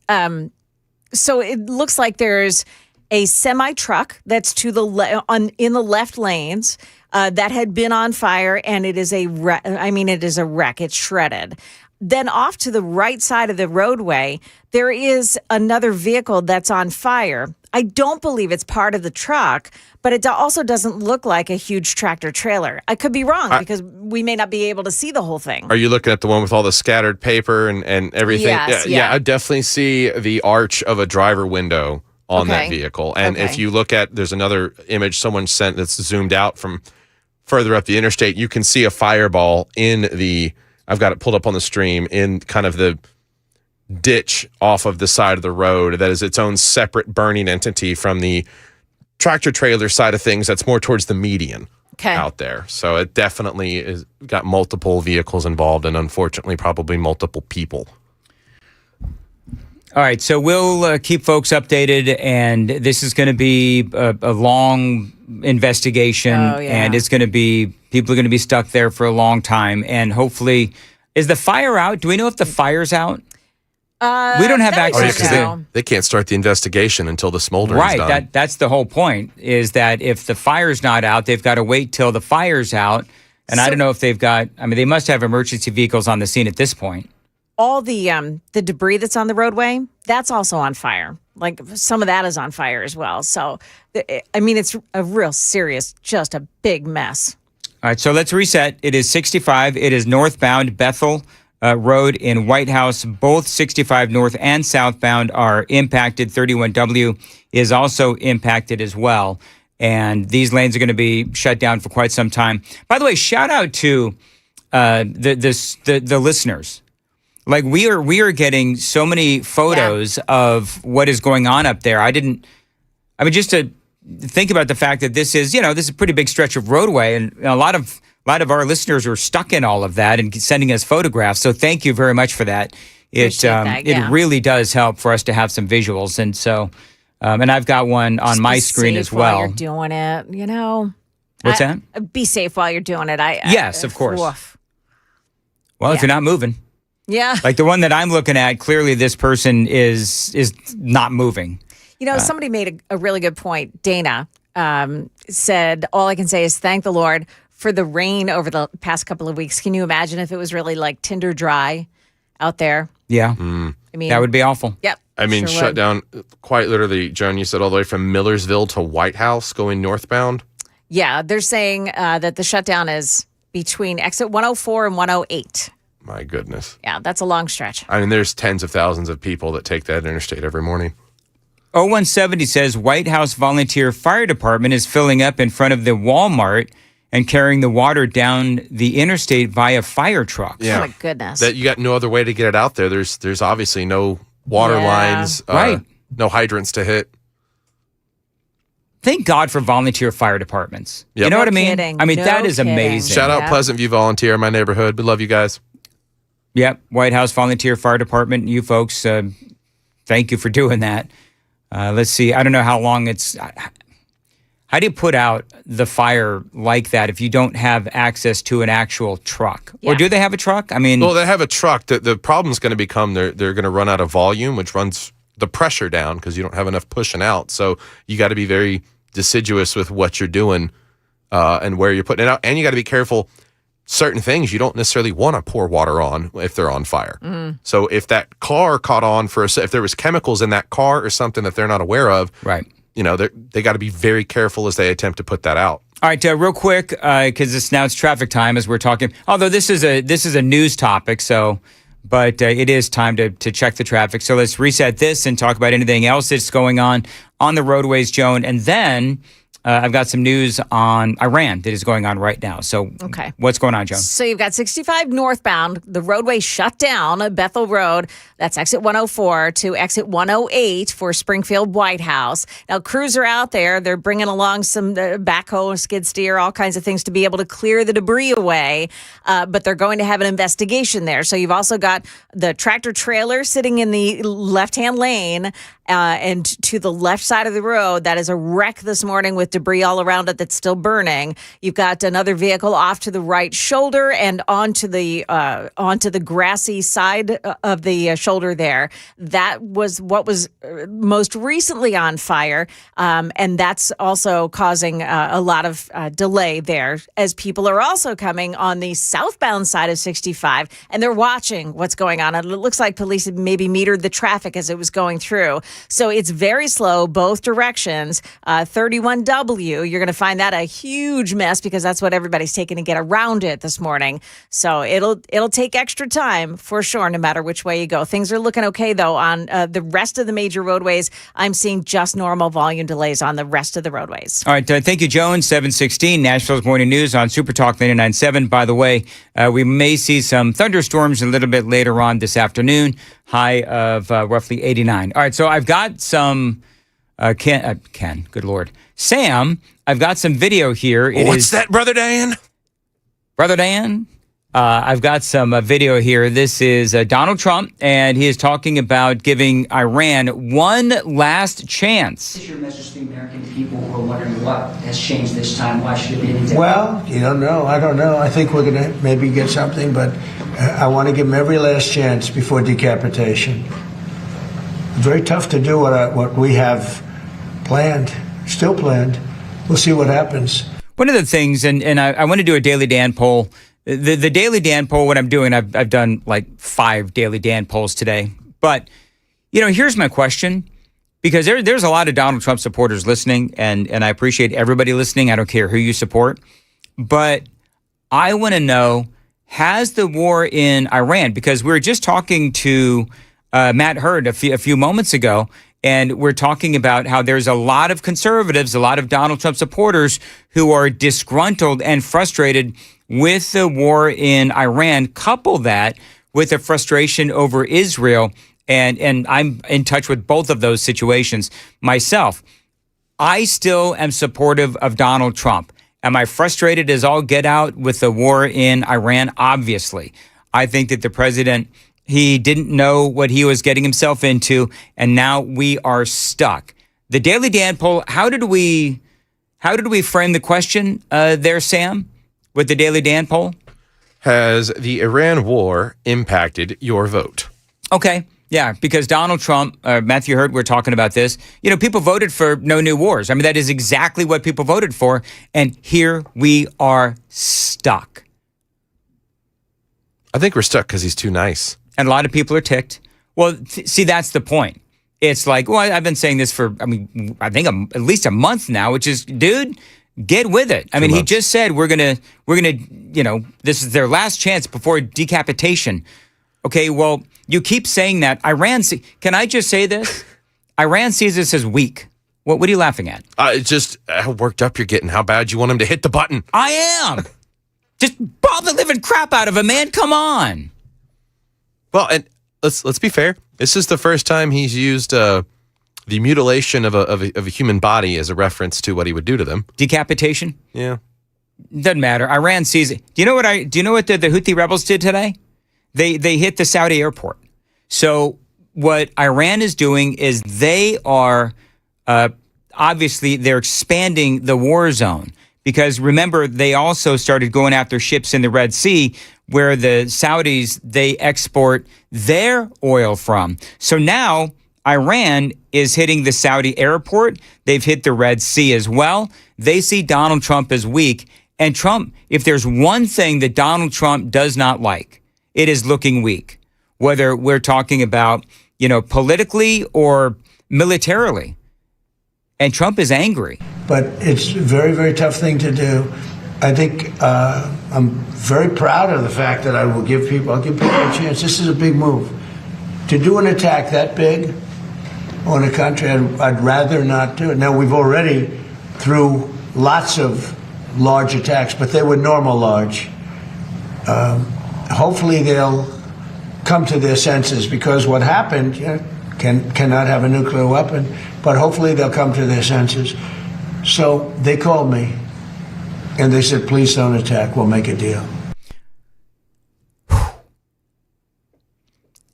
So it looks like there's a semi truck that's in the left lanes that had been on fire, and it is a wreck. It's shredded. Then off to the right side of the roadway, there is another vehicle that's on fire. I don't believe it's part of the truck, but it also doesn't look like a huge tractor trailer. I could be wrong because we may not be able to see the whole thing. Are you looking at the one with all the scattered paper and everything? Yes, yeah, I definitely see the arch of a driver window on that vehicle. And if you look at, there's another image someone sent that's zoomed out from further up the interstate, you can see a fireball I've got it pulled up on the stream, in kind of the ditch off of the side of the road that is its own separate burning entity from the tractor trailer side of things that's more towards the median out there. So it definitely is got multiple vehicles involved and unfortunately probably multiple people. All right, so we'll keep folks updated, and this is going to be a long investigation, and it's going to be, people are going to be stuck there for a long time, and hopefully Is the fire out? Do we know if the fire's out? We don't have access to they can't start the investigation until the smoldering's done. Right. That's the whole point, is that if the fire's not out, they've got to wait till the fire's out. And I don't know if they've got, they must have emergency vehicles on the scene at this point. All the debris that's on the roadway, that's also on fire. Like some of that is on fire as well. So, it's a real serious, just a big mess. All right, so let's reset. It is 65. It is northbound Bethel Road in White House. Both 65 north and southbound are impacted. 31W is also impacted as well. And these lanes are going to be shut down for quite some time. By the way, shout out to the listeners. Like we are getting so many photos of what is going on up there. Just to think about the fact that this is a pretty big stretch of roadway, and a lot of our listeners are stuck in all of that and sending us photographs. So thank you very much for that. It really does help for us to have some visuals, and so and I've got one on my screen as well. While you're doing it, What's that? Be safe while you're doing it. Yes, of course. Woof. Well, if you're not moving. Yeah. Like the one that I'm looking at, clearly this person is not moving. Somebody made a really good point. Dana said, all I can say is thank the Lord for the rain over the past couple of weeks. Can you imagine if it was really like tinder dry out there? Yeah. That would be awful. Yep. Shut down quite literally, Joan, you said all the way from Millersville to White House going northbound? Yeah, they're saying that the shutdown is between exit 104 and 108. My goodness. Yeah, that's a long stretch. There's tens of thousands of people that take that interstate every morning. 0170 says White House Volunteer Fire Department is filling up in front of the Walmart and carrying the water down the interstate via fire trucks. Yeah. Oh, my goodness. That you got no other way to get it out there. There's obviously no water lines, no hydrants to hit. Thank God for volunteer fire departments. Yep. You know what I mean? Kidding. That is amazing. Shout out Pleasant View Volunteer, my neighborhood. We love you guys. Yep, White House Volunteer Fire Department. You folks, thank you for doing that. Let's see. I don't know how long it's. How do you put out the fire like that if you don't have access to an actual truck? Yeah. Or do they have a truck? Well, they have a truck. The problem's going to become they're going to run out of volume, which runs the pressure down because you don't have enough pushing out. So you got to be very deciduous with what you're doing and where you're putting it out, and you got to be careful. Certain things you don't necessarily want to pour water on if they're on fire. So if that car caught on if there was chemicals in that car or something that they're not aware of, right? They got to be very careful as they attempt to put that out. All right, real quick, because now it's traffic time as we're talking. Although this is a news topic, but it is time to check the traffic. So let's reset this and talk about anything else that's going on the roadways, Joan, and then. I've got some news on Iran that is going on right now. So what's going on, Joan? So you've got 65 northbound, the roadway shut down, Bethel Road. That's exit 104 to exit 108 for Springfield White House. Now, crews are out there. They're bringing along some backhoe, skid steer, all kinds of things to be able to clear the debris away. But they're going to have an investigation there. So you've also got the tractor trailer sitting in the left-hand lane. And to the left side of the road, that is a wreck this morning with debris all around it that's still burning. You've got another vehicle off to the right shoulder and onto the grassy side of the shoulder there. That was what was most recently on fire, and that's also causing a lot of delay there as people are also coming on the southbound side of 65, and they're watching what's going on. And it looks like police had maybe metered the traffic as it was going through. So it's very slow, both directions. 31W, you're going to find that a huge mess because that's what everybody's taking to get around it this morning. So it'll take extra time for sure, no matter which way you go. Things are looking okay, though, on the rest of the major roadways. I'm seeing just normal volume delays on the rest of the roadways. All right. Thank you, Joan. 716, Nashville's Morning News on Super Talk 99.7. By the way, we may see some thunderstorms a little bit later on this afternoon. High of roughly 89. All right, so I've got some, Ken, good Lord. Sam, I've got some video here. What's that, Brother Dan? Brother Dan? I've got some video here. This is Donald Trump, and he is talking about giving Iran one last chance. What is your message to the American people who are wondering what has changed this time? Why should it be any different? Well, you don't know. I don't know. I think we're going to maybe get something, but I want to give them every last chance before decapitation. Very tough to do what we have planned, still planned. We'll see what happens. One of the things, and I want to do a Daily Dan poll. The Daily Dan poll, what I'm doing, I've done like 5 Daily Dan polls today. But, here's my question. Because there's a lot of Donald Trump supporters listening, and I appreciate everybody listening. I don't care who you support. But I want to know, has the war in Iran, because we were just talking to Matt Hurd a few moments ago, and we're talking about how there's a lot of conservatives, a lot of Donald Trump supporters who are disgruntled and frustrated with the war in Iran. Couple that with the frustration over Israel. And I'm in touch with both of those situations myself. I still am supportive of Donald Trump. Am I frustrated as all get out with the war in Iran? Obviously. I think that the president, he didn't know what he was getting himself into, and now we are stuck. The Daily Dan poll, how did we frame the question there, Sam, with the Daily Dan poll? Has the Iran war impacted your vote? Okay. Yeah, because Donald Trump, Matthew Hurt, we're talking about this. People voted for no new wars. I mean, that is exactly what people voted for. And here we are stuck. I think we're stuck because he's too nice. And a lot of people are ticked. Well, see, that's the point. It's like, well, I've been saying this for, I think at least a month now, which is, dude, get with it. I mean, he just said we're gonna, this is their last chance before decapitation. Okay, well, you keep saying that. Can I just say this? Iran sees this as weak. What are you laughing at? It's just how worked up you're getting, how bad you want him to hit the button. I am. Just bomb the living crap out of him, man. Come on. Well, and let's be fair. This is the first time he's used the mutilation of a human body as a reference to what he would do to them. Decapitation? Yeah. Doesn't matter. Iran sees it. Do you know what the Houthi rebels did today? They hit the Saudi airport. So what Iran is doing is they are obviously they're expanding the war zone, because remember, they also started going after ships in the Red Sea where the Saudis, they export their oil from. So now Iran is hitting the Saudi airport. They've hit the Red Sea as well. They see Donald Trump as weak. And Trump, if there's one thing that Donald Trump does not like, it is looking weak, whether we're talking about, politically or militarily. And Trump is angry. But it's a very, very tough thing to do. I think I'm very proud of the fact that I'll give people a chance. This is a big move. To do an attack that big on a country, I'd rather not do it. Now, we've already, through lots of large attacks, but they were normal large. Hopefully they'll come to their senses, because what happened cannot have a nuclear weapon, but hopefully they'll come to their senses. So they called me and they said, please don't attack. We'll make a deal.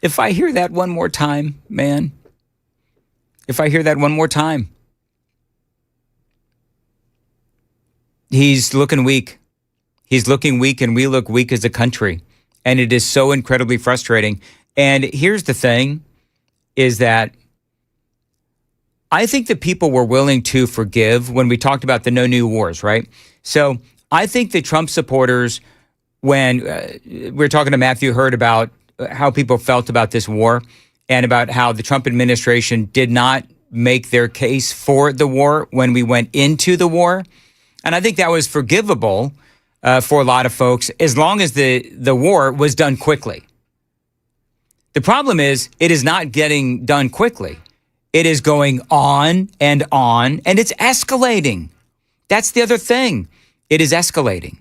If I hear that one more time, man, if I hear that one more time, he's looking weak. He's looking weak, and we look weak as a country. And it is so incredibly frustrating. And here's the thing, is that I think that people were willing to forgive when we talked about the no new wars, right? So I think that Trump supporters, when we were talking to Matthew Hurd about how people felt about this war and about how the Trump administration did not make their case for the war when we went into the war. And I think that was forgivable for a lot of folks, as long as the war was done quickly. The problem is, it is not getting done quickly. It is going on, and it's escalating. That's the other thing. It is escalating.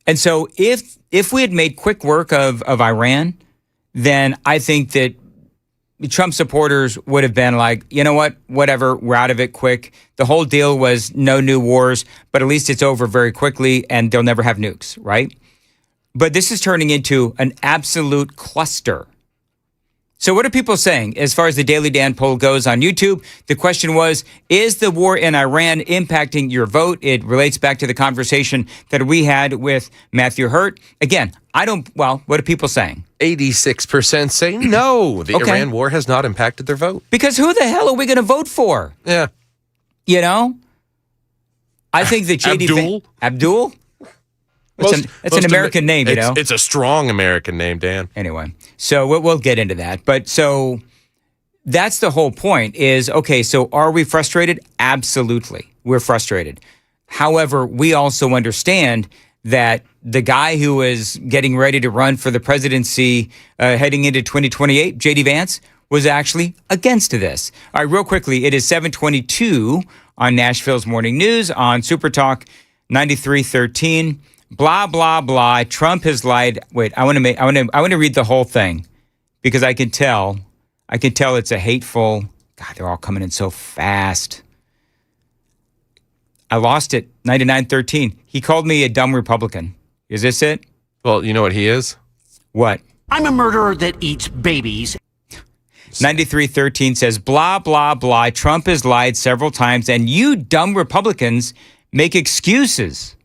And so if we had made quick work of Iran, then I think that Trump supporters would have been like, you know what, whatever, we're out of it quick. The whole deal was no new wars, but at least it's over very quickly and they'll never have nukes, right? But this is turning into an absolute cluster. So what are people saying as far as the Daily Dan poll goes on YouTube? The question was, is the war in Iran impacting your vote? It relates back to the conversation that we had with Matthew Hurt. Again, what are people saying? 86% say no, the Iran war has not impacted their vote. Because who the hell are we going to vote for? Yeah. You know? I think that JD... Abdul? It's an American name, you know? It's a strong American name, Dan. Anyway, so we'll get into that. But so that's the whole point is, okay, so are we frustrated? Absolutely. We're frustrated. However, we also understand that the guy who is getting ready to run for the presidency heading into 2028, JD Vance, was actually against this. All right, real quickly, it is 7:22 on Nashville's Morning News on Super Talk 93.13. Blah, blah, blah. Trump has lied. Wait, I want to read the whole thing because I can tell it's a hateful. God, they're all coming in so fast. I lost it. 99.13. He called me a dumb Republican. Is this it? Well, you know what he is? What? I'm a murderer that eats babies. 93.13 says, blah, blah, blah. Trump has lied several times, and you dumb Republicans make excuses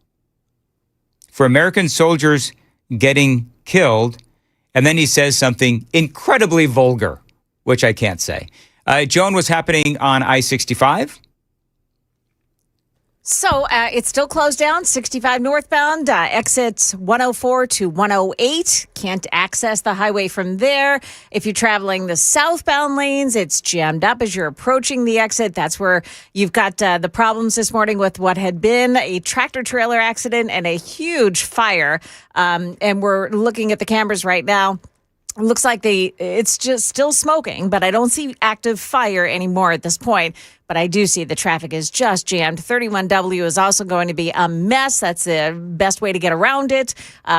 for American soldiers getting killed. And then he says something incredibly vulgar, which I can't say. Joan, what's happening on I-65? So it's still closed down, 65 northbound, exits 104 to 108. Can't access the highway from there. If you're traveling the southbound lanes, it's jammed up as you're approaching the exit. That's where you've got the problems this morning with what had been a tractor-trailer accident and a huge fire. And we're looking at the cameras right now. It looks like it's just still smoking, but I don't see active fire anymore at this point. But I do see the traffic is just jammed. 31W is also going to be a mess. That's the best way to get around it.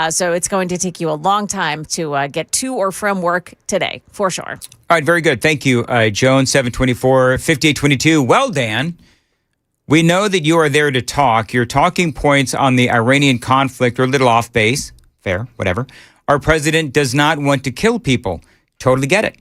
So it's going to take you a long time to get to or from work today, for sure. All right, very good. Thank you, Joan, 724, 5822. Well, Dan, we know that you are there to talk. Your talking points on the Iranian conflict are a little off base. Fair, whatever. Our president does not want to kill people. Totally get it.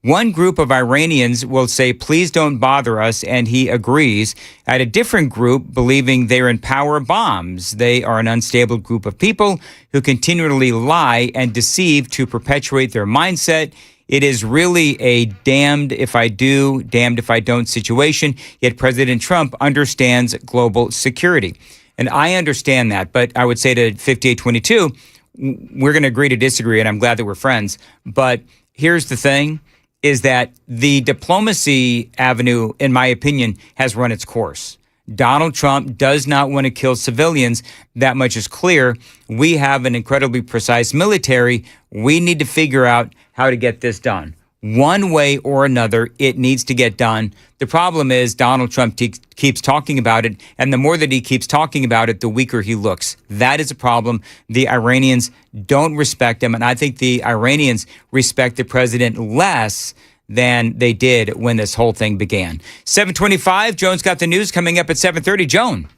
One group of Iranians will say, please don't bother us, and he agrees. At a different group, believing they're in power bombs. They are an unstable group of people who continually lie and deceive to perpetuate their mindset. It is really a damned if I do, damned if I don't situation, yet President Trump understands global security. And I understand that, but I would say to 5822, we're going to agree to disagree, and I'm glad that we're friends. But here's the thing, is that the diplomacy avenue, in my opinion, has run its course. Donald Trump does not want to kill civilians. That much is clear. We have an incredibly precise military. We need to figure out how to get this done. One way or another, it needs to get done. The problem is Donald Trump keeps talking about it, and the more that he keeps talking about it, the weaker he looks. That is a problem. The Iranians don't respect him, and I think the Iranians respect the president less than they did when this whole thing began. 7:25, Joan's got the news coming up at 7:30. Joan.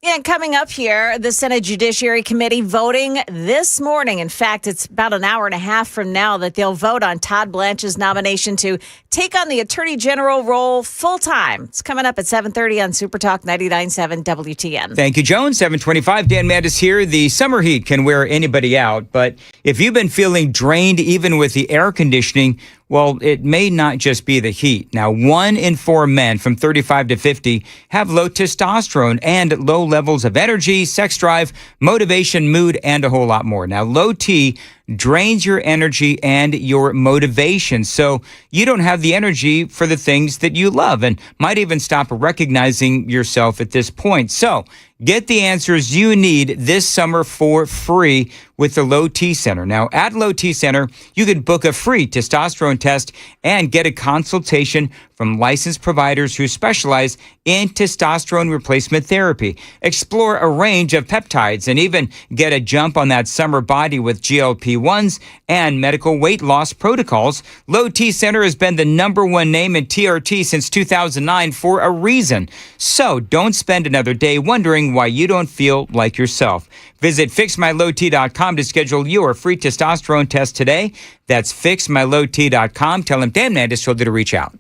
Yeah, and coming up here, the Senate Judiciary Committee voting this morning. In fact, it's about an hour and a half from now that they'll vote on Todd Blanche's nomination to take on the Attorney General role full time. It's coming up at 7:30 on Super Talk 99.7 WTN. Thank you, Joan. 7:25. Dan Mandis here. The summer heat can wear anybody out, but if you've been feeling drained even with the air conditioning, well, it may not just be the heat. Now, 1 in 4 men from 35 to 50 have low testosterone and low levels of energy, sex drive, motivation, mood, and a whole lot more. Now, low T drains your energy and your motivation. So you don't have the energy for the things that you love and might even stop recognizing yourself at this point. So get the answers you need this summer for free with the Low T Center. Now, at Low T Center, you could book a free testosterone test and get a consultation from licensed providers who specialize in testosterone replacement therapy. Explore a range of peptides and even get a jump on that summer body with GLP-1s and medical weight loss protocols. Low T Center has been the #1 name in TRT since 2009 for a reason. So don't spend another day wondering why you don't feel like yourself. Visit fixmylowt.com to schedule your free testosterone test today. That's fixmylowt.com. Tell him Dan Mandis told you to reach out.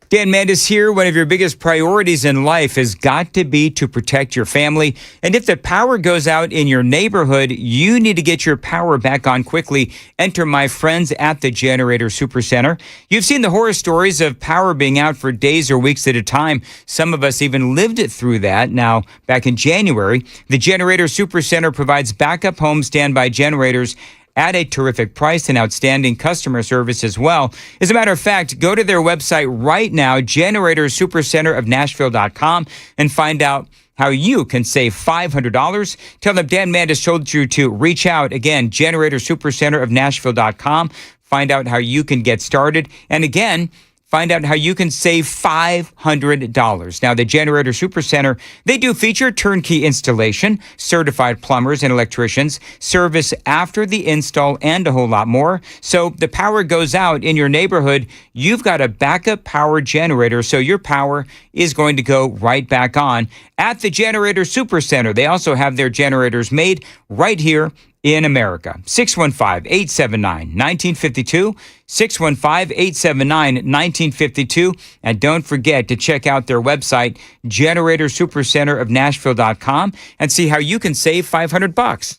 Dan Mandis here. One of your biggest priorities in life has got to be to protect your family. And if the power goes out in your neighborhood, you need to get your power back on quickly. Enter my friends at the Generator Supercenter. You've seen the horror stories of power being out for days or weeks at a time. Some of us even lived it through that. Now, back in January, the Generator Supercenter provides backup home standby generators at a terrific price and outstanding customer service as well. As a matter of fact, go to their website right now, GeneratorSuperCenterOfNashville.com, and find out how you can save $500. Tell them Dan Mandis told you to reach out. Again, GeneratorSuperCenterOfNashville.com. Find out how you can get started. And again, find out how you can save $500. Now, the Generator Supercenter, they do feature turnkey installation, certified plumbers and electricians, service after the install, and a whole lot more. So the power goes out in your neighborhood, you've got a backup power generator, so your power is going to go right back on at the Generator Supercenter. They also have their generators made right here in America. 615-879-1952, 615-879-1952. And don't forget to check out their website, GeneratorSuperCenterOfNashville.com, and see how you can save $500.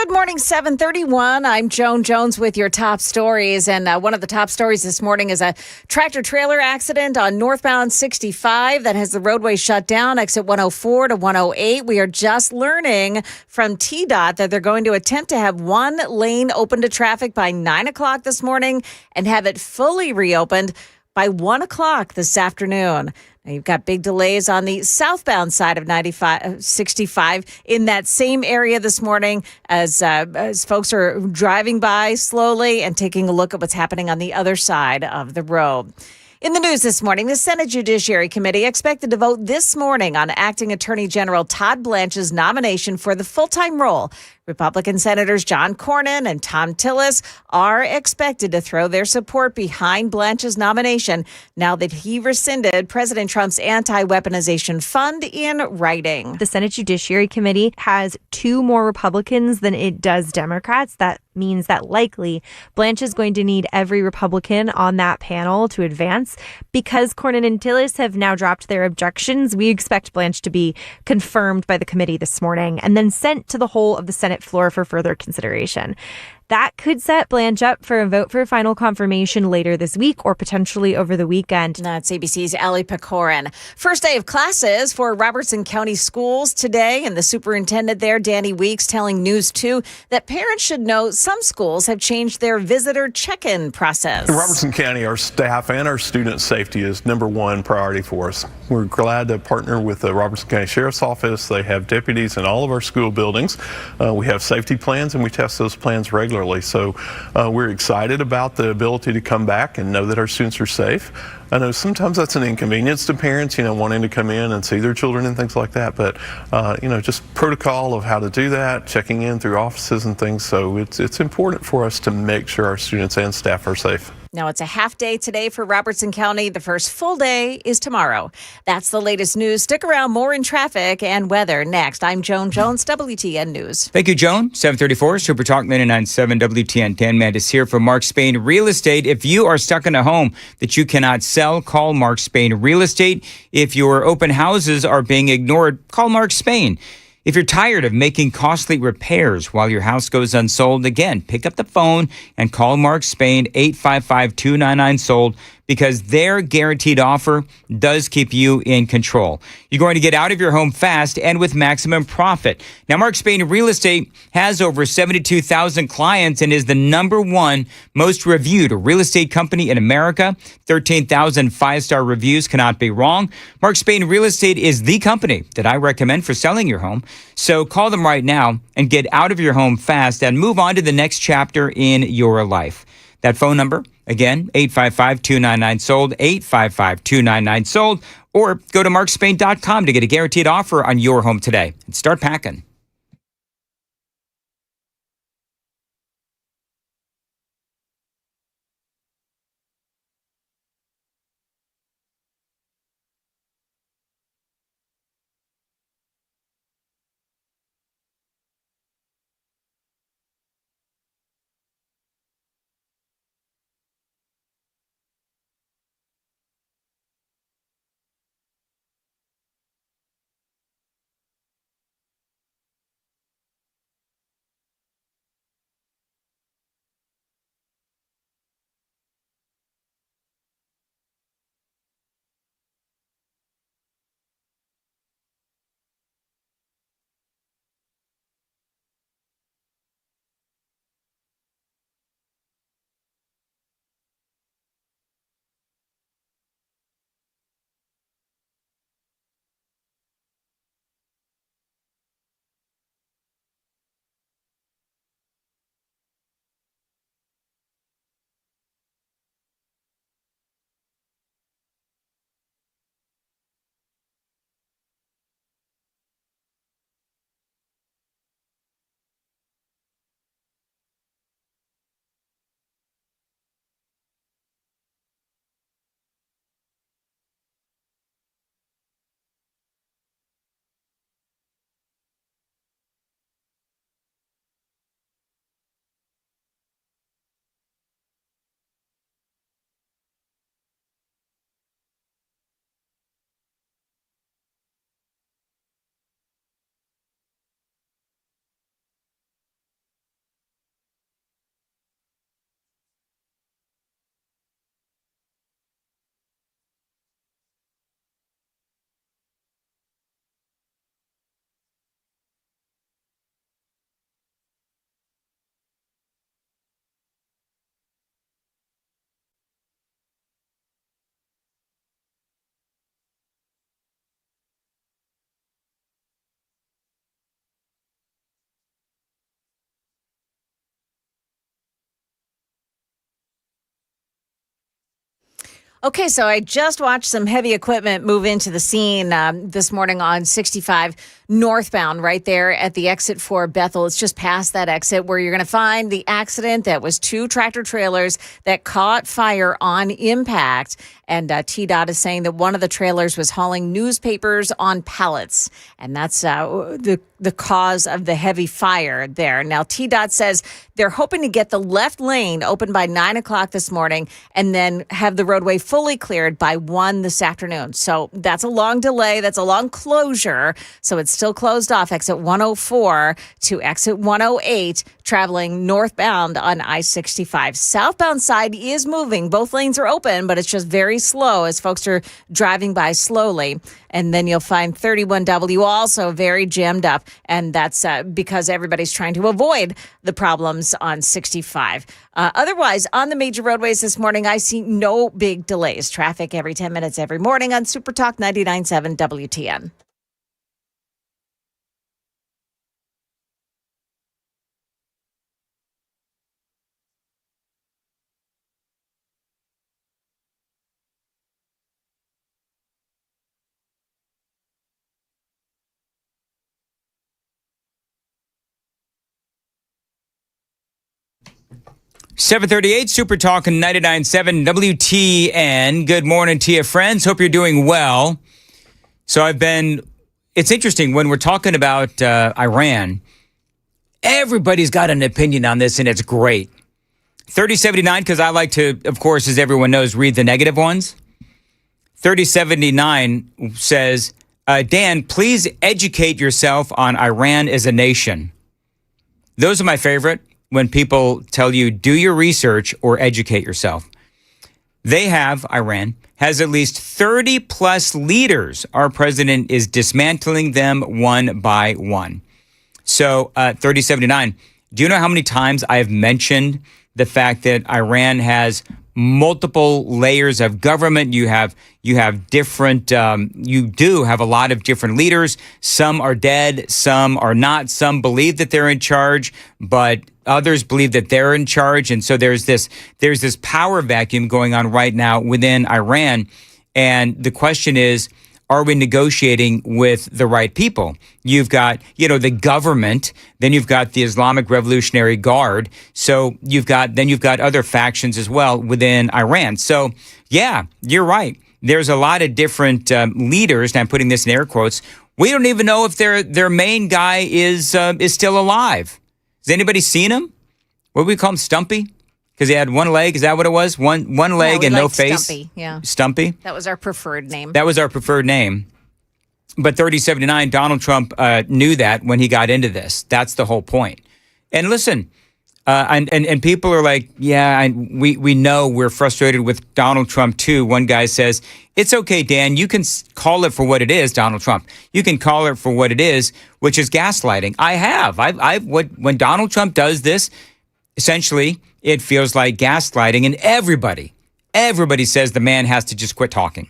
Good morning, 7:31. I'm Joan Jones with your top stories. And one of the top stories this morning is a tractor-trailer accident on northbound 65 that has the roadway shut down, exit 104 to 108. We are just learning from TDOT that they're going to attempt to have one lane open to traffic by 9 o'clock this morning and have it fully reopened by 1 o'clock this afternoon. Now, you've got big delays on the southbound side of 65 in that same area this morning as folks are driving by slowly and taking a look at what's happening on the other side of the road. In the news this morning, the Senate Judiciary Committee expected to vote this morning on Acting Attorney General Todd Blanche's nomination for the full-time role. Republican Senators John Cornyn and Tom Tillis are expected to throw their support behind Blanche's nomination now that he rescinded President Trump's anti-weaponization fund in writing. The Senate Judiciary Committee has 2 more Republicans than it does Democrats. That means that likely Blanche is going to need every Republican on that panel to advance. Because Cornyn and Tillis have now dropped their objections, we expect Blanche to be confirmed by the committee this morning and then sent to the whole of the Senate floor for further consideration. That could set Blanche up for a vote for final confirmation later this week or potentially over the weekend. That's ABC's Hasan Piker. First day of classes for Robertson County schools today, and the superintendent there, Danny Weeks, telling News 2 that parents should know some schools have changed their visitor check-in process. In Robertson County, our staff and our student safety is #1 priority for us. We're glad to partner with the Robertson County Sheriff's Office. They have deputies in all of our school buildings. We have safety plans, and we test those plans regularly. So we're excited about the ability to come back and know that our students are safe. I know sometimes that's an inconvenience to parents, wanting to come in and see their children and things like that. But, just protocol of how to do that, checking in through offices and things. So it's important for us to make sure our students and staff are safe. Now, it's a half day today for Robertson County. The first full day is tomorrow. That's the latest news. Stick around, more in traffic and weather next. I'm Joan Jones, WTN News. Thank you, Joan. 734, Super Talk 99.7 WTN. Dan Mandis here for Mark Spain Real Estate. If you are stuck in a home that you cannot sell, call Mark Spain Real Estate. If your open houses are being ignored, call Mark Spain. If you're tired of making costly repairs while your house goes unsold, again, pick up the phone and call Mark Spain, 855-299-SOLD, because their guaranteed offer does keep you in control. You're going to get out of your home fast and with maximum profit. Now, Mark Spain Real Estate has over 72,000 clients and is the #1 most reviewed real estate company in America. 13,000 five-star reviews cannot be wrong. Mark Spain Real Estate is the company that I recommend for selling your home. So call them right now and get out of your home fast and move on to the next chapter in your life. That phone number, again, 855-299-SOLD, 855-299-SOLD, or go to markspain.com to get a guaranteed offer on your home today and start packing. Okay, so I just watched some heavy equipment move into the scene this morning on 65 northbound, right there at the exit for Bethel. It's just past that exit where you're going to find the accident that was 2 tractor trailers that caught fire on impact. And TDOT is saying that one of the trailers was hauling newspapers on pallets. And that's the cause of the heavy fire there. Now, TDOT says they're hoping to get the left lane open by 9 o'clock this morning and then have the roadway fully cleared by 1 this afternoon. So that's a long delay. That's a long closure. So it's still closed off exit 104 to exit 108, traveling northbound on I-65. Southbound side is moving. Both lanes are open, but it's just very slow as folks are driving by slowly. And then you'll find 31W also very jammed up. And that's because everybody's trying to avoid the problems on 65. Otherwise, on the major roadways this morning, I see no big delays. Traffic every 10 minutes every morning on Super Talk 99.7 WTN. .738 Super Talk 99.7 WTN. Good morning to you, friends. Hope you're doing well. So it's interesting when we're talking about Iran, everybody's got an opinion on this, and it's great. 3079, because I like to, of course, as everyone knows, read the negative ones. 3079 says, Dan, please educate yourself on Iran as a nation. Those are my favorite. When people tell you, do your research or educate yourself. Iran has at least 30 plus leaders. Our president is dismantling them one by one. So 3079, do you know how many times I have mentioned the fact that Iran has multiple layers of government? You have different, you do have a lot of different leaders. Some are dead, some are not. Some believe that they're in charge, but others believe that they're in charge. And so there's this power vacuum going on right now within Iran. And the question is, are we negotiating with the right people? You've got, the government, then you've got the Islamic Revolutionary Guard. So you've got other factions as well within Iran. So yeah, you're right. There's a lot of different leaders, and I'm putting this in air quotes. We don't even know if their main guy is still alive. Has anybody seen him? What do we call him, Stumpy? Because he had one leg. Is that what it was? One leg and no face? Stumpy, yeah. Stumpy? That was our preferred name. That was our preferred name. But 3079, Donald Trump knew that when he got into this. That's the whole point. And listen, and people are like, yeah, we know we're frustrated with Donald Trump too. One guy says, it's okay, Dan, you can call it for what it is, Donald Trump. You can call it for what it is, which is gaslighting. I have. When Donald Trump does this, essentially, it feels like gaslighting, and everybody says the man has to just quit talking.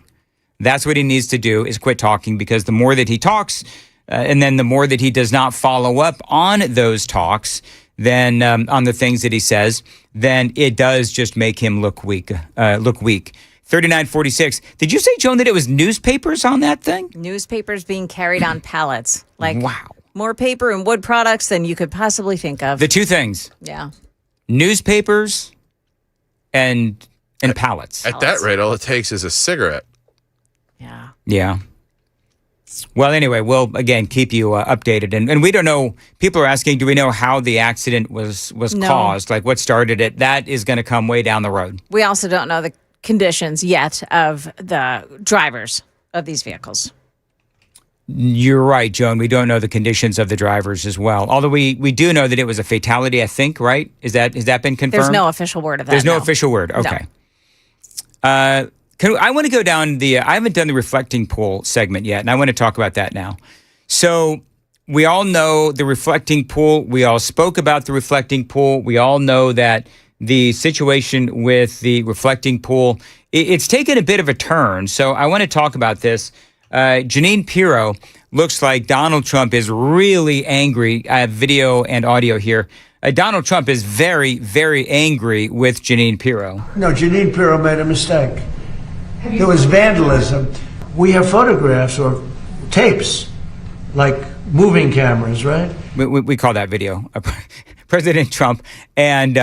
That's what he needs to do, is quit talking, because the more that he talks, and then the more that he does not follow up on those talks, then on the things that he says, then it does just make him look weak. 3946. Did you say, Joan, that it was newspapers on that thing? Newspapers being carried on pallets. Wow. More paper and wood products than you could possibly think of. The two things. Yeah. Newspapers and pallets. At that rate, all it takes is a cigarette. Yeah. Yeah. Well, anyway, we'll, again, keep you updated. And we don't know. People are asking, do we know how the accident was caused? Like, what started it? That is going to come way down the road. We also don't know the conditions yet of the drivers of these vehicles. You're right, Joan. We don't know the conditions of the drivers as well. Although we do know that it was a fatality, I think, right? Has that been confirmed? There's no official word of that. There's no official word. Okay. No. I want to go down I haven't done the reflecting pool segment yet, and I want to talk about that now. So we all know the reflecting pool. We all spoke about the reflecting pool. We all know that the situation with the reflecting pool, it's taken a bit of a turn. So I want to talk about this. Jeanine Pirro, looks like Donald Trump is really angry. I have video and audio here. Donald Trump is very, very angry with Jeanine Pirro. No, Jeanine Pirro made a mistake. There was vandalism. We have photographs or tapes, like moving cameras, right? We call that video President Trump. And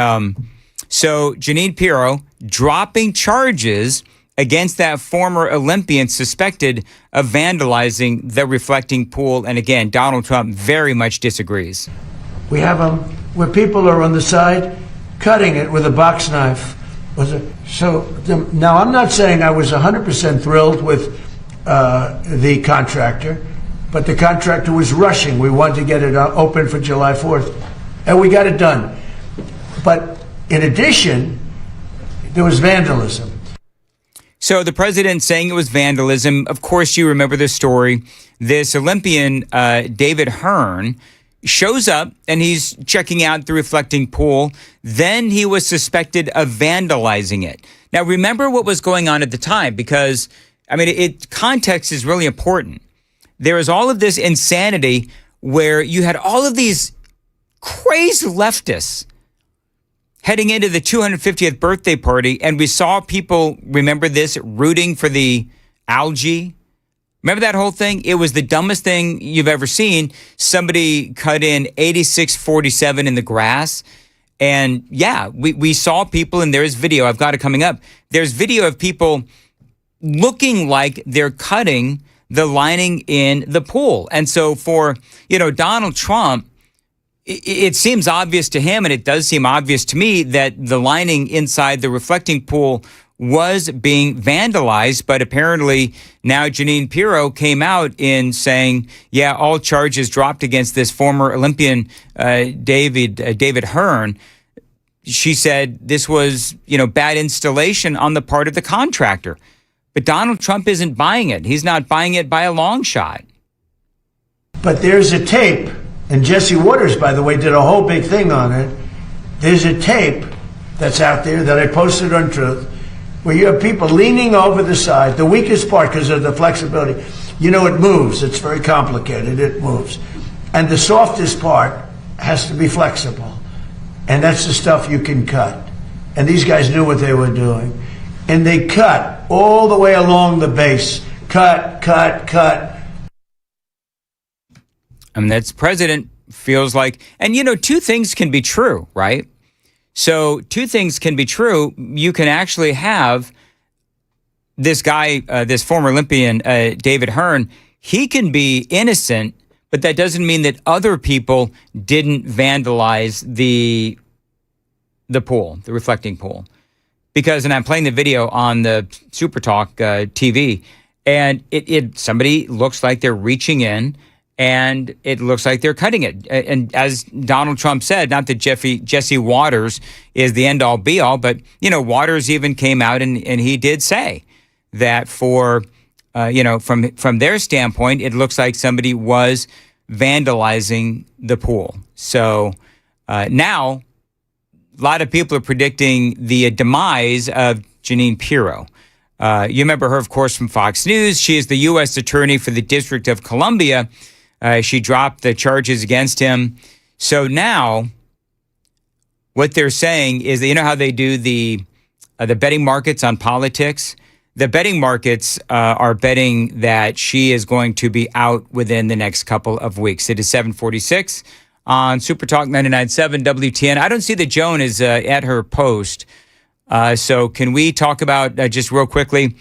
so Jeanine Pirro dropping charges against that former Olympian suspected of vandalizing the reflecting pool. And again, Donald Trump very much disagrees. We have them where people are on the side cutting it with a box knife. Now, I'm not saying I was 100% thrilled with the contractor, but the contractor was rushing. We wanted to get it open for July 4th, and we got it done. But in addition, there was vandalism. So the president saying it was vandalism. Of course, you remember the story. This Olympian, David Hearn, shows up and he's checking out the reflecting pool. Then he was suspected of vandalizing it. Now, remember what was going on at the time, because, I mean, context is really important. There was all of this insanity where you had all of these crazy leftists heading into the 250th birthday party, and we saw people, remember this, rooting for the algae. Remember that whole thing? It was the dumbest thing you've ever seen. Somebody cut in 8647 in the grass. And yeah, we saw people, and there's video. I've got it coming up. There's video of people looking like they're cutting the lining in the pool. And so for, Donald Trump, it seems obvious to him, and it does seem obvious to me, that the lining inside the reflecting pool was being vandalized. But apparently now Jeanine Pirro came out in saying, yeah, all charges dropped against this former Olympian, David Hearn. She said this was, bad installation on the part of the contractor. But Donald Trump isn't buying it. He's not buying it by a long shot. But there's a tape, and Jesse Waters, by the way, did a whole big thing on it. There's a tape that's out there that I posted on Truth, where you have people leaning over the side, the weakest part because of the flexibility. It moves. It's very complicated. It moves. And the softest part has to be flexible. And that's the stuff you can cut. And these guys knew what they were doing. And they cut all the way along the base. Cut. I mean, that's president feels like, and two things can be true, right? So two things can be true. You can actually have this guy, this former Olympian, David Hearn, he can be innocent, but that doesn't mean that other people didn't vandalize the pool, the reflecting pool. Because, and I'm playing the video on the Super Talk TV, and somebody looks like they're reaching in, and it looks like they're cutting it. And as Donald Trump said, not that Jesse Waters is the end-all be-all, but, Waters even came out and he did say that for, from their standpoint, it looks like somebody was vandalizing the pool. So now a lot of people are predicting the demise of Jeanine Pirro. You remember her, of course, from Fox News. She is the U.S. Attorney for the District of Columbia. She dropped the charges against him. So now what they're saying is that, how they do the betting markets on politics? The betting markets are betting that she is going to be out within the next couple of weeks. It is 7:46 on Super Talk 99.7 WTN. I don't see that Joan is at her post. So can we talk about just real quickly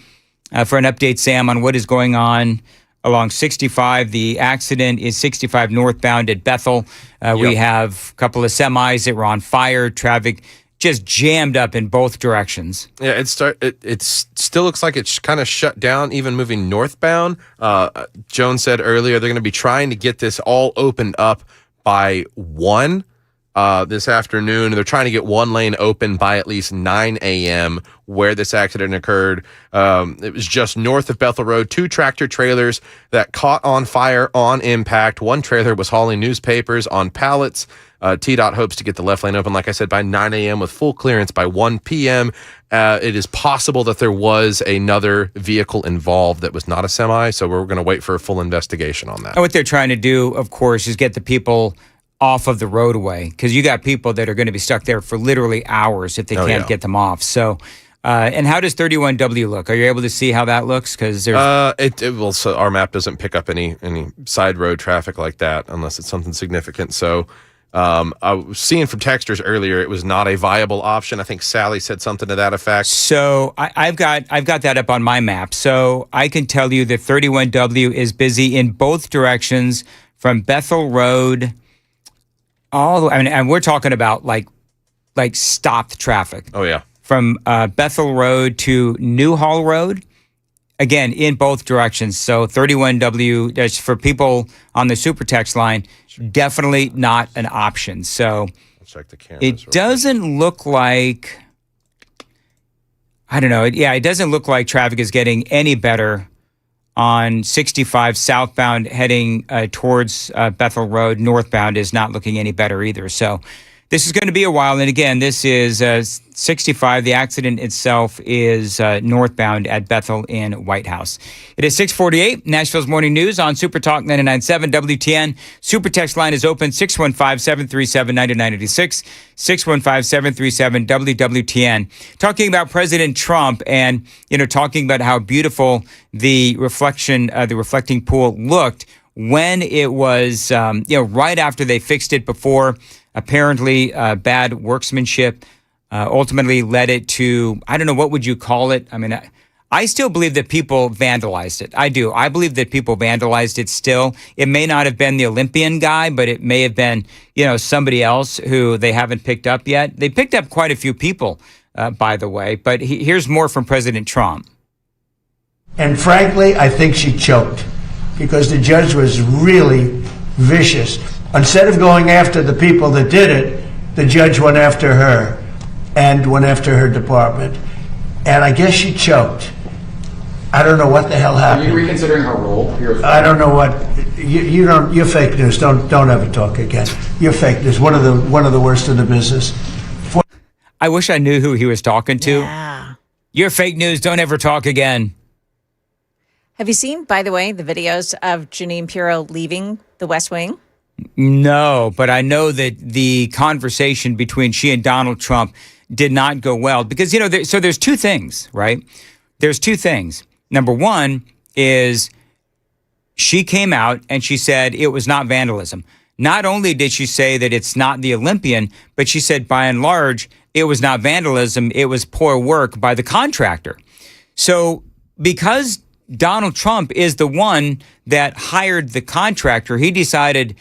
for an update, Sam, on what is going on along 65. The accident is 65 northbound at Bethel. We have a couple of semis that were on fire. Traffic just jammed up in both directions. Yeah, it still looks like it's kind of shut down, even moving northbound. Joan said earlier they're going to be trying to get this all opened up by 1 this afternoon. They're trying to get one lane open by at least 9 a.m. where this accident occurred. It was just north of Bethel Road. 2 tractor trailers that caught on fire on impact. One trailer was hauling newspapers on pallets. TDOT hopes to get the left lane open, like I said, by 9 a.m. with full clearance by 1 p.m. It is possible that there was another vehicle involved that was not a semi, so we're going to wait for a full investigation on that. And what they're trying to do, of course, is get the people off of the roadway, because you got people that are going to be stuck there for literally hours if they can't get them off. So And how does 31W look? Are you able to see how that looks? Because there's so our map doesn't pick up any side road traffic like that unless it's something significant. So I was seeing from texters earlier, it was not a viable option. I think Sally said something to that effect. So I've got that up on my map. So I can tell you that 31W is busy in both directions from Bethel Road all the way. I mean, and we're talking about like stopped traffic. Oh yeah. From Bethel Road to Newhall Road, again, in both directions. So 31W, that's for people on the super text line, definitely not an option. So I'll check the cameras. It doesn't look like, I don't know. It doesn't look like traffic is getting any better on 65 southbound heading towards Bethel Road. Northbound is not looking any better either. So this is going to be a while. And again, this is 65. The accident itself is northbound at Bethel in White House. It is 6:48. Nashville's Morning News on Super Talk 99.7 WTN. Super text line is open 615-737-9986. 615-737-WWTN. Talking about President Trump and, talking about how beautiful the reflecting pool looked when it was, right after they fixed it before. Apparently, bad workmanship ultimately led it to, I don't know, what would you call it? I mean, I still believe that people vandalized it. I do. I believe that people vandalized it still. It may not have been the Olympian guy, but it may have been, somebody else who they haven't picked up yet. They picked up quite a few people, by the way. But here's more from President Trump. And frankly, I think she choked because the judge was really vicious. Instead of going after the people that did it, the judge went after her and went after her department. And I guess she choked. I don't know what the hell happened. Are you reconsidering her role? I don't know what. You don't. You're fake news. Don't ever talk again. You're fake news. One of the worst in the business. I wish I knew who he was talking to. Yeah. You're fake news. Don't ever talk again. Have you seen, by the way, the videos of Jeanine Pirro leaving the West Wing? No, but I know that the conversation between she and Donald Trump did not go well because, so there's two things, right? There's two things. Number one is she came out and she said it was not vandalism. Not only did she say that it's not the Olympian, but she said by and large, it was not vandalism. It was poor work by the contractor. So because Donald Trump is the one that hired the contractor, he decided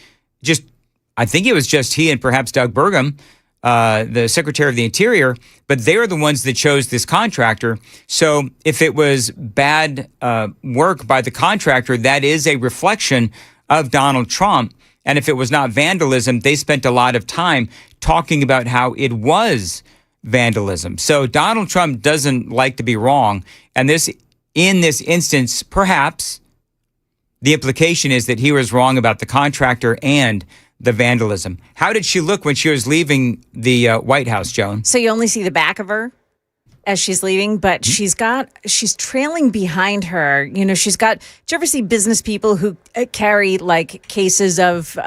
I think it was just he and perhaps Doug Burgum, the Secretary of the Interior, but they're the ones that chose this contractor. So if it was bad work by the contractor, that is a reflection of Donald Trump. And if it was not vandalism, they spent a lot of time talking about how it was vandalism. So Donald Trump doesn't like to be wrong. And in this instance, perhaps the implication is that he was wrong about the contractor and the vandalism. How did she look when she was leaving the White House, Joan? So you only see the back of her as she's leaving, but she's trailing behind her. Do you ever see business people who carry like cases of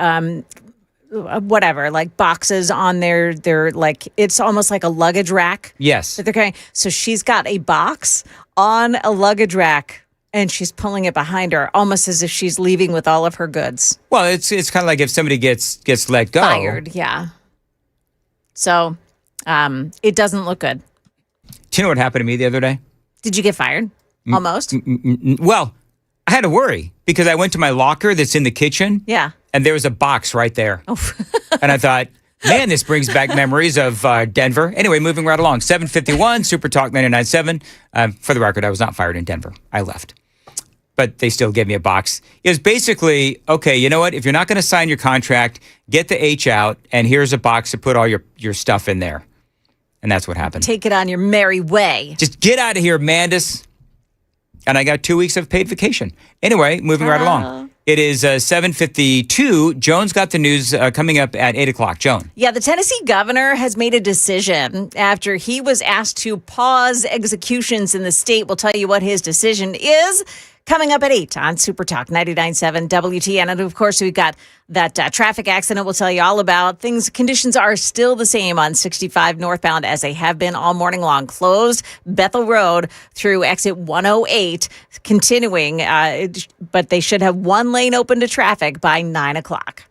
whatever, like boxes on their like, it's almost like a luggage rack. Yes. That they're carrying. So she's got a box on a luggage rack and she's pulling it behind her, almost as if she's leaving with all of her goods. Well, it's kind of like if somebody gets let go. Fired, yeah. So it doesn't look good. Do you know what happened to me the other day? Did you get fired? Almost? Well, I had to worry because I went to my locker that's in the kitchen. Yeah. And there was a box right there. Oh. And I thought, man, this brings back memories of Denver. Anyway, moving right along. 7:51, Super Talk 99.7. For the record, I was not fired in Denver. I left. But they still gave me a box. It was basically, okay, you know what? If you're not going to sign your contract, get the H out, and here's a box to put all your stuff in there. And that's what happened. Take it on your merry way. Just get out of here, Mandis. And I got 2 weeks of paid vacation. Anyway, moving right along. It is 7:52. Joan's got the news coming up at 8 o'clock. Joan. Yeah, the Tennessee governor has made a decision after he was asked to pause executions in the state. We'll tell you what his decision is Coming up at 8 on Super Talk 99.7 WTN. And of course, we've got that traffic accident we'll tell you all about. Conditions are still the same on 65 northbound as they have been all morning long. Closed Bethel Road through exit 108, continuing, but they should have one lane open to traffic by 9 o'clock.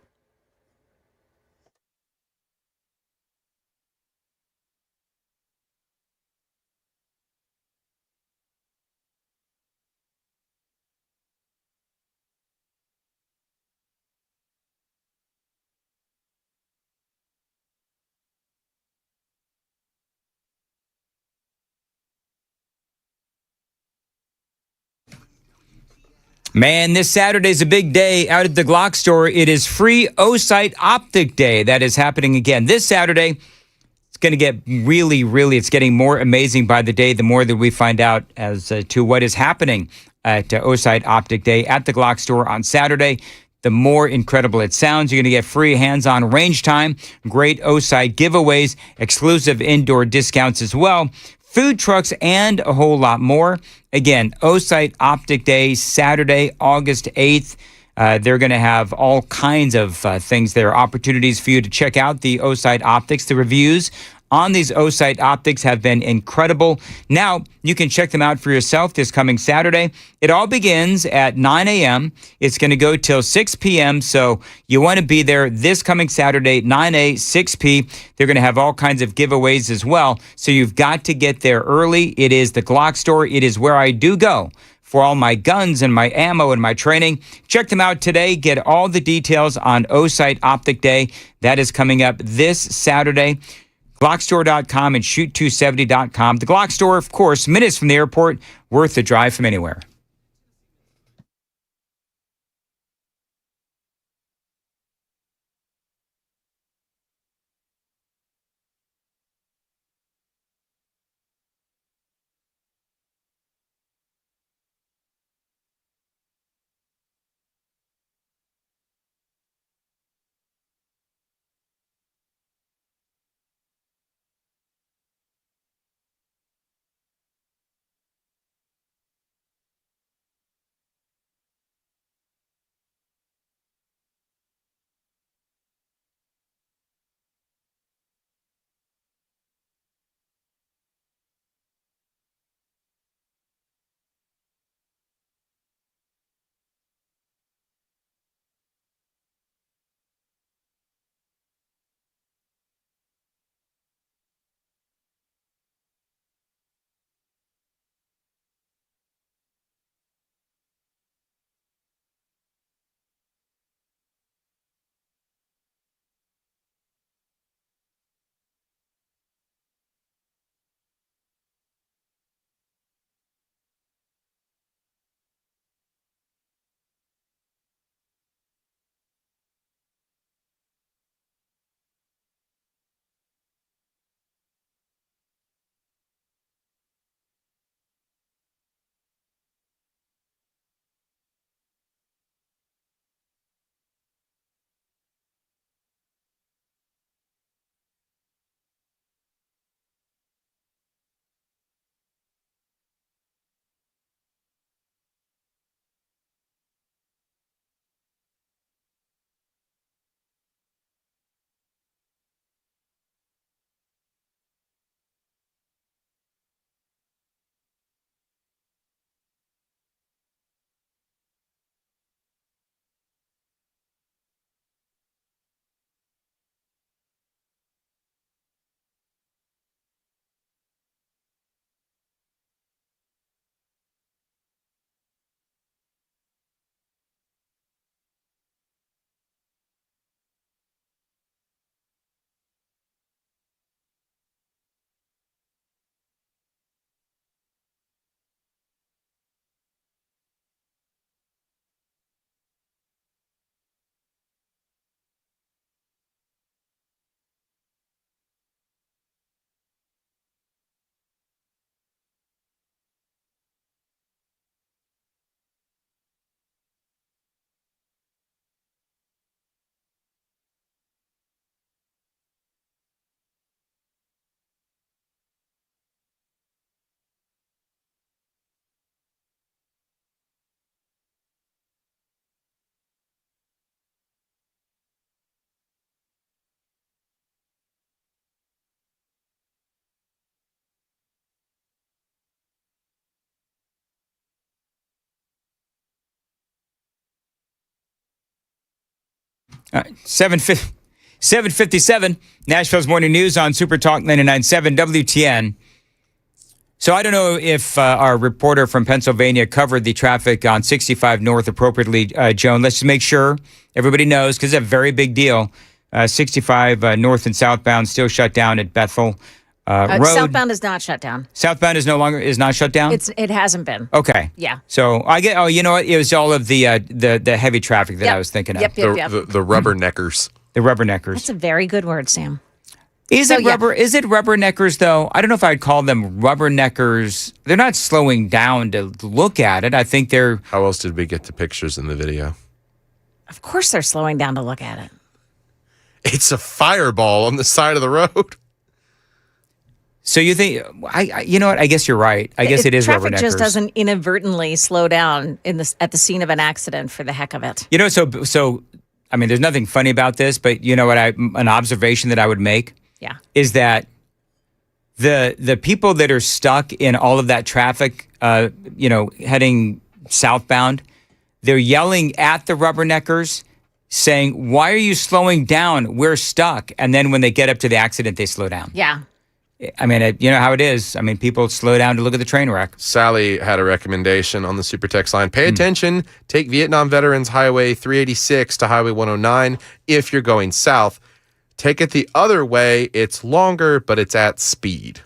Man, this Saturday is a big day out at the Glock store. It is free Osight Optic Day. That is happening again this Saturday. It's going to get it's getting more amazing by the day, the more that we find out as to what is happening at Osight Optic Day at the Glock store on Saturday. The more incredible it sounds. You're going to get free hands-on range time, great Osight giveaways, exclusive indoor discounts as well, food trucks, and a whole lot more. Again, Osight Optic Day, Saturday, August 8th. They're going to have all kinds of things there, opportunities for you to check out the Osight Optics. The reviews on these Osight Optics have been incredible. Now, you can check them out for yourself this coming Saturday. It all begins at 9 a.m. It's going to go till 6 p.m., so you want to be there this coming Saturday, 9 a, 6 p. They're going to have all kinds of giveaways as well, so you've got to get there early. It is the Glock store. It is where I do go for all my guns and my ammo and my training. Check them out today. Get all the details on Osight Optic Day. That is coming up this Saturday. Glockstore.com and shoot270.com. The Glock store, of course, minutes from the airport, worth the drive from anywhere. 7:57, Nashville's Morning News on Super Talk 99.7 WTN. So I don't know if our reporter from Pennsylvania covered the traffic on 65 North appropriately, Joan. Let's just make sure everybody knows, because it's a very big deal. 65 North and southbound still shut down at Bethel Road. Southbound is not shut down. Southbound is not shut down? It hasn't been. Okay. Yeah. So I get. Oh, you know what? It was all of the heavy traffic that I was thinking of. Yep. The rubberneckers. The rubberneckers. That's a very good word, Sam. Is it rubberneckers though? I don't know if I'd call them rubberneckers. They're not slowing down to look at it. I think they're. How else did we get the pictures in the video? Of course, they're slowing down to look at it. It's a fireball on the side of the road. So you think? You know what? I guess you're right. I guess it is rubberneckers. Traffic just doesn't inadvertently slow down at the scene of an accident for the heck of it. You know, so. I mean, there's nothing funny about this, but you know what? An observation that I would make. Yeah. Is that the people that are stuck in all of that traffic, heading southbound, they're yelling at the rubberneckers, saying, "Why are you slowing down? We're stuck." And then when they get up to the accident, they slow down. Yeah. I mean, you know how it is. I mean, people slow down to look at the train wreck. Sally had a recommendation on the Super Text line. Pay attention. Take Vietnam Veterans Highway 386 to Highway 109 if you're going south. Take it the other way. It's longer, but it's at speed.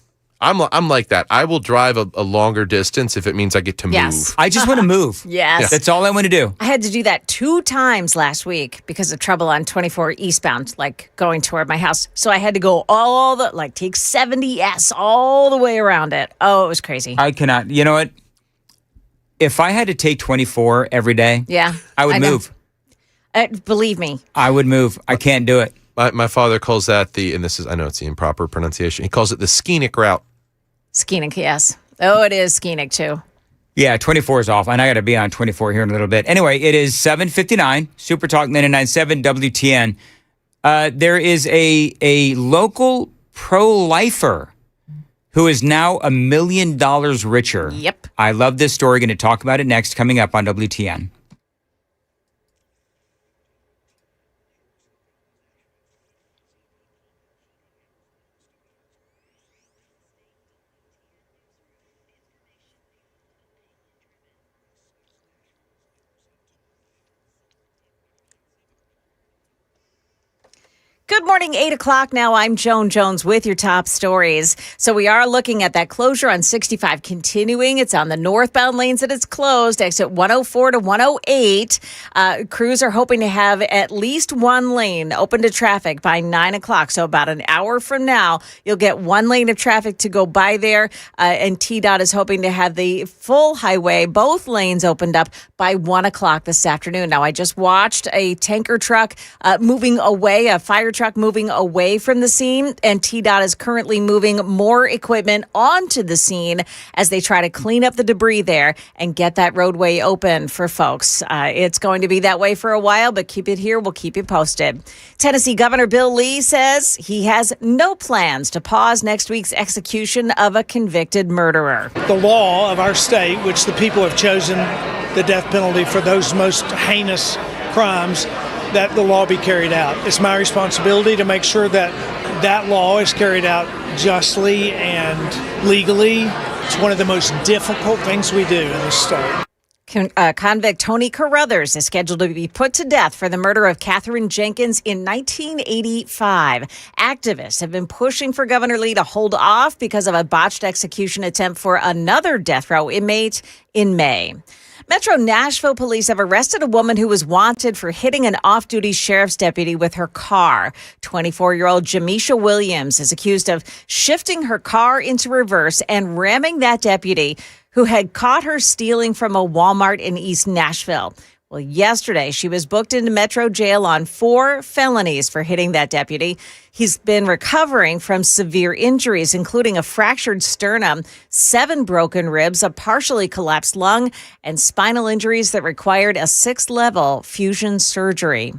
I'm like that. I will drive a longer distance if it means I get to move. I just want to move. Yes. That's all I want to do. I had to do that 2 times last week because of trouble on 24 eastbound, like going toward my house. So I had to go take 70S all the way around it. Oh, it was crazy. I cannot. You know what? If I had to take 24 every day, I would move. Believe me. I would move. I can't do it. My father calls that I know it's the improper pronunciation. He calls it the Skeenick route. Skeenick, yes. Oh, it is Skeenick too. Yeah, 24 is off, and I got to be on 24 here in a little bit. Anyway, it is 7:59, Super Talk 99.7 WTN. There is a local pro-lifer who is now $1 million richer. Yep. I love this story. Going to talk about it next, coming up on WTN. Good morning, 8 o'clock now. I'm Joan Jones with your top stories. So we are looking at that closure on 65 continuing. It's on the northbound lanes that it's closed, exit 104 to 108. Crews are hoping to have at least one lane open to traffic by 9 o'clock. So about an hour from now, you'll get one lane of traffic to go by there. And TDOT is hoping to have the full highway, both lanes opened up by 1 o'clock this afternoon. Now, I just watched a tanker truck moving away, a fire truck moving away from the scene, and TDOT is currently moving more equipment onto the scene as they try to clean up the debris there and get that roadway open for folks. It's going to be that way for a while, but keep it here. We'll keep you posted. Tennessee Governor Bill Lee says he has no plans to pause next week's execution of a convicted murderer. The law of our state, which the people have chosen the death penalty for those most heinous crimes, that the law be carried out. It's my responsibility to make sure that that law is carried out justly and legally. It's one of the most difficult things we do in this state. Convict Tony Carruthers is scheduled to be put to death for the murder of Katherine Jenkins in 1985. Activists have been pushing for Governor Lee to hold off because of a botched execution attempt for another death row inmate in May. Metro Nashville police have arrested a woman who was wanted for hitting an off-duty sheriff's deputy with her car. 24-year-old Jamisha Williams is accused of shifting her car into reverse and ramming that deputy who had caught her stealing from a Walmart in East Nashville. Well, yesterday, she was booked into Metro Jail on 4 felonies for hitting that deputy. He's been recovering from severe injuries, including a fractured sternum, 7 broken ribs, a partially collapsed lung, and spinal injuries that required a 6th-level fusion surgery.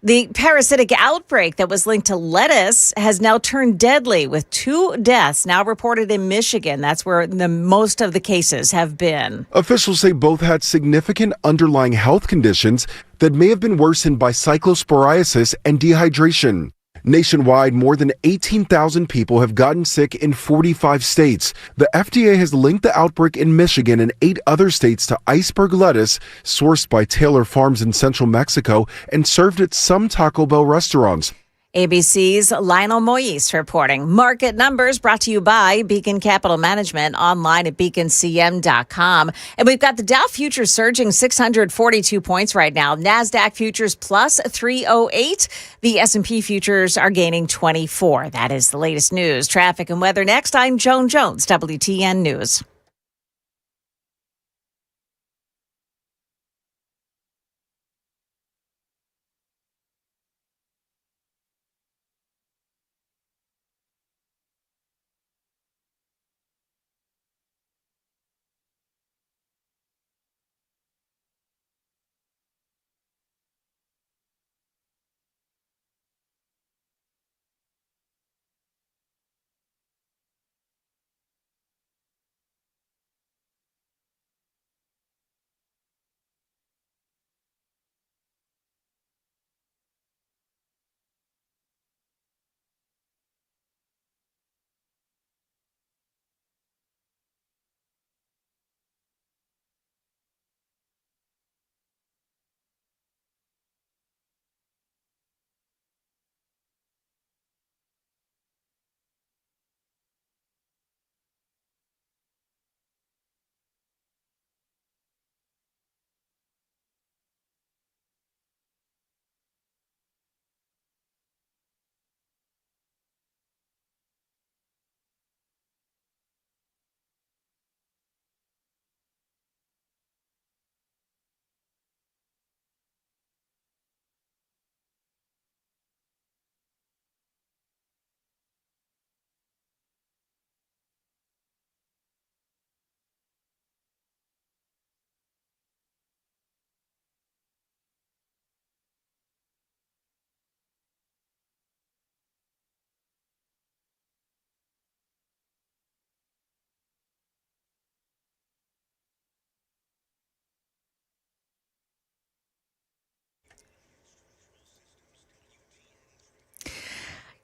The parasitic outbreak that was linked to lettuce has now turned deadly, with 2 deaths now reported in Michigan. That's where the most of the cases have been. Officials say both had significant underlying health conditions that may have been worsened by cyclosporiasis and dehydration. Nationwide, more than 18,000 people have gotten sick in 45 states. The FDA has linked the outbreak in Michigan and 8 other states to iceberg lettuce, sourced by Taylor Farms in central Mexico and served at some Taco Bell restaurants. ABC's Lionel Moyes reporting. Market numbers brought to you by Beacon Capital Management, online at beaconcm.com. And we've got the Dow futures surging 642 points right now. NASDAQ futures plus 308. The S&P futures are gaining 24. That is the latest news. Traffic and weather next. I'm Joan Jones, WTN News.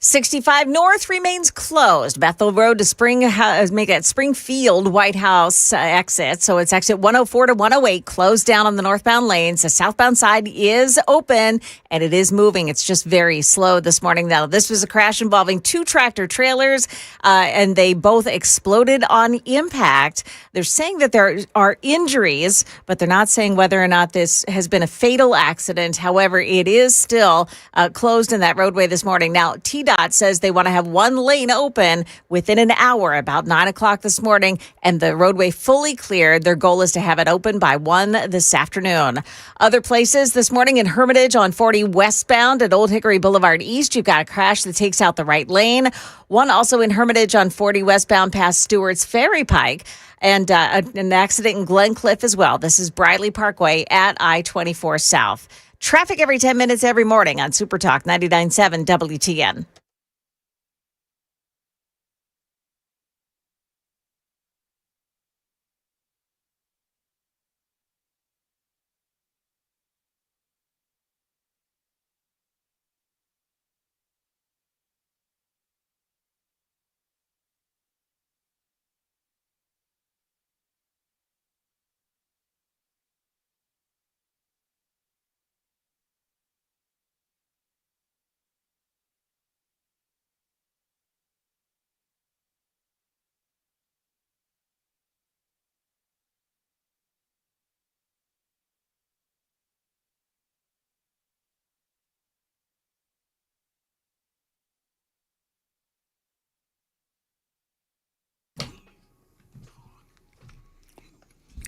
.65 North remains closed. Bethel Road to make it Springfield White House exit. So it's exit 104 to 108 closed down on the northbound lanes. The southbound side is open and it is moving. It's just very slow this morning. Now, this was a crash involving 2 tractor trailers and they both exploded on impact. They're saying that there are injuries, but they're not saying whether or not this has been a fatal accident. However, it is still closed in that roadway this morning. Now, TDOT says they want to have 1 lane open within an hour, about 9 o'clock this morning, and the roadway fully cleared. Their goal is to have it open by 1 this afternoon. Other places this morning in Hermitage on 40 westbound at Old Hickory Boulevard East, you've got a crash that takes out the right lane. One also in Hermitage on 40 westbound past Stewart's Ferry Pike. And an accident in Glencliff as well. This is Briley Parkway at I-24 South. Traffic every 10 minutes every morning on Super Talk 99.7 WTN.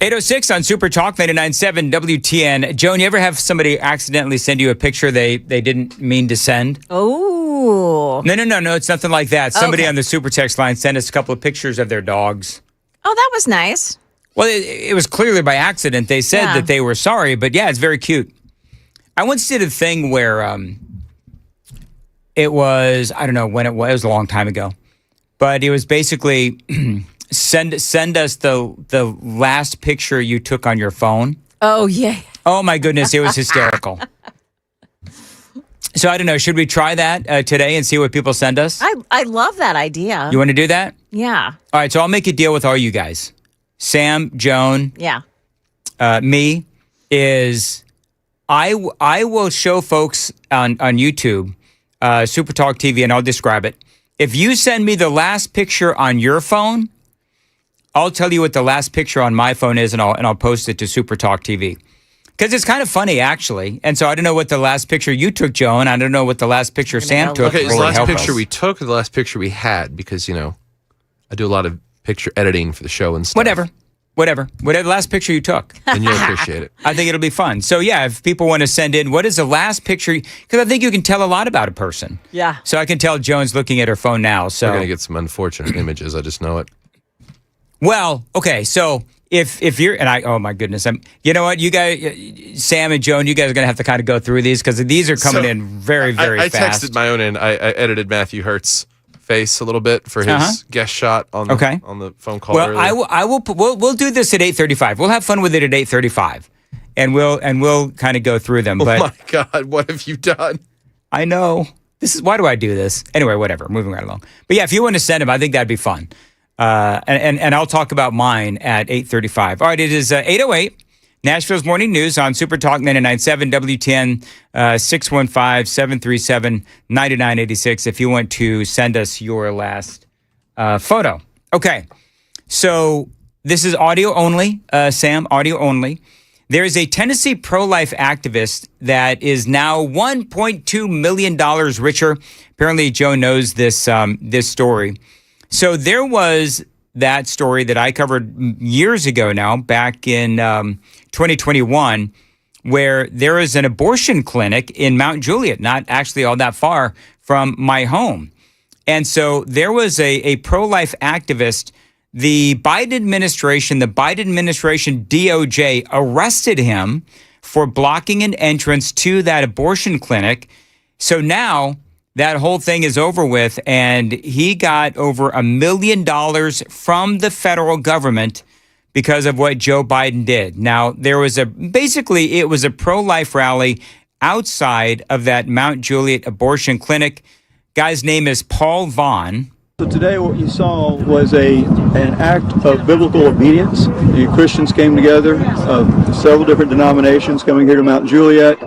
.806 on Super Talk 99.7 WTN. Joan, you ever have somebody accidentally send you a picture they didn't mean to send? Oh. No. It's nothing like that. Somebody Okay. on the Super Text line sent us a couple of pictures of their dogs. Oh, that was nice. Well, it was clearly by accident. They said that they were sorry, but yeah, it's very cute. I once did a thing where it was, I don't know when it was a long time ago, but it was basically send us the last picture you took on your phone. Oh, yeah. Oh, my goodness. It was hysterical. So I don't know. Should we try that today and see what people send us? I love that idea. You want to do that? Yeah. All right. So I'll make a deal with all you guys. Sam, Joan, Yeah. me is I will show folks on YouTube, Super Talk TV, and I'll describe it. If you send me the last picture on your phone, I'll tell you what the last picture on my phone is, and I'll post it to Super Talk TV. Because it's kind of funny, actually. And so I don't know what the last picture you took, Joan. I don't know what the last picture Sam took. Okay, it's the last picture we took or the last picture we had? Because, I do a lot of picture editing for the show and stuff. Whatever the last picture you took. And you'll appreciate it. I think it'll be fun. So, yeah, if people want to send in, what is the last picture? Because I think you can tell a lot about a person. Yeah. So I can tell Joan's looking at her phone now. So we're going to get some unfortunate images. I just know it. Well, okay, so if you're, and oh my goodness, you know what, you guys, Sam and Joan, you guys are going to have to kind of go through these because these are coming in very, very I fast. I texted my own in. I edited Matthew Hurt's face a little bit for his guest shot on the phone call. Well, earlier. we'll do this at 8:35. We'll have fun with it at 8:35, and we'll kind of go through them. But oh my God, what have you done? I know why do I do this anyway? Whatever, moving right along. But yeah, if you want to send them, I think that'd be fun. And I'll talk about mine at 8:35. All right, it is 8:08. Nashville's Morning News on Super Talk 99.7 WTN 615-737-9986 if you want to send us your last photo. Okay, so this is audio only, Sam, audio only. There is a Tennessee pro-life activist that is now $1.2 million richer. Apparently, Joe knows this story. So there was that story that I covered years ago now, back in 2021, where there is an abortion clinic in Mount Juliet, not actually all that far from my home. And so there was a pro-life activist. The Biden administration DOJ arrested him for blocking an entrance to that abortion clinic. So now that whole thing is over with, and he got over $1 million from the federal government because of what Joe Biden did. Now, it was a pro-life rally outside of that Mount Juliet abortion clinic. Guy's name is Paul Vaughn. So today what you saw was an act of biblical obedience. The Christians came together, several different denominations coming here to Mount Juliet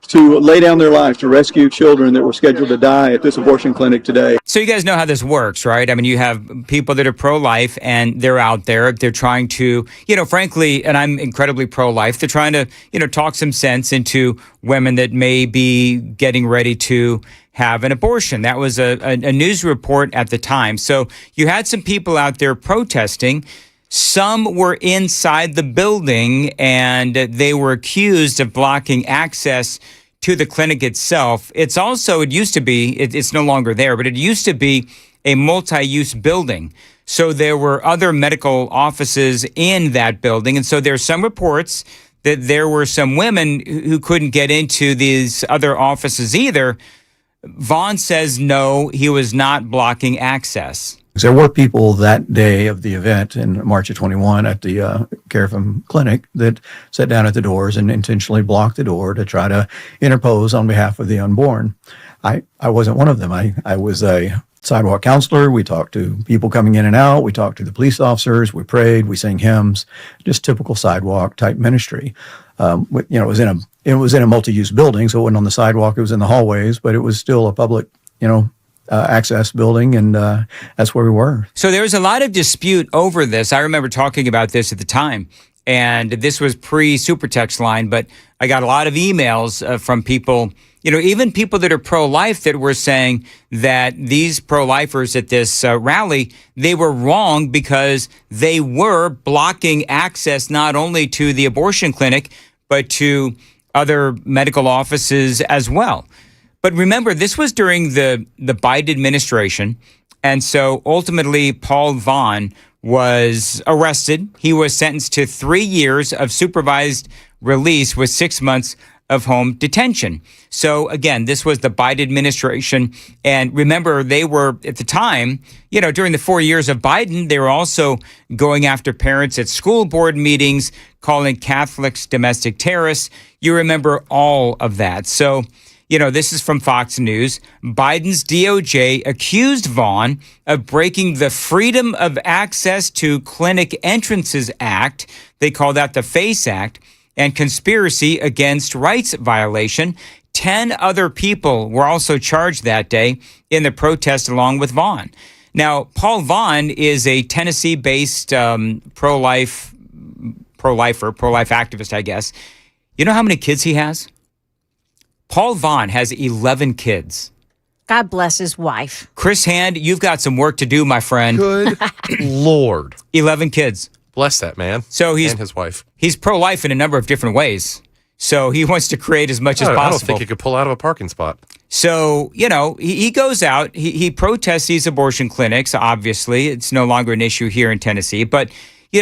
to lay down their lives to rescue children that were scheduled to die at this abortion clinic today. So you guys know how this works, right? I mean, you have people that are pro-life and they're out there. They're trying to, frankly, and I'm incredibly pro-life, they're trying to, talk some sense into women that may be getting ready to have an abortion. That was a news report at the time. So you had some people out there protesting. Some were inside the building and they were accused of blocking access to the clinic itself. It's no longer there, but it used to be a multi-use building. So there were other medical offices in that building. And so there's some reports that there were some women who couldn't get into these other offices either. Vaughn says no, he was not blocking access. There were people that day of the event in March of 21 at the Carafim Clinic that sat down at the doors and intentionally blocked the door to try to interpose on behalf of the unborn. I wasn't one of them. I was a sidewalk counselor. We talked to people coming in and out. We talked to the police officers. We prayed. We sang hymns. Just typical sidewalk type ministry. It was in a multi-use building, so it wasn't on the sidewalk. It was in the hallways, but it was still a public, access building, and that's where we were. So there was a lot of dispute over this. I remember talking about this at the time, and this was pre-super text line, but I got a lot of emails from people, even people that are pro-life that were saying that these pro-lifers at this rally, they were wrong because they were blocking access not only to the abortion clinic, but to other medical offices as well. But remember, this was during the Biden administration. And so ultimately, Paul Vaughn was arrested. He was sentenced to 3 years of supervised release with 6 months of home detention. So again, this was the Biden administration. And remember, they were at the time, during the 4 years of Biden, they were also going after parents at school board meetings, calling Catholics domestic terrorists. You remember all of that. So, this is from Fox News. Biden's DOJ accused Vaughn of breaking the Freedom of Access to Clinic Entrances Act. They call that the FACE Act, and conspiracy against rights violation. 10 other people were also charged that day in the protest along with Vaughn. Now, Paul Vaughn is a Tennessee-based pro-life activist, I guess. You know how many kids he has? Paul Vaughn has 11 kids. God bless his wife. Chris Hand, you've got some work to do, my friend. Good Lord. 11 kids. Bless that man. So and his wife. He's pro-life in a number of different ways. So he wants to create as much as possible. I don't think he could pull out of a parking spot. So, he goes out, he protests these abortion clinics. Obviously, it's no longer an issue here in Tennessee. But, he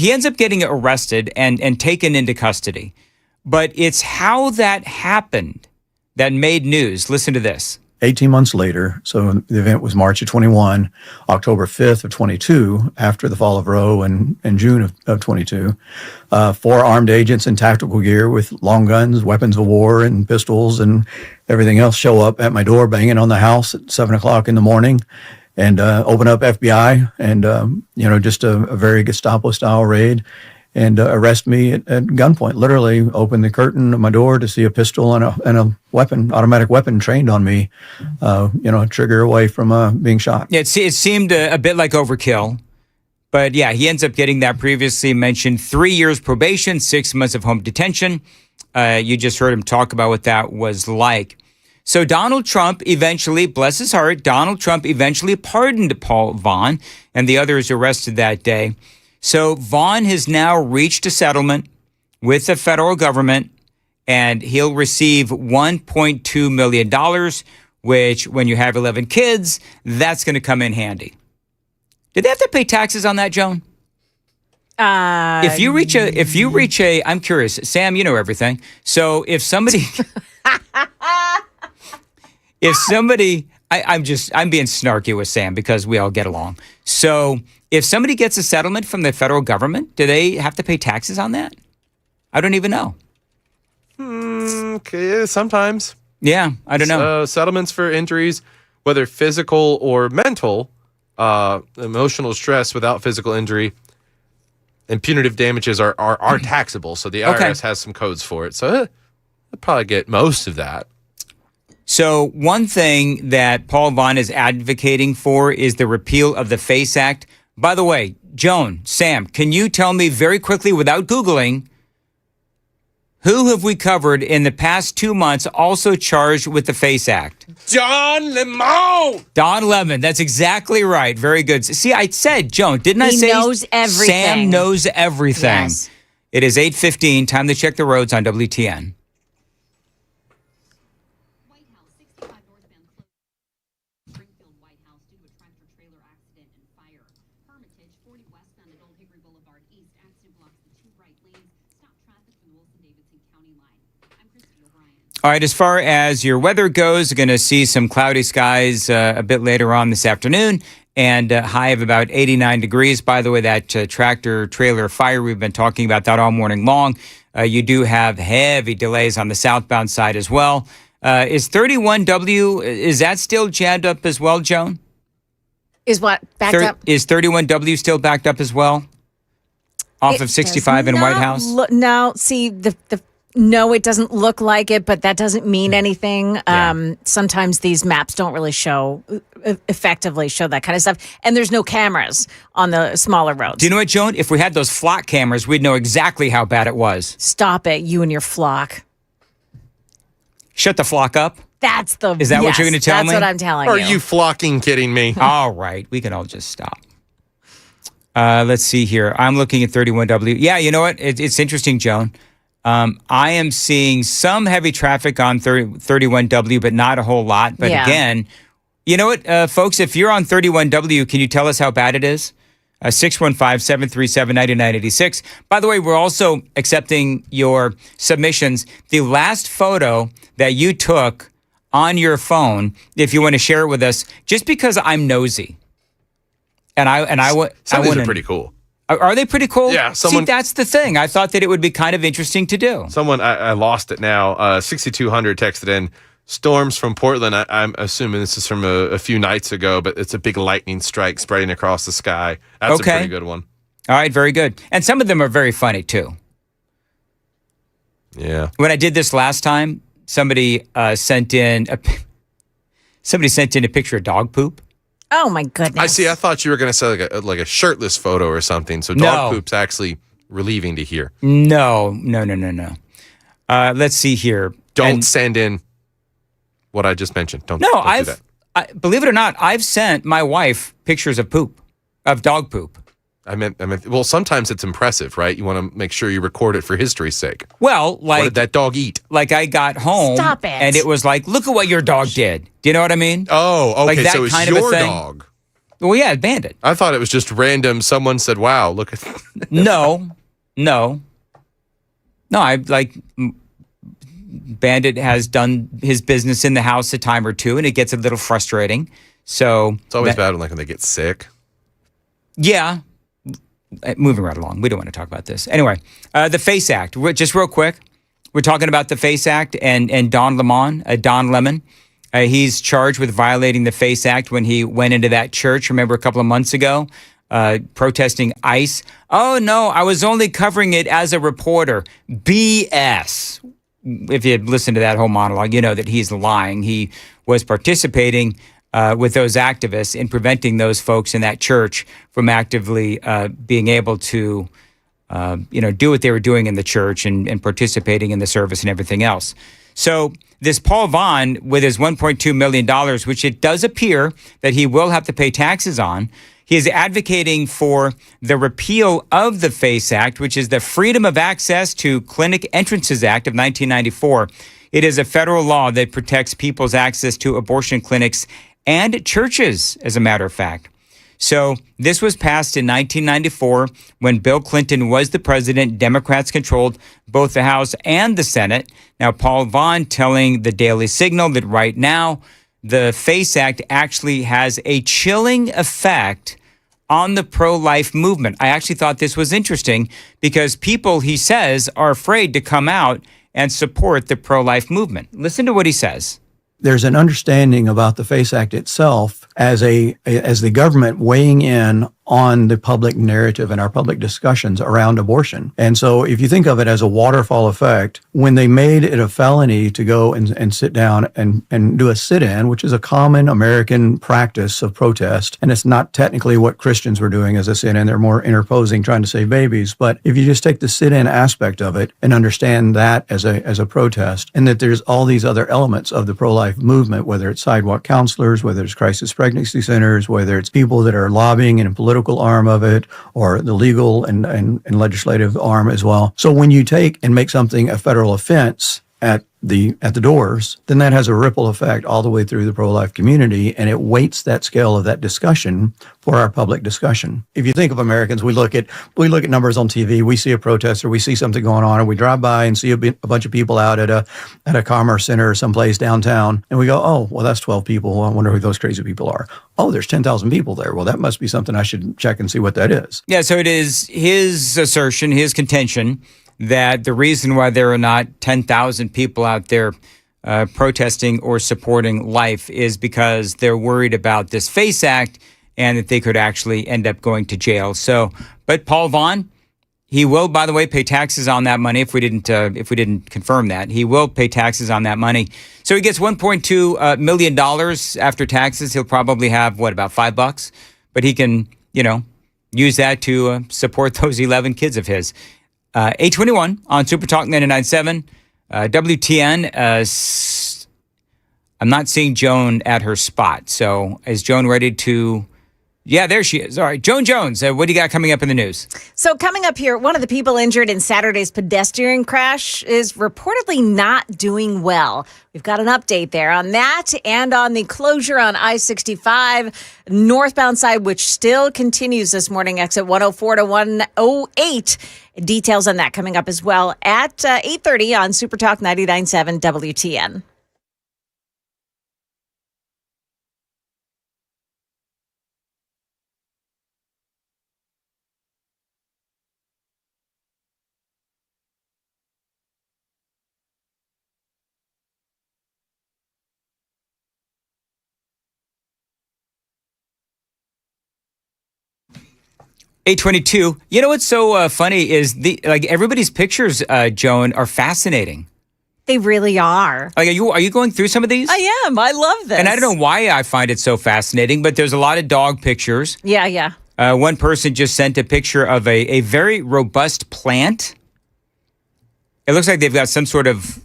ends up getting arrested and taken into custody. But it's how that happened that made news. Listen to this. 18 months later, so the event was March of 21, October 5th of 22, after the fall of Roe and June of 22, 4 armed agents in tactical gear with long guns, weapons of war, and pistols and everything else show up at my door, banging on the house at 7 o'clock in the morning and open up FBI and, just a very Gestapo-style raid. And arrest me at gunpoint. Literally open the curtain of my door to see a pistol and a weapon, automatic weapon trained on me, a trigger away from being shot. Yeah, it seemed a bit like overkill. But yeah, he ends up getting that previously mentioned 3 years probation, 6 months of home detention. You just heard him talk about what that was like. So Donald Trump eventually, bless his heart, Donald Trump eventually pardoned Paul Vaughn and the others arrested that day. So Vaughn has now reached a settlement with the federal government, and he'll receive $1.2 million, which when you have 11 kids, that's going to come in handy. Did they have to pay taxes on that, Joan? If you reach a, I'm curious, Sam, you know everything. So if somebody, I'm being snarky with Sam because we all get along. So if somebody gets a settlement from the federal government, do they have to pay taxes on that? I don't even know. Okay, sometimes. Yeah, I don't know. Settlements for injuries, whether physical or mental, emotional stress without physical injury, and punitive damages are taxable. So the IRS has some codes for it. So they'll probably get most of that. So one thing that Paul Vaughn is advocating for is the repeal of the FACE Act. By the way, Joan, Sam, can you tell me very quickly without Googling, who have we covered in the past 2 months also charged with the FACE Act? Don Lemon! Don Lemon, that's exactly right. Very good. See, I said, Joan, didn't I say? He knows everything. Sam knows everything. Yes. It is 8:15, time to check the roads on WTN. All right, as far as your weather goes, you're going to see some cloudy skies a bit later on this afternoon and a high of about 89 degrees. By the way, that tractor trailer fire, we've been talking about that all morning long. You do have heavy delays on the southbound side as well. Is 31W, is that still jammed up as well, Joan? Is what? Backed up? Is 31W still backed up as well? Off of 65 in White House? No, see, no, it doesn't look like it, but that doesn't mean anything. Sometimes these maps don't really effectively show that kind of stuff. And there's no cameras on the smaller roads. Do you know what, Joan? If we had those flock cameras, we'd know exactly how bad it was. Stop it, you and your flock. Shut the flock up? Is that what you're going to tell me? That's what I'm telling you. Are you flocking kidding me? All right, we can all just stop. Let's see here. I'm looking at 31W. Yeah, you know what? It's interesting, Joan. I am seeing some heavy traffic on 31W, but not a whole lot. But again, you know what, folks, if you're on 31W, can you tell us how bad it is? 615-737-9986. By the way, we're also accepting your submissions. The last photo that you took on your phone, if you want to share it with us, just because I'm nosy. And I Some of these are pretty cool. Are they pretty cool? Yeah. See, that's the thing. I thought that it would be kind of interesting to do. Someone, I lost it now, 6200 texted in, storms from Portland. I'm assuming this is from a few nights ago, but it's a big lightning strike spreading across the sky. That's Okay. a pretty good one. All right, very good. And some of them are very funny, too. Yeah. When I did this last time, somebody sent in a picture of dog poop. Oh, my goodness. I see. I thought you were going to say like a shirtless photo or something. So dog poop's actually relieving to hear. No. Let's see here. Don't send in what I just mentioned. Don't do that. Believe it or not, I've sent my wife pictures of poop, of dog poop. I meant, well, sometimes it's impressive, right? You want to make sure you record it for history's sake. Well, like, what did that dog eat? Like, I got home. Stop it. And it was like, look at what your dog did. Do you know what I mean? Oh, okay. Like that so it's kind of a your thing. dog. Well, yeah, Bandit. I thought it was just random. Someone said, wow, look at No. I Bandit has done his business in the house a time or two, and it gets a little frustrating. So it's always bad when they get sick. Yeah. Moving right along. We don't want to talk about this. Anyway, the FACE Act. Just real quick, we're talking about the FACE Act and Don Lemon. He's charged with violating the FACE Act when he went into that church, remember, a couple of months ago, protesting ICE. Oh, no, I was only covering it as a reporter. BS. If you listen to that whole monologue, you know that he's lying. He was participating with those activists in preventing those folks in that church from actively being able to, do what they were doing in the church and participating in the service and everything else. So this Paul Vaughn, with his $1.2 million, which it does appear that he will have to pay taxes on, he is advocating for the repeal of the FACE Act, which is the Freedom of Access to Clinic Entrances Act of 1994. It is a federal law that protects people's access to abortion clinics and churches, as a matter of fact. So this was passed in 1994 when Bill Clinton was the president. Democrats controlled both the House and the Senate. Now, Paul Vaughn telling the Daily Signal that right now, the FACE Act actually has a chilling effect on the pro-life movement. I actually thought this was interesting because people, he says, are afraid to come out and support the pro-life movement. Listen to what he says. There's an understanding about the FACE Act itself as the government weighing in on the public narrative and our public discussions around abortion. And so if you think of it as a waterfall effect, when they made it a felony to go and sit down and do a sit-in, which is a common American practice of protest, and it's not technically what Christians were doing as a sit-in, they're more interposing, trying to save babies. But if you just take the sit-in aspect of it and understand that as a protest, and that there's all these other elements of the pro-life movement, whether it's sidewalk counselors, whether it's crisis pregnancy centers, whether it's people that are lobbying in a political arm of it, or the legal and legislative arm as well. So when you take and make something a federal offense at the doors, then that has a ripple effect all the way through the pro-life community, and it weights that scale of that discussion for our public discussion. If you think of Americans, we look at numbers on TV, we see a protest or we see something going on, and we drive by and see a bunch of people out at a commerce center or someplace downtown, and we go, oh, well, that's 12 people. I wonder who those crazy people are. Oh, there's 10,000 people there. Well, that must be something I should check and see what that is. Yeah, so it is his assertion, his contention, that the reason why there are not 10,000 people out there protesting or supporting life is because they're worried about this FACE Act and that they could actually end up going to jail. So, but Paul Vaughn, he will, by the way, pay taxes on that money. If we didn't confirm that, he will pay taxes on that money. So he gets $1.2 million after taxes. He'll probably have about $5, but he can, use that to support those 11 kids of his. 821 on Super Talk 99.7. WTN. I'm not seeing Joan at her spot. So is Joan ready to Yeah, there she is. All right, Joan Jones, what do you got coming up in the news? So coming up here, one of the people injured in Saturday's pedestrian crash is reportedly not doing well. We've got an update there on that and on the closure on I-65 northbound side, which still continues this morning, exit 104 to 108. Details on that coming up as well at 8:30 on Super Talk 99.7 WTN. $822. You know what's so funny is everybody's pictures, Joan, are fascinating. They really are. Like, are you going through some of these? I am. I love this. And I don't know why I find it so fascinating, but there's a lot of dog pictures. Yeah. One person just sent a picture of a very robust plant. It looks like they've got some sort of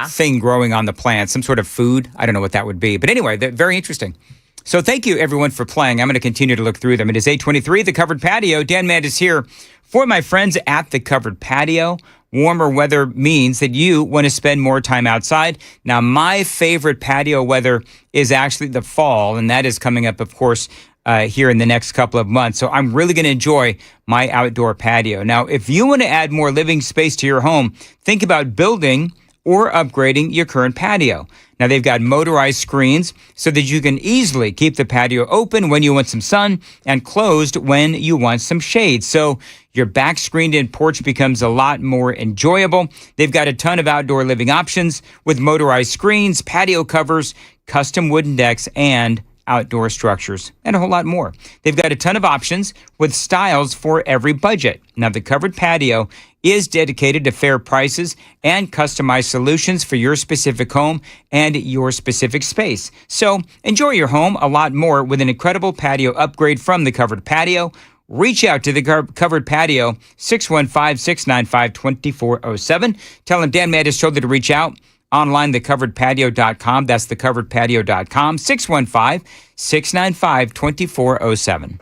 thing growing on the plant, some sort of food. I don't know what that would be. But anyway, they're very interesting. So thank you, everyone, for playing. I'm going to continue to look through them. It is 8:23, The Covered Patio. Dan Mandis here for my friends at The Covered Patio. Warmer weather means that you want to spend more time outside. Now, my favorite patio weather is actually the fall, and that is coming up, of course, here in the next couple of months. So I'm really going to enjoy my outdoor patio. Now, if you want to add more living space to your home, think about building or upgrading your current patio. Now, they've got motorized screens so that you can easily keep the patio open when you want some sun and closed when you want some shade. So your back screened-in porch becomes a lot more enjoyable. They've got a ton of outdoor living options with motorized screens, patio covers, custom wooden decks, and outdoor structures, and a whole lot more. They've got a ton of options with styles for every budget. Now, the Covered Patio is dedicated to fair prices and customized solutions for your specific home and your specific space. So enjoy your home a lot more with an incredible patio upgrade from the Covered Patio. Reach out to the Covered Patio, 615-695-2407. Tell them Dan Mandis told you to reach out. Online, thecoveredpatio.com. That's thecoveredpatio.com, 615-695-2407.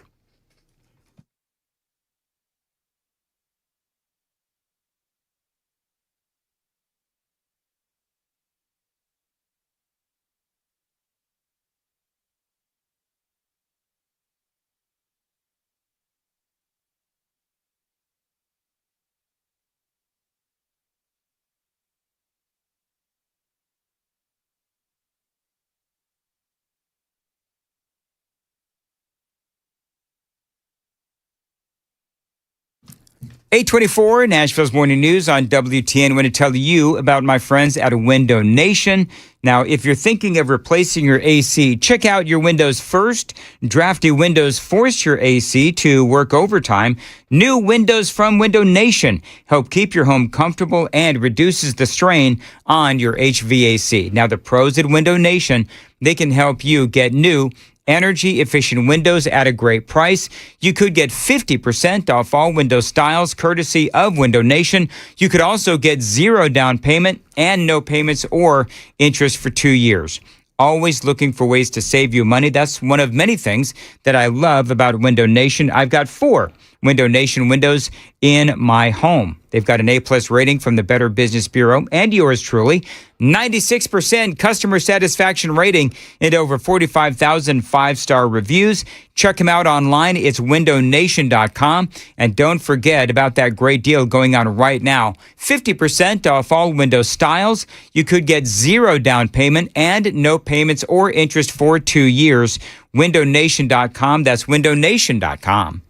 $824, Nashville's Morning News on WTN. I want to tell you about my friends at Window Nation. Now, if you're thinking of replacing your AC, check out your windows first. Drafty Windows force your AC to work overtime. New windows from Window Nation help keep your home comfortable and reduces the strain on your HVAC. Now, the pros at Window Nation, they can help you get new energy-efficient windows at a great price. You could get 50% off all window styles, courtesy of Window Nation. You could also get zero down payment and no payments or interest for 2 years. Always looking for ways to save you money. That's one of many things that I love about Window Nation. I've got 4 Window Nation windows in my home. They've got an A+ rating from the Better Business Bureau and yours truly. 96% customer satisfaction rating and over 45,000 5-star reviews. Check them out online. It's windownation.com. And don't forget about that great deal going on right now. 50% off all window styles. You could get zero down payment and no payments or interest for 2 years. Windownation.com. That's windownation.com.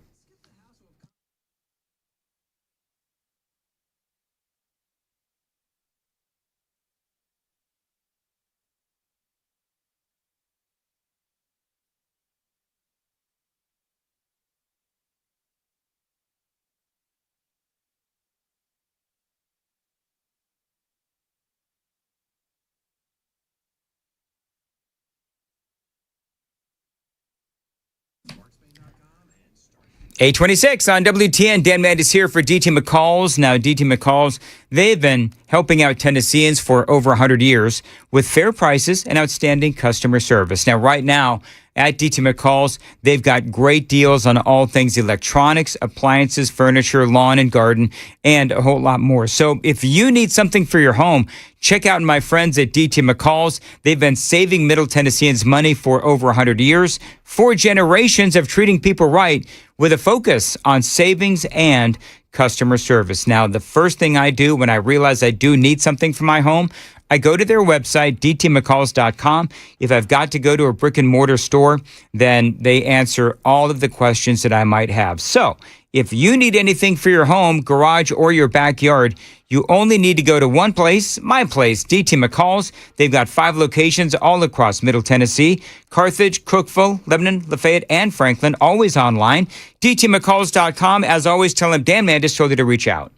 $826 on WTN. Dan Mandis here for DT McCall's. Now, DT McCall's, They've been helping out Tennesseans for over 100 years with fair prices and outstanding customer service. Now, right now, at DT McCall's, they've got great deals on all things electronics, appliances, furniture, lawn and garden, and a whole lot more. So if you need something for your home, check out my friends at DT McCall's. They've been saving Middle Tennesseans money for over 100 years, 4 generations of treating people right with a focus on savings and customer service. Now, the first thing I do when I realize I do need something for my home, I go to their website, dtmccalls.com. If I've got to go to a brick and mortar store, then they answer all of the questions that I might have. So if you need anything for your home, garage, or your backyard, you only need to go to one place, my place, DT McCall's. They've got 5 locations all across Middle Tennessee, Carthage, Cookeville, Lebanon, Lafayette, and Franklin, always online. dtmccalls.com. As always, tell them Dan Mandis told you to reach out.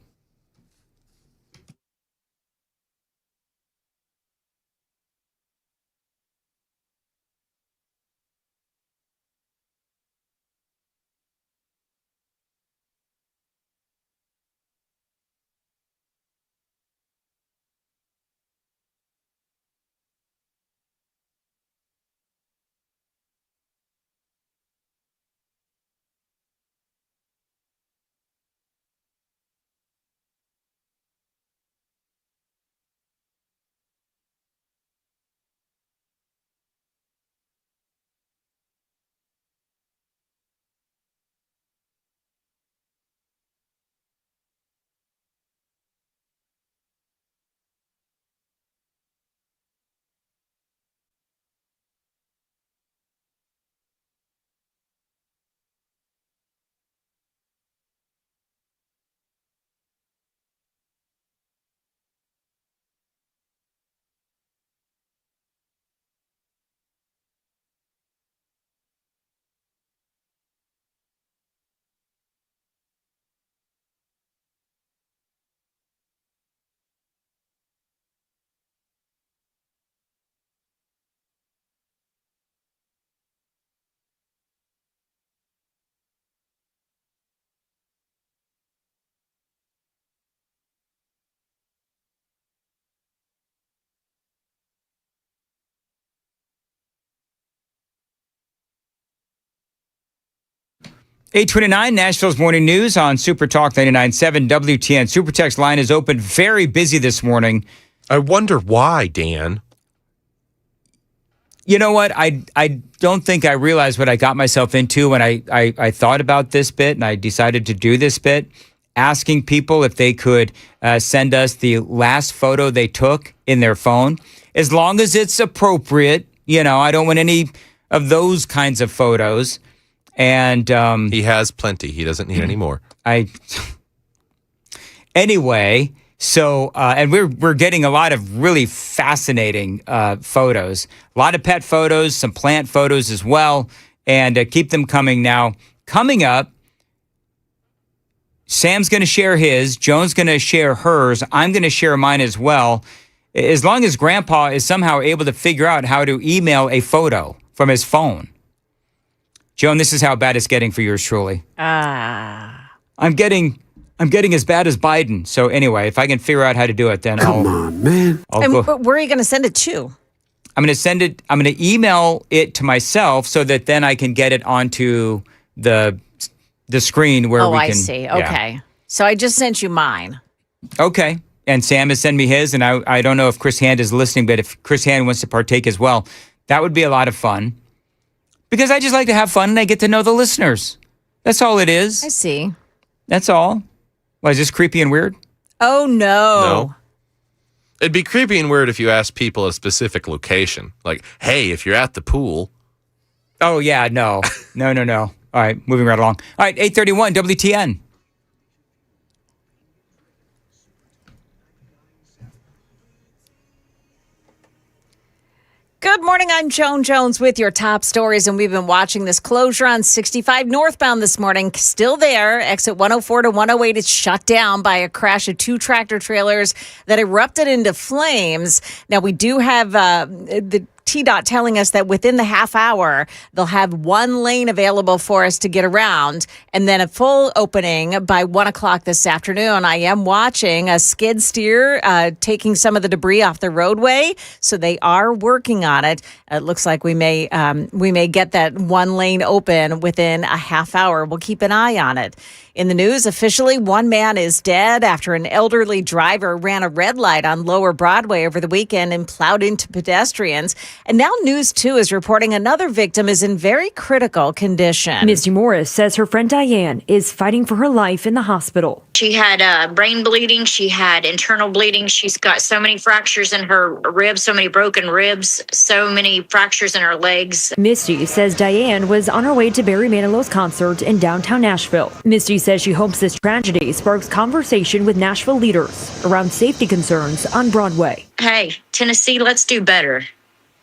$8:29, Nashville's Morning News on Super Talk 99.7 WTN. Super Text line is open, very busy this morning. I wonder why, Dan. You know what? I don't think I realized what I got myself into when I thought about this bit and I decided to do this bit, asking people if they could send us the last photo they took in their phone, as long as it's appropriate. You know, I don't want any of those kinds of photos. And he has plenty. He doesn't need any more. Anyway, so and we're getting a lot of really fascinating photos, a lot of pet photos, some plant photos as well, and keep them coming. Now, coming up, Sam's going to share his, Joan's going to share hers, I'm going to share mine as well, as long as Grandpa is somehow able to figure out how to email a photo from his phone. Joan, this is how bad it's getting for yours truly. I'm getting as bad as Biden. So anyway, if I can figure out how to do it, then Come on, man. Where are you going to send it to? I'm going to email it to myself so that then I can get it onto the screen where we can. Oh, I see. Yeah. Okay. So I just sent you mine. Okay. And Sam has sent me his, and I don't know if Chris Hand is listening, but if Chris Hand wants to partake as well, that would be a lot of fun. Because I just like to have fun and I get to know the listeners. That's all it is. I see. That's all. Why, is this creepy and weird? Oh, no. It'd be creepy and weird if you asked people a specific location. Like, hey, if you're at the pool. Oh, yeah, no. No. All right, moving right along. All right, 8:31, WTN. Good morning. I'm Joan Jones with your top stories, and we've been watching this closure on 65 northbound this morning. Still there. Exit 104 to 108 is shut down by a crash of 2 tractor trailers that erupted into flames. Now, we do have the TDOT telling us that within the half hour, they'll have one lane available for us to get around and then a full opening by 1 o'clock this afternoon. I am watching a skid steer taking some of the debris off the roadway, so they are working on it. It looks like we may get that one lane open within a half hour. We'll keep an eye on it. In the news, officially, one man is dead after an elderly driver ran a red light on Lower Broadway over the weekend and plowed into pedestrians. And now News 2 is reporting another victim is in very critical condition. Misty Morris says her friend Diane is fighting for her life in the hospital. She had brain bleeding. She had internal bleeding. She's got so many fractures in her ribs, so many broken ribs, so many fractures in her legs. Misty says Diane was on her way to Barry Manilow's concert in downtown Nashville. Misty says she hopes this tragedy sparks conversation with Nashville leaders around safety concerns on Broadway. Hey, Tennessee, let's do better.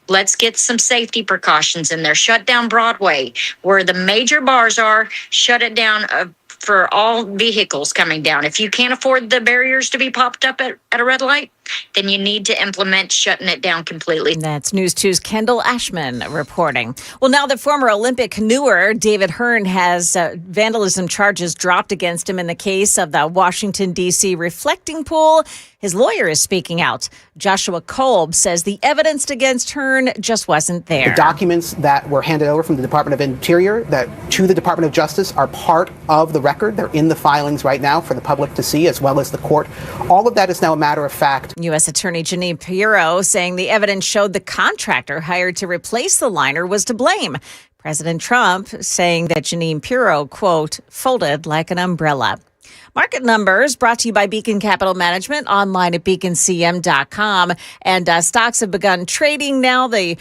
Let's get some safety precautions in there. Shut down Broadway where the major bars are. Shut it down for all vehicles coming down. If you can't afford the barriers to be popped up at a red light, then you need to implement shutting it down completely. That's News 2's Kendall Ashman reporting. Well, now the former Olympic canoer David Hearn has vandalism charges dropped against him in the case of the Washington, D.C. reflecting pool. His lawyer is speaking out. Joshua Kolb says the evidence against Hearn just wasn't there. The documents that were handed over from the Department of Interior to the Department of Justice are part of the record. They're in the filings right now for the public to see, as well as the court. All of that is now a matter of fact. U.S. Attorney Janine Pirro saying the evidence showed the contractor hired to replace the liner was to blame. President Trump saying that Janine Pirro, quote, folded like an umbrella. Market numbers brought to you by Beacon Capital Management, online at beaconcm.com. And stocks have begun trading now. The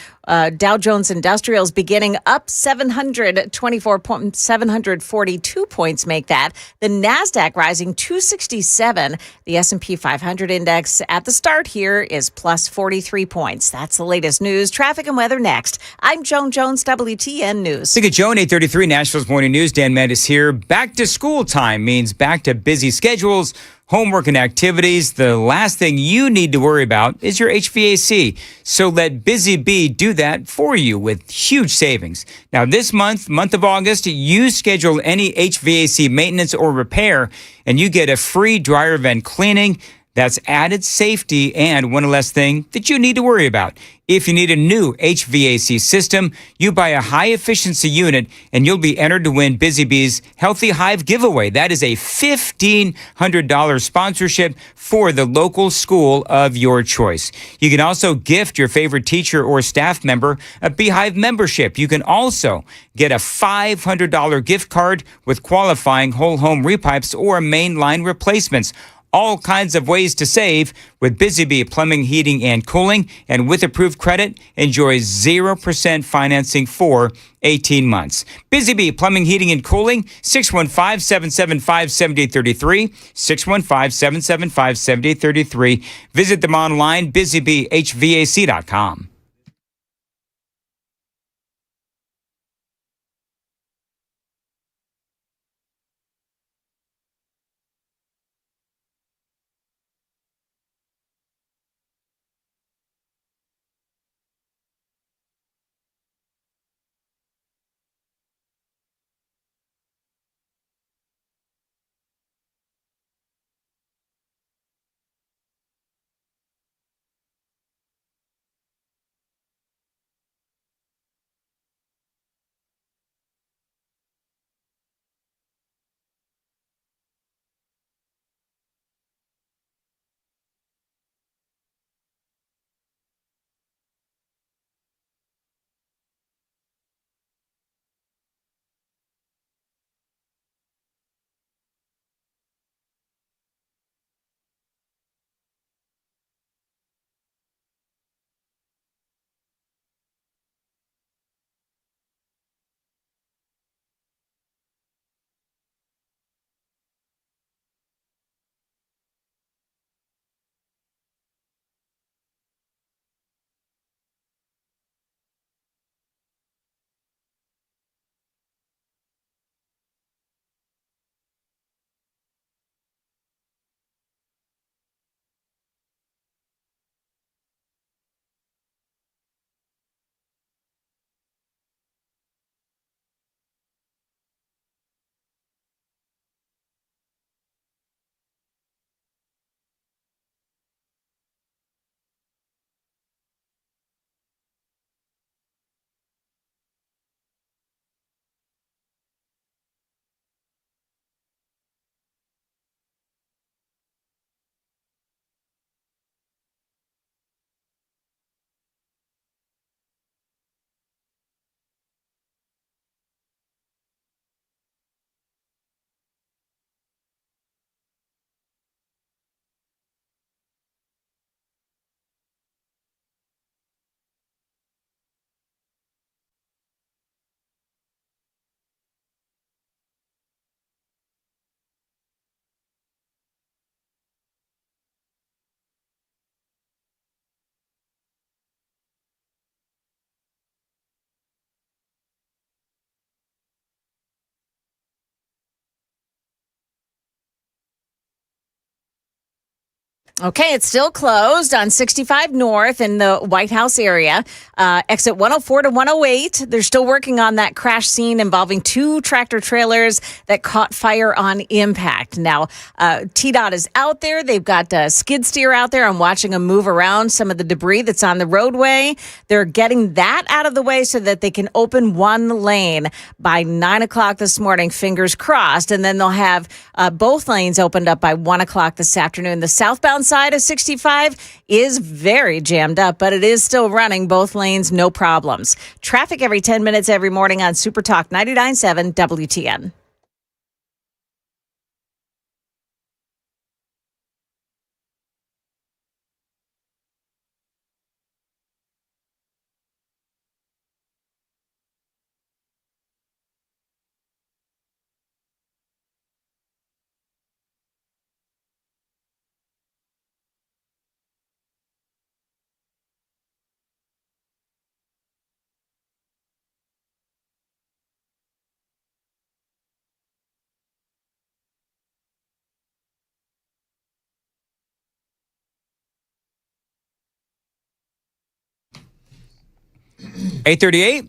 Dow Jones Industrials beginning up 742 points make that. The NASDAQ rising 267. The S&P 500 index at the start here is plus 43 points. That's the latest news. Traffic and weather next. I'm Joan Jones, WTN News. Look at Joan, 8:33 Nashville's Morning News. Dan Mandis here. Back to school time means back to busy schedules, homework and activities. The last thing you need to worry about is your HVAC. So let Busy Bee do that for you with huge savings. Now this month of August, you schedule any HVAC maintenance or repair and you get a free dryer vent cleaning. That's added safety and one less thing that you need to worry about. If you need a new HVAC system, you buy a high-efficiency unit and you'll be entered to win Busy Bee's Healthy Hive giveaway. That is a $1,500 sponsorship for the local school of your choice. You can also gift your favorite teacher or staff member a Beehive membership. You can also get a $500 gift card with qualifying whole home repipes or main line replacements. All kinds of ways to save with Busy Bee Plumbing, Heating, and Cooling. And with approved credit, enjoy 0% financing for 18 months. Busy Bee Plumbing, Heating, and Cooling, 615-775-7833, 615-775-7833. Visit them online, busybeehvac.com. Okay, it's still closed on 65 North in the White House area. Exit 104 to 108. They're still working on that crash scene involving 2 tractor trailers that caught fire on impact. Now, TDOT is out there. They've got skid steer out there. I'm watching them move around some of the debris that's on the roadway. They're getting that out of the way so that they can open one lane by 9 o'clock this morning, fingers crossed. And then they'll have both lanes opened up by 1 o'clock this afternoon. The southbound side of 65 is very jammed up, but it is still running both lanes, no problems. Traffic every 10 minutes every morning on Super Talk 99.7 WTN. $8:38.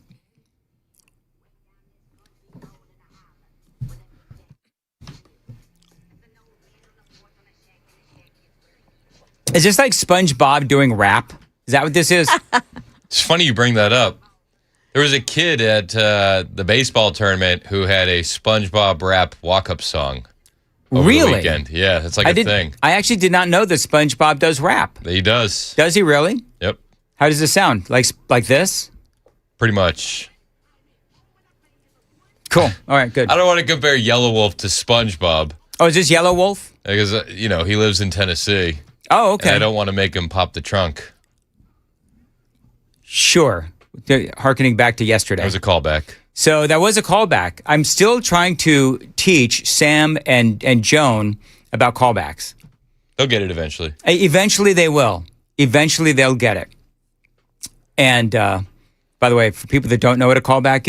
Is this like SpongeBob doing rap? Is that what this is? It's funny you bring that up. There was a kid at the baseball tournament who had a SpongeBob rap walk-up song over the Really? weekend. Yeah, it's like a thing. I actually did not know that SpongeBob does rap. He does. Does he really? Yep. How does it sound? Like this? Pretty much. Cool. All right, good. I don't want to compare Yellow Wolf to SpongeBob. Oh, is this Yellow Wolf? Because, he lives in Tennessee. Oh, okay. And I don't want to make him pop the trunk. Sure. Harkening back to yesterday. That was a callback. So that was a callback. I'm still trying to teach Sam and Joan about callbacks. They'll get it eventually. Eventually they will. Eventually they'll get it. And by the way, for people that don't know what a callback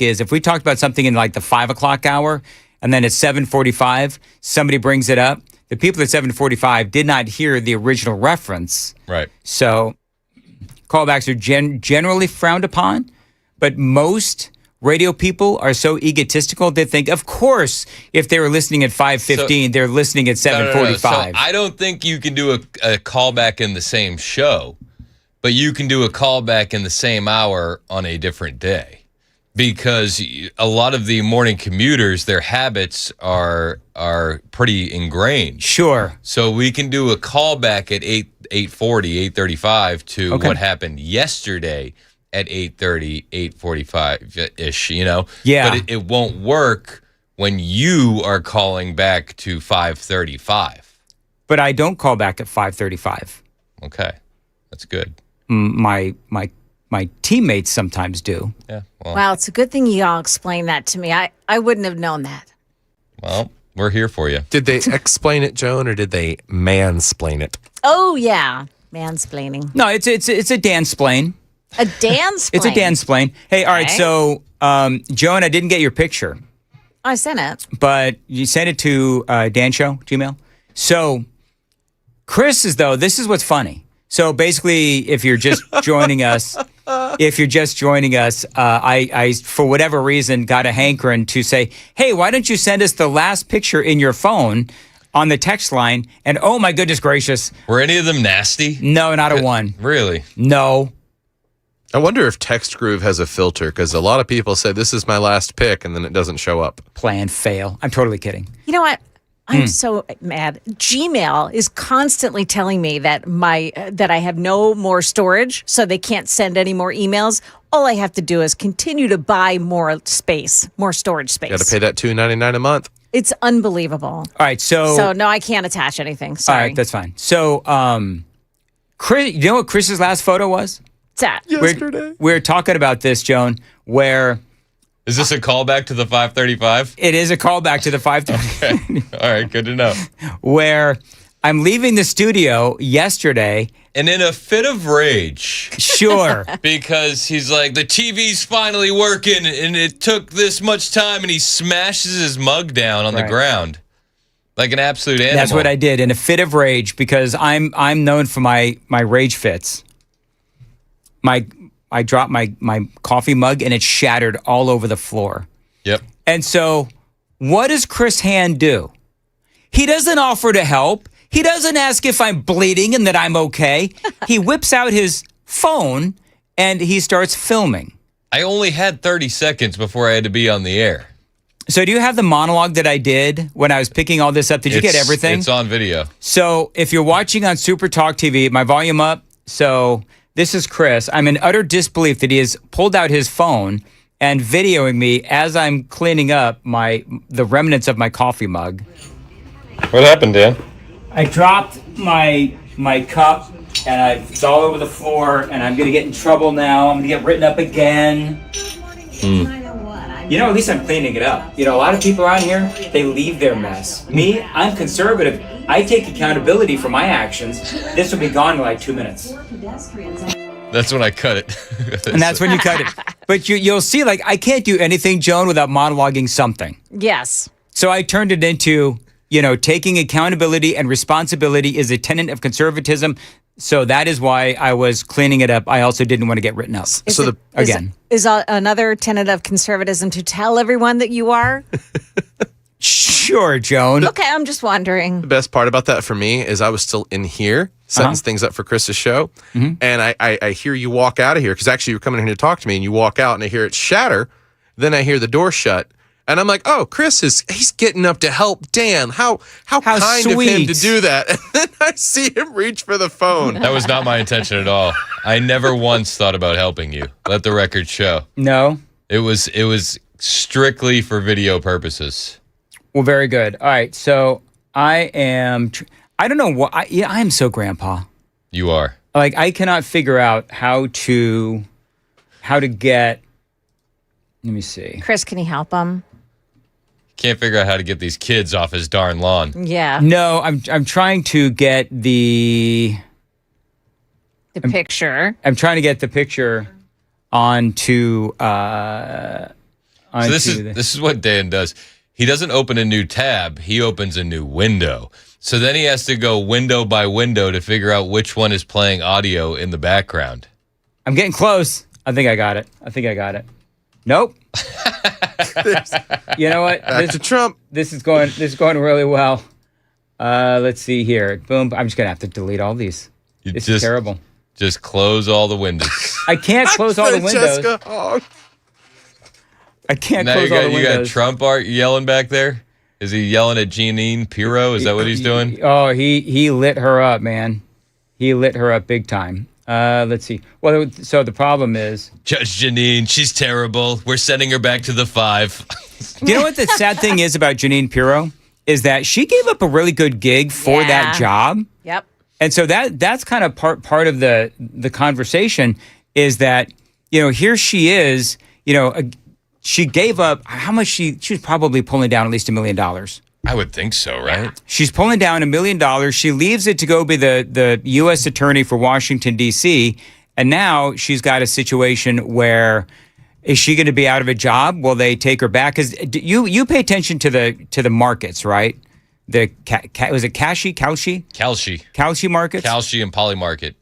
is if we talked about something in like the 5 o'clock hour and then at 7:45, somebody brings it up. The people at 7:45 did not hear the original reference. Right. So callbacks are generally frowned upon, but most radio people are so egotistical they think, of course, if they were listening at 5:15, they're listening at 7:45. So I don't think you can do a callback in the same show, but you can do a callback in the same hour on a different day. Because a lot of the morning commuters, their habits are pretty ingrained. Sure. So we can do a callback at 8:40, 8:35 to what happened yesterday at 8:30, 8:45-ish, Yeah. But it won't work when you are calling back to 5:35. But I don't call back at 5:35. Okay. That's good. My teammates sometimes do. Yeah. Wow, it's a good thing you all explained that to me. I wouldn't have known that. Well, we're here for you. Did they explain it, Joan, or did they mansplain it? Oh, yeah. Mansplaining. No, it's a dansplain. A dansplain? It's a dansplain. Hey, all right, so Joan, I didn't get your picture. I sent it. But you sent it to Dan Show, Gmail. So Chris this is what's funny. So basically, if you're just joining us, I for whatever reason got a hankering to say, hey, why don't you send us the last picture in your phone on the text line? And oh my goodness gracious. Were any of them nasty? No, not a one. Really? No. I wonder if Text Groove has a filter, because a lot of people say this is my last pick and then it doesn't show up. Plan fail. I'm totally kidding. You know what? I'm so mad. Gmail is constantly telling me that that I have no more storage, so they can't send any more emails. All I have to do is continue to buy more space, more storage space. You got to pay that $2.99 a month. It's unbelievable. All right, so no, I can't attach anything. Sorry. All right, that's fine. So, Chris, you know what Chris's last photo was? What's that? Yesterday. We're talking about this, Joan, where... Is this a callback to the 5:35? It is a callback to the 5:30. Okay. All right, good to know. Where I'm leaving the studio yesterday. And in a fit of rage. Sure. Because he's like, the TV's finally working and it took this much time, and he smashes his mug down on the ground. Like an absolute animal. That's what I did in a fit of rage because I'm known for my rage fits. I dropped my coffee mug and it shattered all over the floor. Yep. And so what does Chris Hand do? He doesn't offer to help. He doesn't ask if I'm bleeding and that I'm okay. He whips out his phone and he starts filming. I only had 30 seconds before I had to be on the air. So do you have the monologue that I did when I was picking all this up? Did you get everything? It's on video. So if you're watching on Super Talk TV, my volume up. So this is Chris. I'm in utter disbelief that he has pulled out his phone and videoing me as I'm cleaning up the remnants of my coffee mug. What happened, Dan? I dropped my cup and it's all over the floor and I'm going to get in trouble now. I'm going to get written up again. You know, at least I'm cleaning it up. You know, a lot of people around here, they leave their mess. Me, I'm conservative. I take accountability for my actions. This will be gone in like 2 minutes. That's when I cut it. And that's when you cut it. But you'll see, like, I can't do anything, Joan, without monologuing something. Yes. So I turned it into, taking accountability and responsibility is a tenet of conservatism. So that is why I was cleaning it up. I also didn't want to get written up. Is another tenet of conservatism to tell everyone that you are? Sure, Joan. Okay, I'm just wondering. The best part about that for me is I was still in here setting things up for Chris's show, and I hear you walk out of here because actually you're coming in here to talk to me, and you walk out and I hear it shatter. Then I hear the door shut. And I'm like, oh, he's getting up to help Dan. How kind sweet of him to do that. And then I see him reach for the phone. That was not my intention at all. I never once thought about helping you. Let the record show. No. It was strictly for video purposes. Well, very good. All right. So I am, I don't know what, I am so grandpa. You are. Like, I cannot figure out how to get, let me see. Chris, can you help him? Can't figure out how to get these kids off his darn lawn. Yeah. No, I'm trying to get the picture. I'm trying to get the picture onto. So this is what Dan does. He doesn't open a new tab. He opens a new window. So then he has to go window by window to figure out which one is playing audio in the background. I'm getting close. I think I got it. Nope. You know what? Back to Trump. This is going really well. Let's see here. Boom. I'm just gonna have to delete all these. This is terrible. Just close all the windows. I can't close all the windows. I can't close all the windows. You got Trump yelling back there? Is he yelling at Jeanine Pirro? Is that what he's doing? Oh, he lit her up, man. He lit her up big time. Let's see. Well, so the problem is Judge Jeanine, she's terrible. We're sending her back to the 5. You know what the sad thing is about Jeanine Pirro is that she gave up a really good gig for that job. Yep. And so that's kind of part of the conversation is that, here she is, she gave up how much she was probably pulling down at least $1 million. I would think so, right? She's pulling down $1 million. She leaves it to go be the U.S. attorney for Washington, D.C., and now she's got a situation where is she going to be out of a job? Will they take her back? Because you pay attention to the markets, right? Was it Kalshi markets? Kalshi and Poly Market.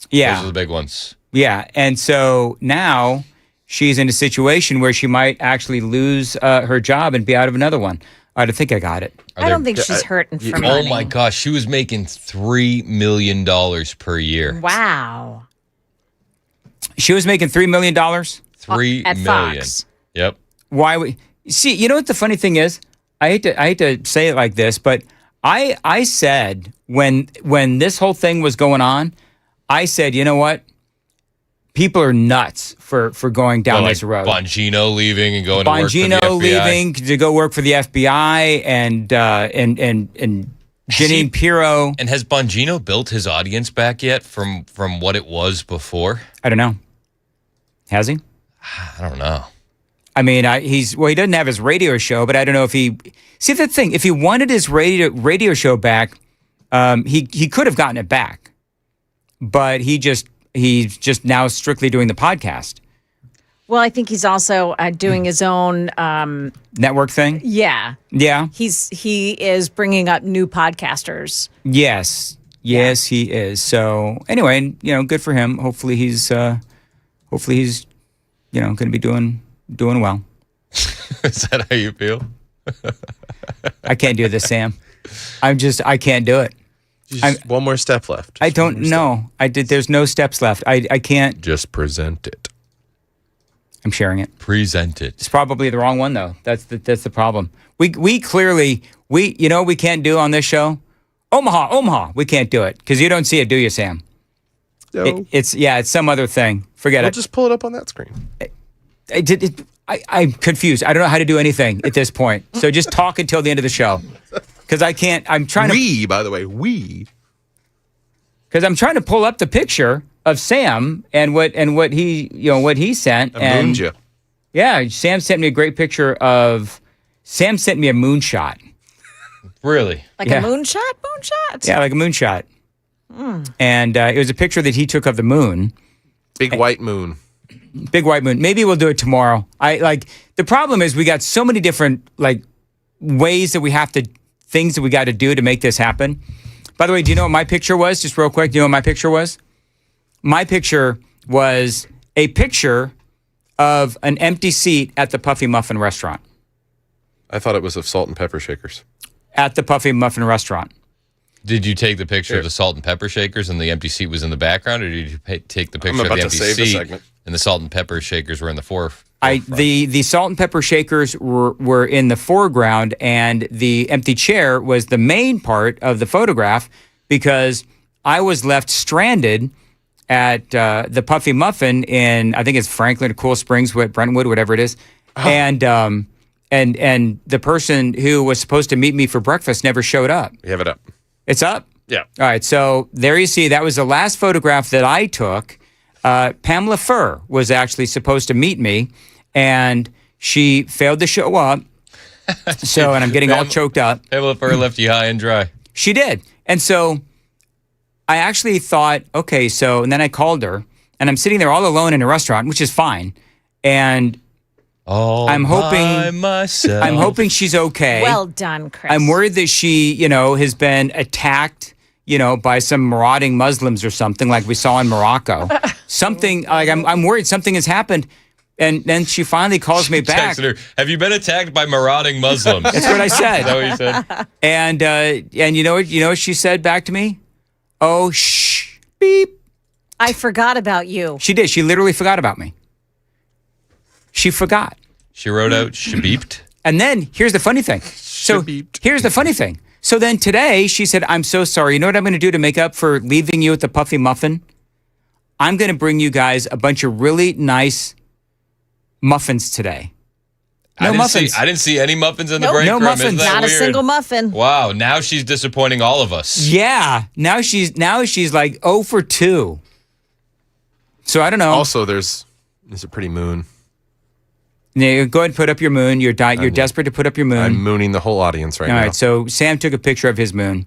Yeah. Those are the big ones. Yeah, and so now she's in a situation where she might actually lose her job and be out of another one. I think I got it. I don't think she's hurting for money. Oh my gosh, she was making $3 million per year. Wow. She was making $3 million? $3 at million. Fox. Yep. Why? See, you know what the funny thing is? I hate to say it like this, but I said when this whole thing was going on, I said, you know what? People are nuts for going down this road. Bongino leaving and going to work for the FBI. Bongino leaving to go work for the FBI and Jeanine Pirro. And has Bongino built his audience back yet from what it was before? I don't know. Has he? I don't know. I mean, he doesn't have his radio show, but I don't know if he. See, the thing, if he wanted his radio show back, he could have gotten it back, but he's just now strictly doing the podcast. Well, I think he's also doing his own network thing. Yeah. Yeah. He is bringing up new podcasters. Yes. Yes, he is. So anyway, good for him. Hopefully he's going to be doing well. Is that how you feel? I can't do this, Sam. I can't do it. Just one more step left. I don't know. There's no steps left. I can't. Just present it. I'm sharing it. Present it. It's probably the wrong one though. That's the problem. We clearly we can't do on this show. Omaha. We can't do it because you don't see it, do you, Sam? No. It's some other thing. Forget it. We'll just pull it up on that screen. I'm confused. I don't know how to do anything at this point. So just talk until the end of the show. Because I can't, I'm trying to... by the way. Because I'm trying to pull up the picture of Sam and what he sent. I mooned you. Yeah, Sam sent me a great picture Sam sent me a moonshot. Really? Like a moonshot? Moonshot? Yeah, like a moonshot. And it was a picture that he took of the moon. Big white moon. Big white moon. Maybe we'll do it tomorrow. The problem is we got so many different ways that things that we got to do to make this happen. By the way, do you know what my picture was? Just real quick, do you know what my picture was? My picture was a picture of an empty seat at the Puffy Muffin restaurant. I thought it was of salt and pepper shakers. At the Puffy Muffin restaurant. Did you take the picture of the salt and pepper shakers and the empty seat was in the background, or did you take the picture of the empty seat and the salt and pepper shakers were in the forefront? The salt and pepper shakers were in the foreground, and the empty chair was the main part of the photograph because I was left stranded at the Puffy Muffin in, I think it's Franklin, Cool Springs, Brentwood, whatever it is, and the person who was supposed to meet me for breakfast never showed up. You have it up. It's up? Yeah. All right, so there you see, that was the last photograph that I took. Pamela Furr was actually supposed to meet me, and she failed to show up. So, and I'm getting all choked up. Pamela Furr left you high and dry. She did. And so I actually thought, okay, and then I called her, and I'm sitting there all alone in a restaurant, which is fine. And I'm hoping she's okay. Well done, Chris. I'm worried that she, has been attacked, by some marauding Muslims or something like we saw in Morocco. Something like I'm worried something has happened. And then she finally calls me back. Texted her, have you been attacked by marauding Muslims? That's what I said. Is that what you said? And you know what she said back to me? Oh, shh, beep. I forgot about you. She did. She literally forgot about me. She forgot. She wrote out shabeeped. And then here's the funny thing. So then today she said, I'm so sorry. You know what I'm going to do to make up for leaving you at the Puffy Muffin? I'm going to bring you guys a bunch of really nice muffins today. No muffins. I didn't see any muffins in the break room. No muffins. Isn't that Not weird? a single muffin. Wow, now she's disappointing all of us. Yeah. Now she's like 0 for 2. So I don't know. Also, there's a pretty moon. Yeah, go ahead and put up your moon. You're desperate to put up your moon. I'm mooning the whole audience right now. All right, so Sam took a picture of his moon.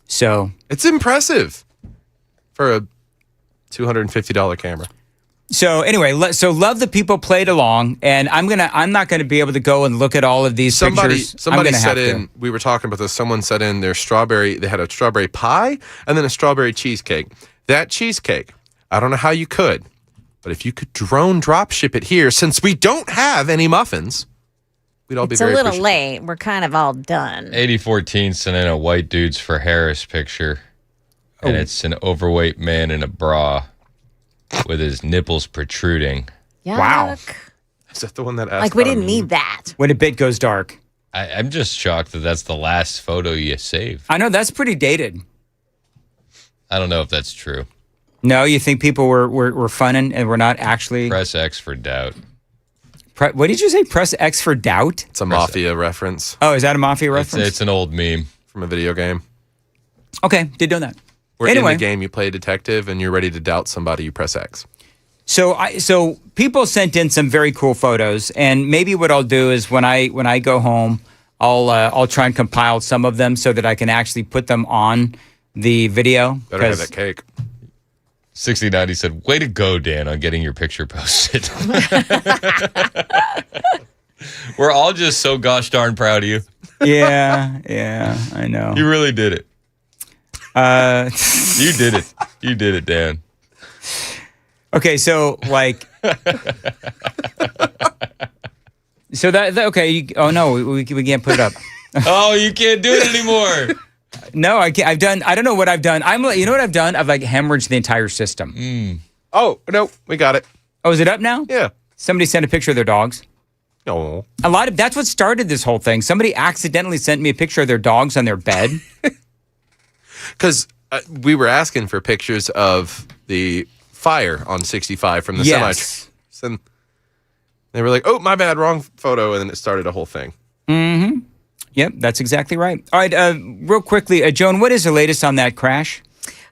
So it's impressive for a $250 camera. So anyway, so love the people played along, and I'm not gonna be able to go and look at all of these pictures. Somebody said in, we were talking about this, someone said in their they had a strawberry pie and then a strawberry cheesecake. That cheesecake, I don't know how you could, but if you could drop ship it here, since we don't have any muffins, we'd all be very It's a little late. We're kind of all done. 8014 sent in a white dudes for Harris picture, and it's an overweight man in a bra with his nipples protruding. Yuck. Wow. Is that the one that asked? Like we didn't need that. When a bit goes dark. I'm just shocked that that's the last photo you saved. I know, that's pretty dated. I don't know if that's true. No, you think people were funning and were not actually... Press X for doubt. What did you say? Press X for doubt? It's a Mafia reference. Oh, is that a Mafia reference? It's an old meme. From a video game. Okay, did know that. Where in the game you play a detective and you're ready to doubt somebody, you press X. So people sent in some very cool photos, and maybe what I'll do is when I go home, I'll try and compile some of them so that I can actually put them on the video. Better have that cake. 6090 said, way to go, Dan, on getting your picture posted. We're all just so gosh darn proud of you. Yeah, I know. You really did it. You did it. You did it, Dan. Okay, so like, so that okay. Oh no, we can't put it up. Oh, you can't do it anymore. No, I can't. I don't know what I've done. You know what I've done? I've like hemorrhaged the entire system. Oh no, we got it. Oh, is it up now? Yeah. Somebody sent a picture of their dogs. Oh. That's what started this whole thing. Somebody accidentally sent me a picture of their dogs on their bed. Because we were asking for pictures of the fire on 65 from the Yes. semi. And they were like, oh, my bad, wrong photo. And then it started a whole thing. Mm-hmm. Yep, that's exactly right. All right, real quickly, Joan, what is the latest on that crash?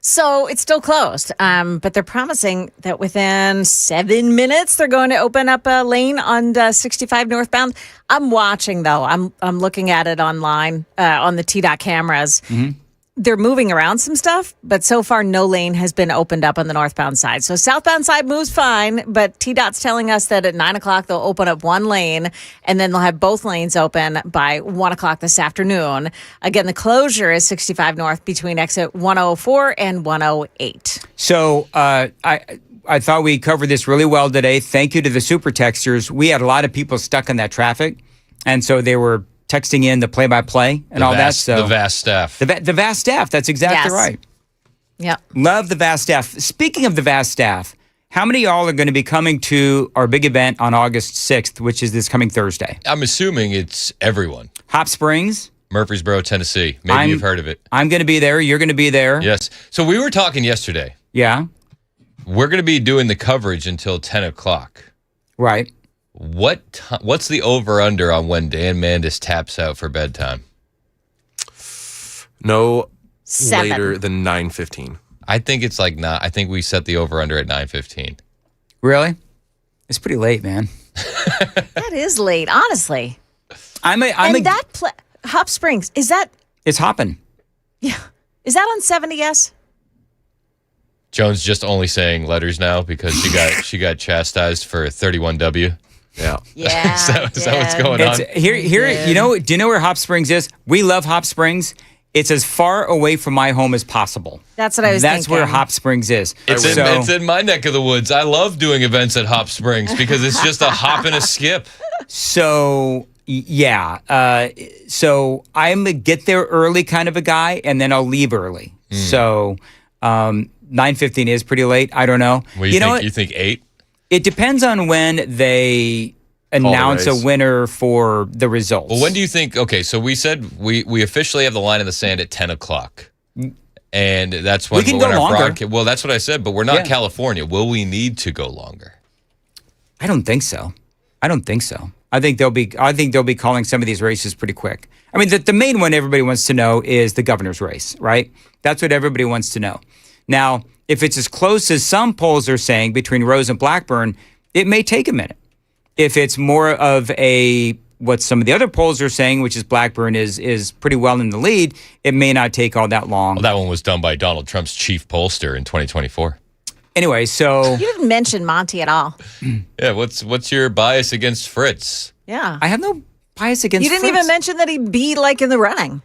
So it's still closed, but they're promising that within 7 minutes they're going to open up a lane on 65 northbound. I'm watching though. I'm looking at it online on the TDOT cameras. Mm-hmm. They're moving around some stuff, but so far no lane has been opened up on the northbound side. So southbound side moves fine, but TDOT's telling us that at 9 o'clock they'll open up one lane and then they'll have both lanes open by 1 o'clock this afternoon. Again, the closure is 65 north between exit 104 and 108. So I thought we covered this really well today. Thank you to the super texters. We had a lot of people stuck in that traffic, and so they were texting in the play-by-play and all that. So the vast staff. The vast staff. That's exactly right. Yep. Love the vast staff. Speaking of the vast staff, how many of y'all are going to be coming to our big event on August 6th, which is this coming Thursday? I'm assuming it's everyone. Hop Springs? Murfreesboro, Tennessee. Maybe you've heard of it. I'm going to be there. You're going to be there. Yes. So we were talking yesterday. Yeah. We're going to be doing the coverage until 10 o'clock. Right. What's the over-under on when Dan Mandis taps out for bedtime? No 7. later than 9:15. I think it's like not. I think we set the over-under at 9:15. Really? It's pretty late, man. That is late, honestly. Hop Springs, is that? It's hopping. Yeah. Is that on 70S? Joan's just only saying letters now because she got chastised for 31W. Yeah. Yeah. Is that what's going on? Here, you know, do you know where Hop Springs is? We love Hop Springs. It's as far away from my home as possible. That's what I was thinking. That's where Hop Springs is. It's in my neck of the woods. I love doing events at Hop Springs because it's just a hop and a skip. So, yeah. So I'm a get there early kind of a guy, and then I'll leave early. So 9:15 is pretty late. I don't know. What do you think? You think 8? It depends on when they announce a winner for the results. Well, when do you think? Okay, so we said we officially have the line in the sand at 10 o'clock. And that's when we can go longer. Well, that's what I said, but we're not California. Will we need to go longer? I don't think so. I think they'll be calling some of these races pretty quick. I mean, the main one everybody wants to know is the governor's race, right? That's what everybody wants to know. Now, if it's as close as some polls are saying between Rose and Blackburn, it may take a minute. If it's more of what some of the other polls are saying, which is Blackburn is pretty well in the lead, it may not take all that long. Well, that one was done by Donald Trump's chief pollster in 2024. Anyway, so you didn't mention Monty at all. Yeah, what's your bias against Fritz? Yeah. I have no bias against You didn't Fritz. even mention that he'd be like in the running.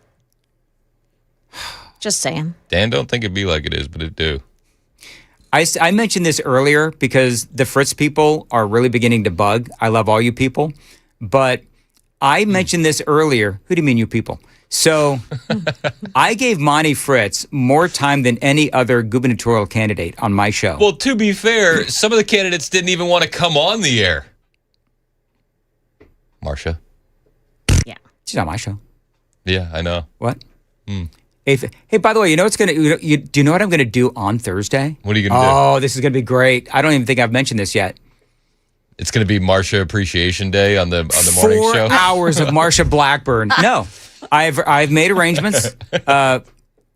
Just saying. Dan don't think it'd be like it is, but it do. I mentioned this earlier because the Fritz people are really beginning to bug. I love all you people. But I mentioned this earlier. Who do you mean, you people? So I gave Monty Fritz more time than any other gubernatorial candidate on my show. Well, to be fair, some of the candidates didn't even want to come on the air. Marcia? Yeah. She's on my show. Yeah, I know. What? Hey, by the way, you know what's do you know what I'm gonna do on Thursday? What are you gonna do? Oh, this is gonna be great. I don't even think I've mentioned this yet. It's gonna be Marcia Appreciation Day on the morning show. 4 hours of Marcia Blackburn. No, I've made arrangements.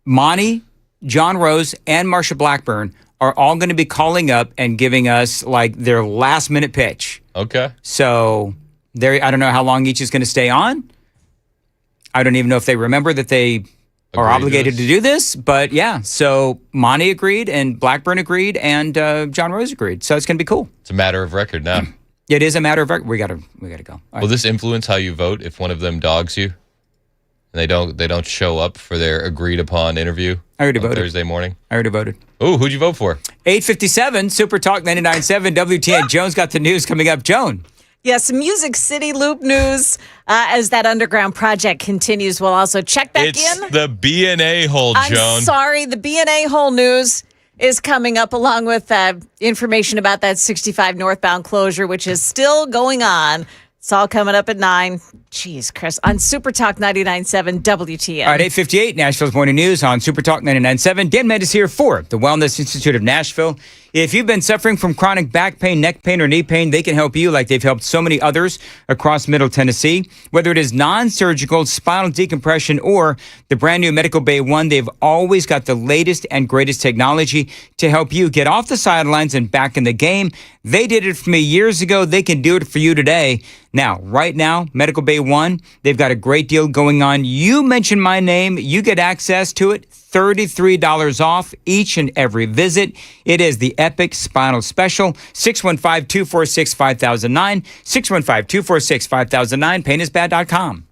Monty, John Rose, and Marcia Blackburn are all going to be calling up and giving us like their last minute pitch. Okay. So I don't know how long each is going to stay on. I don't even know if they remember that they are Agreed to obligated this? to do this. But yeah, so Monty agreed and Blackburn agreed and John Rose agreed. So it's going to be cool. It's a matter of record now. It is a matter of record. We got to go. All right. Will this influence how you vote if one of them dogs you? And they don't show up for their agreed upon interview I already on voted. Thursday morning? I already voted. Oh, who'd you vote for? 8:57, Super Talk 99.7 WTN. Joan's got the news coming up. Joan. Yes, Music City Loop news as that underground project continues. We'll also check back It's in. the B&A hole, I'm Joan. sorry, the B&A hole news is coming up along with information about that 65 northbound closure, which is still going on. It's all coming up at 9. Jeez, Chris, on Super Talk 99.7 WTN. All right, 8:58, Nashville's Morning News on Super Talk 99.7. Dan Mendes here for the Wellness Institute of Nashville. If you've been suffering from chronic back pain, neck pain, or knee pain, they can help you like they've helped so many others across Middle Tennessee. Whether it is non-surgical spinal decompression or the brand new Medical Bay One, they've always got the latest and greatest technology to help you get off the sidelines and back in the game. They did it for me years ago. They can do it for you today. Now, right now, Medical Bay One, they've got a great deal going on. You mention my name, you get access to it. $33 off each and every visit. It is the Epic Spinal Special. 615-246-5009. 615-246-5009. PainIsBad.com.